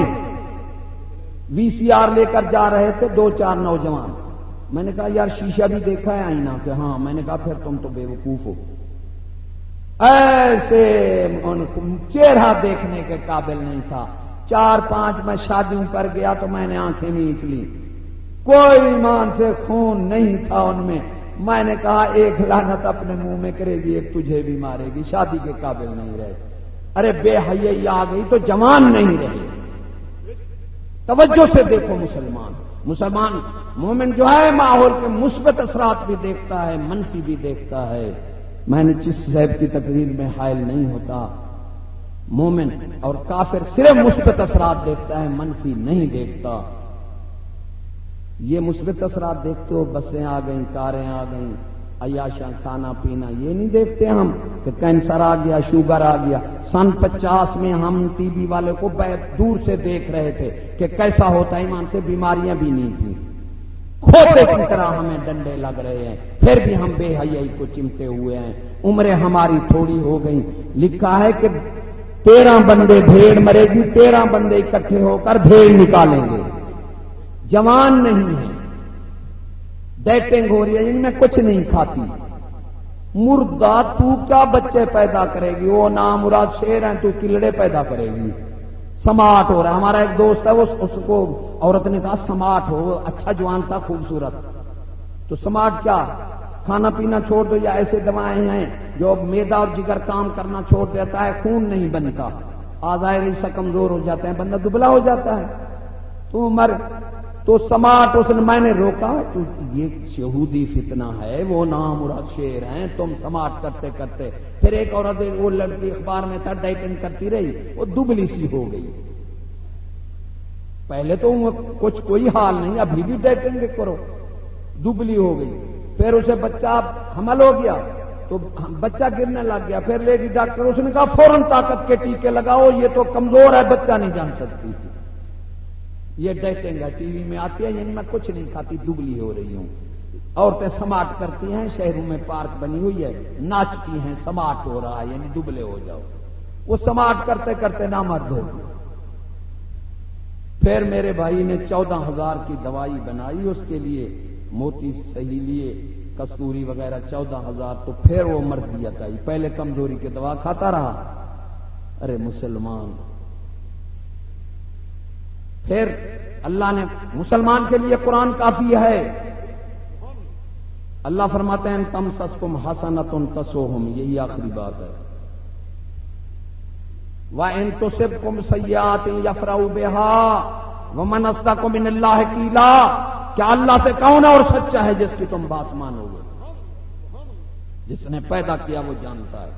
وی سی آر لے کر جا رہے تھے 2-4 نوجوان، میں نے کہا یار شیشہ بھی دیکھا ہے آئینہ؟ کہ ہاں۔ میں نے کہا پھر تم تو بے وقوف ہو، ایسے چہرہ دیکھنے کے قابل نہیں تھا۔ 4-5 میں شادیوں پر گیا تو میں نے آنکھیں نیچ لی، کوئی ایمان سے خون نہیں تھا ان میں۔ میں نے کہا ایک لعنت اپنے منہ میں کرے گی، ایک تجھے بھی مارے گی، شادی کے قابل نہیں رہے۔ ارے بے حیائی آ گئی تو جوان نہیں رہے۔ توجہ سے دیکھو مسلمان مومن جو ہے ماحول کے مثبت اثرات بھی دیکھتا ہے، منفی بھی دیکھتا ہے۔ میں نے جس صاحب کی تقریر میں حائل نہیں ہوتا۔ مومن اور کافر صرف مثبت اثرات دیکھتا ہے، منفی نہیں دیکھتا۔ یہ مثبت اثرات دیکھتے ہو، بسیں آ گئیں، کاریں آ گئیں، عیاشاں، کھانا پینا، یہ نہیں دیکھتے ہم کہ کینسر آ گیا، شوگر آ گیا۔ سن 50 میں ہم ٹی بی والے کو دور سے دیکھ رہے تھے کہ کیسا ہوتا ہے، ایمان سے بیماریاں بھی نہیں تھیں، کھوتے کی طرح ہمیں ڈنڈے لگ رہے ہیں، پھر بھی ہم بے حیائی کو چمٹے ہوئے ہیں۔ عمریں ہماری تھوڑی ہو گئی. لکھا ہے کہ 13 بندے بھیڑ مرے گی، 13 بندے اکٹھے ہو کر بھیڑ نکالیں گے. جوان نہیں ہے، ڈیٹنگ ہو رہی ہے، ان میں کچھ نہیں کھاتی. مردہ تو کیا بچے پیدا کرے گی؟ وہ نامراد شیر ہیں، تو کلڑے پیدا کرے گی. سماٹ ہو رہا ہے. ہمارا ایک دوست ہے، اس کو عورت نے کہا سماٹ ہو، اچھا جوان تھا، خوبصورت. تو سماٹ کیا؟ کھانا پینا چھوڑ دو، یا ایسے دوائیں ہیں جو میدا اور جگر کام کرنا چھوڑ دیتا ہے، خون نہیں بنتا، اعضائے رشتہ کمزور ہو جاتے ہیں، بندہ دبلا ہو جاتا ہے. تو سماٹ. اس نے میں نے روکا، تو یہ یہودی فتنہ ہے، وہ نامراد شیر ہیں، تم سماٹ کرتے کرتے. پھر ایک عورت، وہ لڑکی اخبار میں تھا، ڈائٹنگ کرتی رہی، وہ دبلی سی ہو گئی. پہلے تو کچھ کوئی حال نہیں، ابھی بھی ڈائٹنگ کرو، دبلی ہو گئی. پھر اسے بچہ حمل ہو گیا تو بچہ گرنے لگ گیا. پھر لے گی ڈاکٹر، اس نے کہا فوراً طاقت کے ٹیکے لگاؤ، یہ تو کمزور ہے، بچہ نہیں جان سکتی. یہ ڈیٹنگ ہے، ٹی وی میں آتی ہے، یعنی میں کچھ نہیں کھاتی، دبلی ہو رہی ہوں. عورتیں سماٹ کرتی ہیں، شہروں میں پارک بنی ہوئی ہے، ناچتی ہیں، سماٹ ہو رہا ہے، یعنی دبلے ہو جاؤ. وہ سماٹ کرتے کرتے نامرد ہو گئی. پھر میرے بھائی نے 14,000 کی دوائی بنائی اس کے لیے، موتی صحیح لیے، کستوری وغیرہ 14,000. تو پھر وہ مردیت آئی. پہلے کمزوری کی دوا کھاتا رہا. ارے مسلمان، پھر اللہ نے مسلمان کے لیے قرآن کافی ہے. اللہ فرماتے ہیں تمسسکم حسنۃ تسؤہم، یہی آخری بات ہے. وَإِن تُصِبْكُمْ سَیِّئَاتٌ یفرحوا بِہَا وَمَنْ أَصْدَقُ مِنَ اللَّهِ قِیلًا. کیا اللہ سے کون ہے اور سچا ہے جس کی تم بات مانو گے؟ جس نے پیدا کیا وہ جانتا ہے.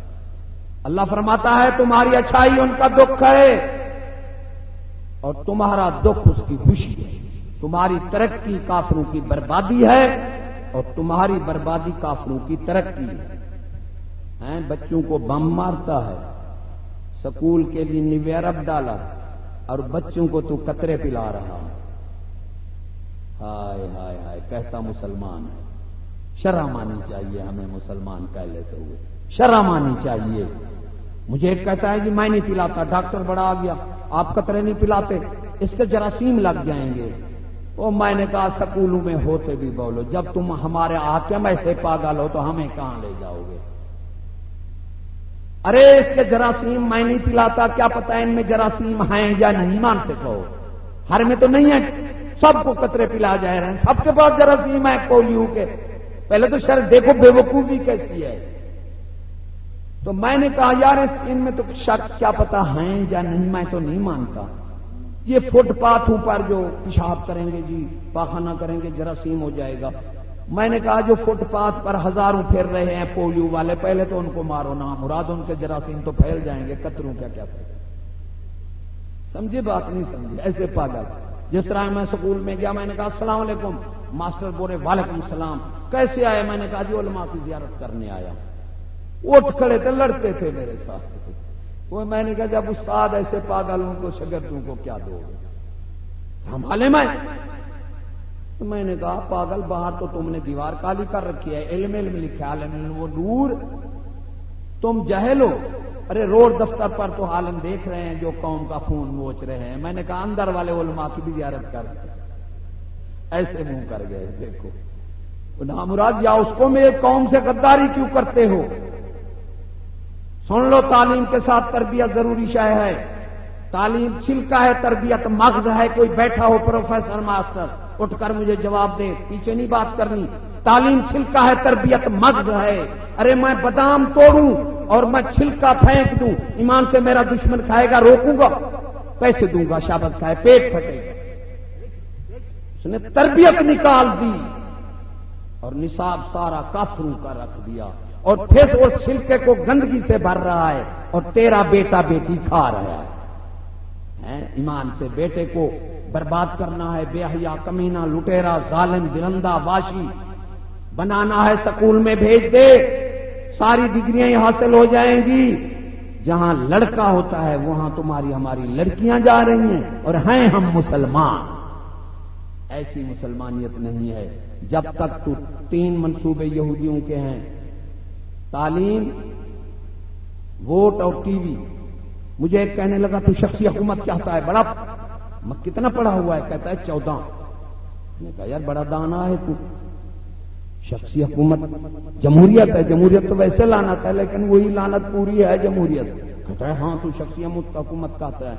اللہ فرماتا ہے تمہاری اچھائی ان کا دکھ ہے اور تمہارا دکھ اس کی خوشی ہے. تمہاری ترقی کافروں کی بربادی ہے اور تمہاری بربادی کافروں کی ترقی ہے. بچوں کو بم مارتا ہے، سکول کے لیے 90 ارب ڈالا اور بچوں کو تو قطرے پلا رہا. ہائے ہائے ہائے، کہتا مسلمان ہے. شرم آنی چاہیے ہمیں مسلمان کہہ لیتے ہوئے، شرم آنی چاہیے. مجھے ایک کہتا ہے جی میں نہیں پلاتا، ڈاکٹر بڑا آ گیا، آپ قطرے نہیں پلاتے، اس کے جراثیم لگ جائیں گے. وہ میں نے کہا سکولوں میں ہوتے بھی بولو، جب تم ہمارے حاکم ایسے پاگل ہو تو ہمیں کہاں لے جاؤ گے؟ ارے اس کے جراثیم میں نہیں پلاتا، کیا پتا ان میں جراثیم ہیں یا نہیں، مان سے کہو. ہر میں تو نہیں ہے، سب کو قطرے پلا جا رہے ہیں، سب کے پاس جراثیم ہے پولیو کے. پہلے تو شر دیکھو بے وقوفی کیسی ہے. تو میں نے کہا یار ان میں تو شک کیا پتا ہیں یا نہیں، میں تو نہیں مانتا. یہ فٹ پاتھوں پر جو پیشاب کریں گے جی، پاخانہ کریں گے، جراثیم ہو جائے گا. میں نے کہا جو فٹ پاتھ پر ہزاروں پھر رہے ہیں پولیو والے، پہلے تو ان کو مارو نا مراد، ان کے جراثیم تو پھیل جائیں گے، قطروں کیا کیا پھیل. سمجھے بات نہیں سمجھے؟ ایسے پاگل. جس طرح میں سکول میں گیا، میں نے کہا السلام علیکم، ماسٹر بولے وعلیکم السلام، کیسے آئے؟ میں نے کہا جی علماء کی زیارت کرنے آیا. اٹھ کھڑے تھے، لڑتے تھے میرے ساتھ. وہ میں نے کہا جب استاد ایسے پاگلوں کو شاگردوں کو کیا دو گے؟ ہم عالم ہیں. تو میں نے کہا پاگل، باہر تو تم نے دیوار کالی کر رکھی ہے، علم علم لکھا، عالم علم وہ نور، تم جاہل ہو. ارے روڈ دفتر پر تو عالم دیکھ رہے ہیں جو قوم کا خون نوچ رہے ہیں. میں نے کہا اندر والے علماء کی بھی زیارت کر. ایسے منہ کر گئے. دیکھو نامراد، یا اس کو میرے قوم سے غداری کیوں کرتے ہو؟ سن لو، تعلیم کے ساتھ تربیت ضروری شے ہے. تعلیم چھلکا ہے، تربیت مغز ہے. کوئی بیٹھا ہو پروفیسر ماسٹر اٹھ کر مجھے جواب دے، پیچھے نہیں بات کرنی. تعلیم چھلکا ہے، تربیت مغز ہے. ارے میں بادام توڑوں اور میں چھلکا پھینک دوں، ایمان سے میرا دشمن کھائے گا، روکوں گا؟ پیسے دوں گا، شابت کھائے، پیٹ پھٹے گا. اس نے تربیت نکال دی اور نصاب سارا کافروں کا رکھ دیا، اور پھر اس چھلکے کو گندگی سے بھر رہا ہے اور تیرا بیٹا بیٹی کھا رہا ہے. ایمان سے بیٹے کو برباد کرنا ہے، بے حیا، کمینہ، لٹیرا، ظالم، درندہ، واشی بنانا ہے. سکول میں بھیج دے، ساری ڈگریاں حاصل ہو جائیں گی. جہاں لڑکا ہوتا ہے وہاں تمہاری ہماری لڑکیاں جا رہی ہیں، اور ہیں ہم مسلمان. ایسی مسلمانیت نہیں ہے. جب تک تو 3 منصوبے یہودیوں کے ہیں، تعلیم، ووٹ اور ٹی وی. مجھے ایک کہنے لگا تو شخصی حکومت چاہتا ہے، بڑا کتنا پڑھا ہوا ہے؟ کہتا ہے 14. میں نے کہا یار بڑا دانا ہے تو. شخصی حکومت جمہوریت ہے، جمہوریت تو ویسے لعنت ہے لیکن وہی لعنت پوری ہے جمہوریت. کہتا ہے ہاں تو شخصی حکومت کہتا ہے.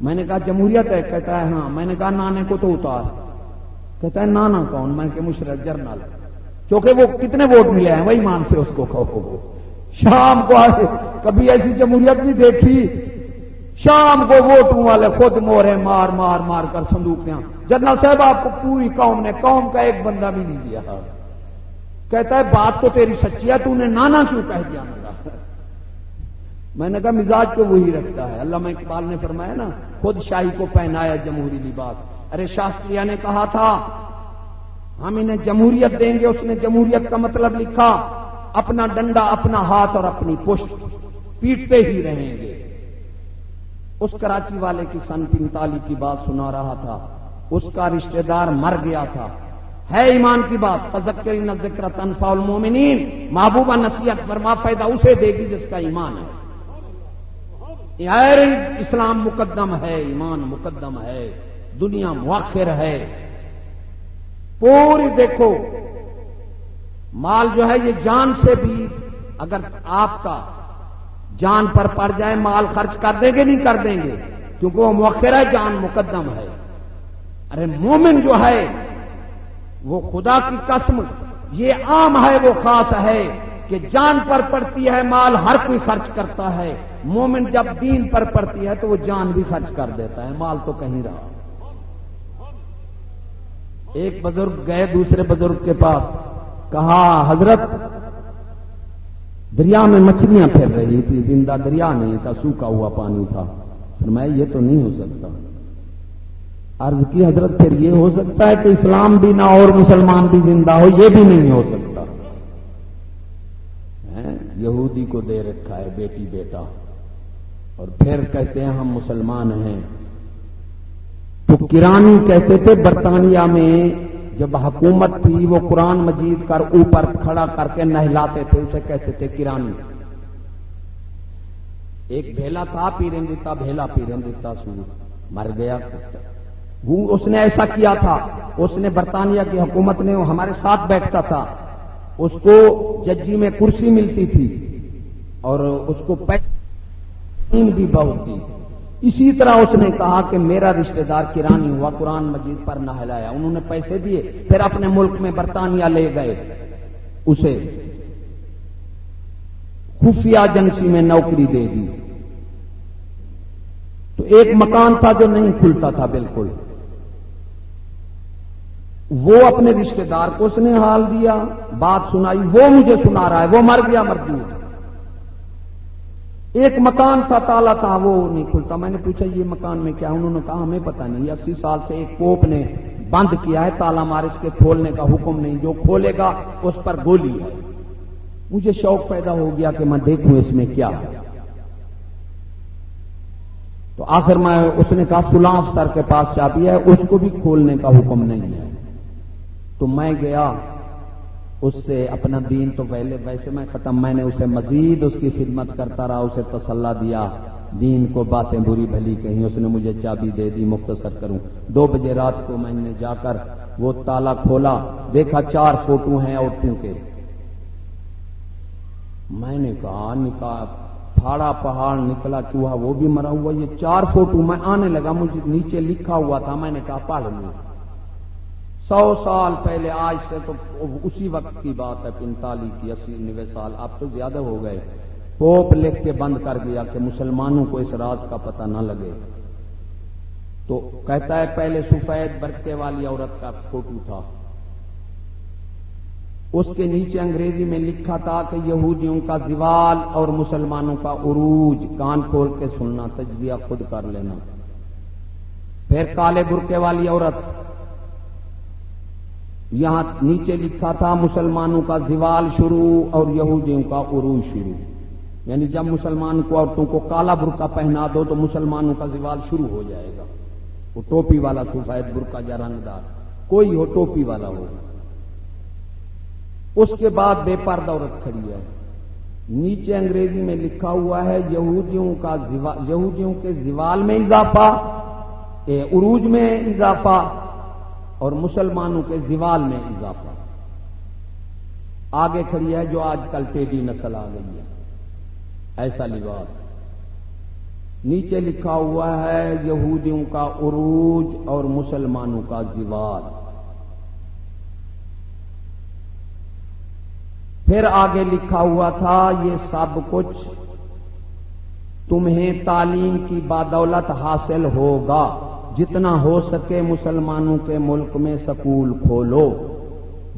میں نے کہا جمہوریت ہے؟ کہتا ہے ہاں. میں نے کہا نانے کو تو اتار. کہتا ہے نانا کون؟ میں نے کہا مشرف جرنل. کیونکہ وہ کتنے ووٹ ملے ہیں وہی مان سے اس کو کہو. شام کو آئے کبھی ایسی جمہوریت بھی دیکھی، شام کو ووٹوں والے خود مورے مار مار مار کر صندوق میں. جنرل صاحب آپ کو پوری قوم نے، قوم کا ایک بندہ بھی نہیں دیا. کہتا ہے بات تو تیری سچی ہے، تو نے نانا کیوں کہہ دیا میرا؟ میں نے کہا مزاج تو وہی رکھتا ہے. علامہ اقبال نے فرمایا نا، خود شاہی کو پہنایا جمہوری لباس. ارے شاستری نے کہا تھا ہم انہیں جمہوریت دیں گے، اس نے جمہوریت کا مطلب لکھا اپنا ڈنڈا، اپنا ہاتھ اور اپنی پشت، پیٹتے ہی رہیں گے. اس کراچی والے کی سن 45 کی بات سنا رہا تھا. اس کا رشتہ دار مر گیا تھا. ہے ایمان کی بات، فذکرن الذکر تنفع المؤمنین. محبوبہ نصیحت فرما فائدہ اسے دے گی جس کا ایمان ہے. اسلام مقدم ہے، ایمان مقدم ہے، دنیا مؤخر ہے. پوری دیکھو مال جو ہے یہ جان سے بھی، اگر آپ کا جان پر پڑ جائے مال خرچ کر دیں گے نہیں کر دیں گے؟ کیونکہ وہ مؤخر ہے، جان مقدم ہے. ارے مومن جو ہے وہ خدا کی قسم یہ عام ہے وہ خاص ہے کہ جان پر پڑتی ہے مال ہر کوئی خرچ کرتا ہے. مومن جب دین پر پڑتی ہے تو وہ جان بھی خرچ کر دیتا ہے، مال تو کہیں رہا. ایک بزرگ گئے دوسرے بزرگ کے پاس، کہا حضرت دریا میں مچھلیاں پھر رہی تھی، زندہ دریا نہیں تھا، سوکھا ہوا پانی تھا. فرمایا یہ تو نہیں ہو سکتا. عرض کی حضرت پھر یہ ہو سکتا ہے کہ اسلام بھی نہ اور مسلمان بھی زندہ ہو؟ یہ بھی نہیں ہو سکتا. یہودی کو دے رکھا ہے بیٹی بیٹا اور پھر کہتے ہیں ہم مسلمان ہیں. تو کرانی کہتے تھے برطانیہ میں جب حکومت تھی وہ قرآن مجید کر اوپر کھڑا کر کے نہلاتے تھے، اسے کہتے تھے کرانی. ایک بھیلا تھا پیرن دیتا، بھیلا پیرن دیتا سور مر گیا. اس نے ایسا کیا تھا. اس نے برطانیہ کی حکومت نے، وہ ہمارے ساتھ بیٹھتا تھا، اس کو ججی میں کرسی ملتی تھی اور اس کو پیسے بھی بہت تھی. اسی طرح اس نے کہا کہ میرا رشتہ دار کرانی ہوا، قرآن مجید پر نہلایا. انہوں نے پیسے دیے، پھر اپنے ملک میں برطانیہ لے گئے. اسے خفیہ ایجنسی میں نوکری دے دی. تو ایک مکان تھا جو نہیں کھلتا تھا بالکل. وہ اپنے رشتہ دار کو اس نے حال دیا، بات سنائی، وہ مجھے سنا رہا ہے، وہ مر گیا مردود. ایک مکان تھا تالا تھا وہ نہیں کھلتا. میں نے پوچھا یہ مکان میں کیا؟ انہوں نے کہا ہمیں پتہ نہیں، 80 سال سے ایک پوپ نے بند کیا ہے تالا مار، اس کے کھولنے کا حکم نہیں، جو کھولے گا اس پر گولی ہے. مجھے شوق پیدا ہو گیا کہ میں دیکھوں اس میں کیا ہے. تو آخر میں اس نے کہا فلاں افسر کے پاس چابی ہے، اس کو بھی کھولنے کا حکم نہیں ہے. تو میں گیا اس سے اپنا دین تو ویسے میں ختم، میں نے اسے مزید اس کی خدمت کرتا رہا، اسے تسلا دیا، دین کو باتیں بری بھلی کہیں. اس نے مجھے چابی دے دی. مختصر کروں، 2 بجے رات کو میں نے جا کر وہ تالا کھولا، دیکھا 4 فوٹو ہیں عورتوں کے. میں نے کہا نکاح پھاڑا پہاڑ نکلا چوہا وہ بھی مرا ہوا، یہ 4 فوٹو. میں آنے لگا، مجھے نیچے لکھا ہوا تھا، میں نے کہا پڑھ لوں. 100 سال پہلے، آج سے تو اسی وقت کی بات ہے، 45 کی 80 90 سال، اب تو زیادہ ہو گئے. پوپ لکھ کے بند کر دیا کہ مسلمانوں کو اس راز کا پتہ نہ لگے. تو کہتا ہے پہلے سفید برقعے والی عورت کا فوٹو تھا، اس کے نیچے انگریزی میں لکھا تھا کہ یہودیوں کا زوال اور مسلمانوں کا عروج. کان کھول کے سننا، تجزیہ خود کر لینا. پھر کالے برقعے والی عورت، یہاں نیچے لکھا تھا مسلمانوں کا زوال شروع اور یہودیوں کا عروج شروع. یعنی جب مسلمان کو عورتوں کو کالا برقع پہنا دو تو مسلمانوں کا زوال شروع ہو جائے گا. وہ ٹوپی والا سفید برقع یا رنگدار کوئی ہو، ٹوپی والا ہو. اس کے بعد بے پردہ عورت کھڑی ہے، نیچے انگریزی میں لکھا ہوا ہے یہودیوں کے زوال میں اضافہ، عروج میں اضافہ، اور مسلمانوں کے زوال میں اضافہ۔ آگے کھڑی ہے جو آج کل ٹیڈی نسل آ گئی ہے، ایسا لباس۔ نیچے لکھا ہوا ہے یہودیوں کا عروج اور مسلمانوں کا زوال۔ پھر آگے لکھا ہوا تھا یہ سب کچھ تمہیں تعلیم کی بدولت حاصل ہوگا، جتنا ہو سکے مسلمانوں کے ملک میں سکول کھولو،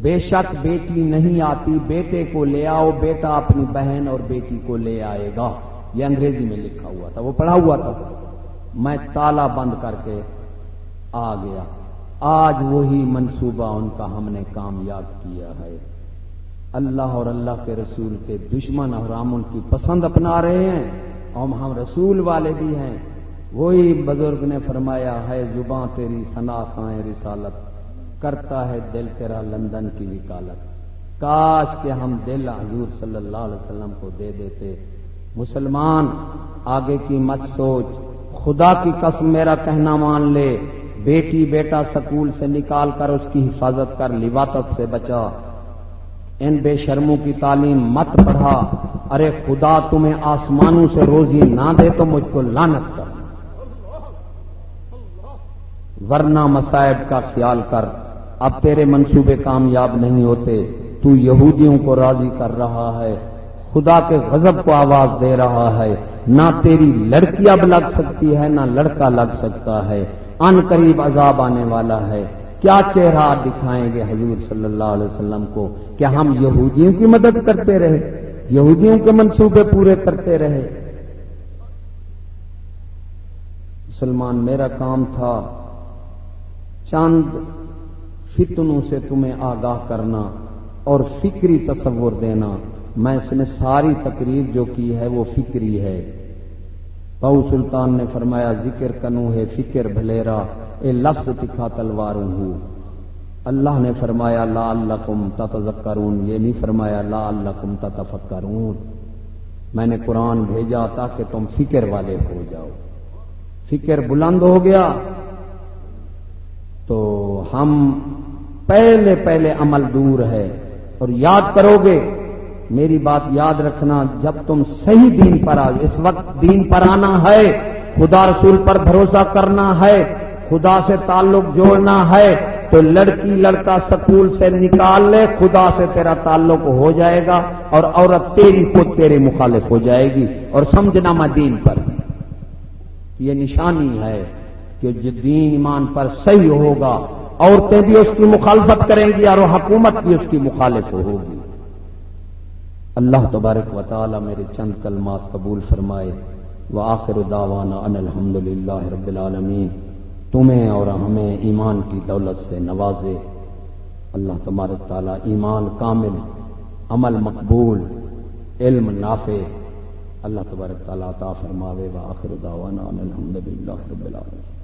بے شک بیٹی نہیں آتی، بیٹے کو لے آؤ، بیٹا اپنی بہن اور بیٹی کو لے آئے گا۔ یہ انگریزی میں لکھا ہوا تھا، وہ پڑھا ہوا تھا، میں تالا بند کر کے آ گیا۔ آج وہی منصوبہ ان کا ہم نے کامیاب کیا ہے۔ اللہ اور اللہ کے رسول کے دشمن اور ہم ان کی پسند اپنا رہے ہیں، اور ہم رسول والے بھی ہیں۔ وہی بزرگ نے فرمایا ہے زباں تیری ثنا خائیں رسالت، کرتا ہے دل تیرا لندن کی وکالت۔ کاش کہ ہم دل حضور صلی اللہ علیہ وسلم کو دے دیتے۔ مسلمان آگے کی مت سوچ، خدا کی قسم میرا کہنا مان لے، بیٹی بیٹا سکول سے نکال کر اس کی حفاظت کر، لواطت سے بچا، ان بے شرموں کی تعلیم مت پڑھا۔ ارے خدا تمہیں آسمانوں سے روزی نہ دے تو مجھ کو لعنت کر، ورنہ مصائب کا خیال کر۔ اب تیرے منصوبے کامیاب نہیں ہوتے، تو یہودیوں کو راضی کر رہا ہے، خدا کے غضب کو آواز دے رہا ہے۔ نہ تیری لڑکی اب لگ سکتی ہے، نہ لڑکا لگ سکتا ہے، ان قریب عذاب آنے والا ہے۔ کیا چہرہ دکھائیں گے حضور صلی اللہ علیہ وسلم کو کہ ہم یہودیوں کی مدد کرتے رہے، یہودیوں کے منصوبے پورے کرتے رہے۔ مسلمان میرا کام تھا چند فتنوں سے تمہیں آگاہ کرنا اور فکری تصور دینا۔ میں اس نے ساری تقریر جو کی ہے وہ فکری ہے۔ بہو سلطان نے فرمایا ذکر کنو ہے فکر بھلیرا، اے لفظ تکھا تلواروں ہوں۔ اللہ نے فرمایا لعلکم تتذکرون، یہ نہیں فرمایا لعلکم تتفکرون۔ میں نے قرآن بھیجا تاکہ تم فکر والے ہو جاؤ۔ فکر بلند ہو گیا تو ہم پہلے عمل دور ہے۔ اور یاد کرو گے، میری بات یاد رکھنا، جب تم صحیح دین پر آؤ، اس وقت دین پر آنا ہے، خدا رسول پر بھروسہ کرنا ہے، خدا سے تعلق جوڑنا ہے، تو لڑکی لڑکا سکول سے نکال لے، خدا سے تیرا تعلق ہو جائے گا، اور عورت تیری خود تیرے مخالف ہو جائے گی۔ اور سمجھنا میں دین پر، یہ نشانی ہے کہ جو دین ایمان پر صحیح ہوگا، عورتیں بھی اس کی مخالفت کریں گی اور حکومت بھی اس کی مخالف ہوگی۔ اللہ تبارک و تعالی میرے چند کلمات قبول فرمائے۔ وآخر دعوانا ان الحمدللہ رب العالمین۔ تمہیں اور ہمیں ایمان کی دولت سے نوازے اللہ تبارک تعالی، ایمان کامل، عمل مقبول، علم نافع اللہ تبارک تعالی عطا فرماوے۔ وآخر دعوانا ان الحمدللہ رب العالمین۔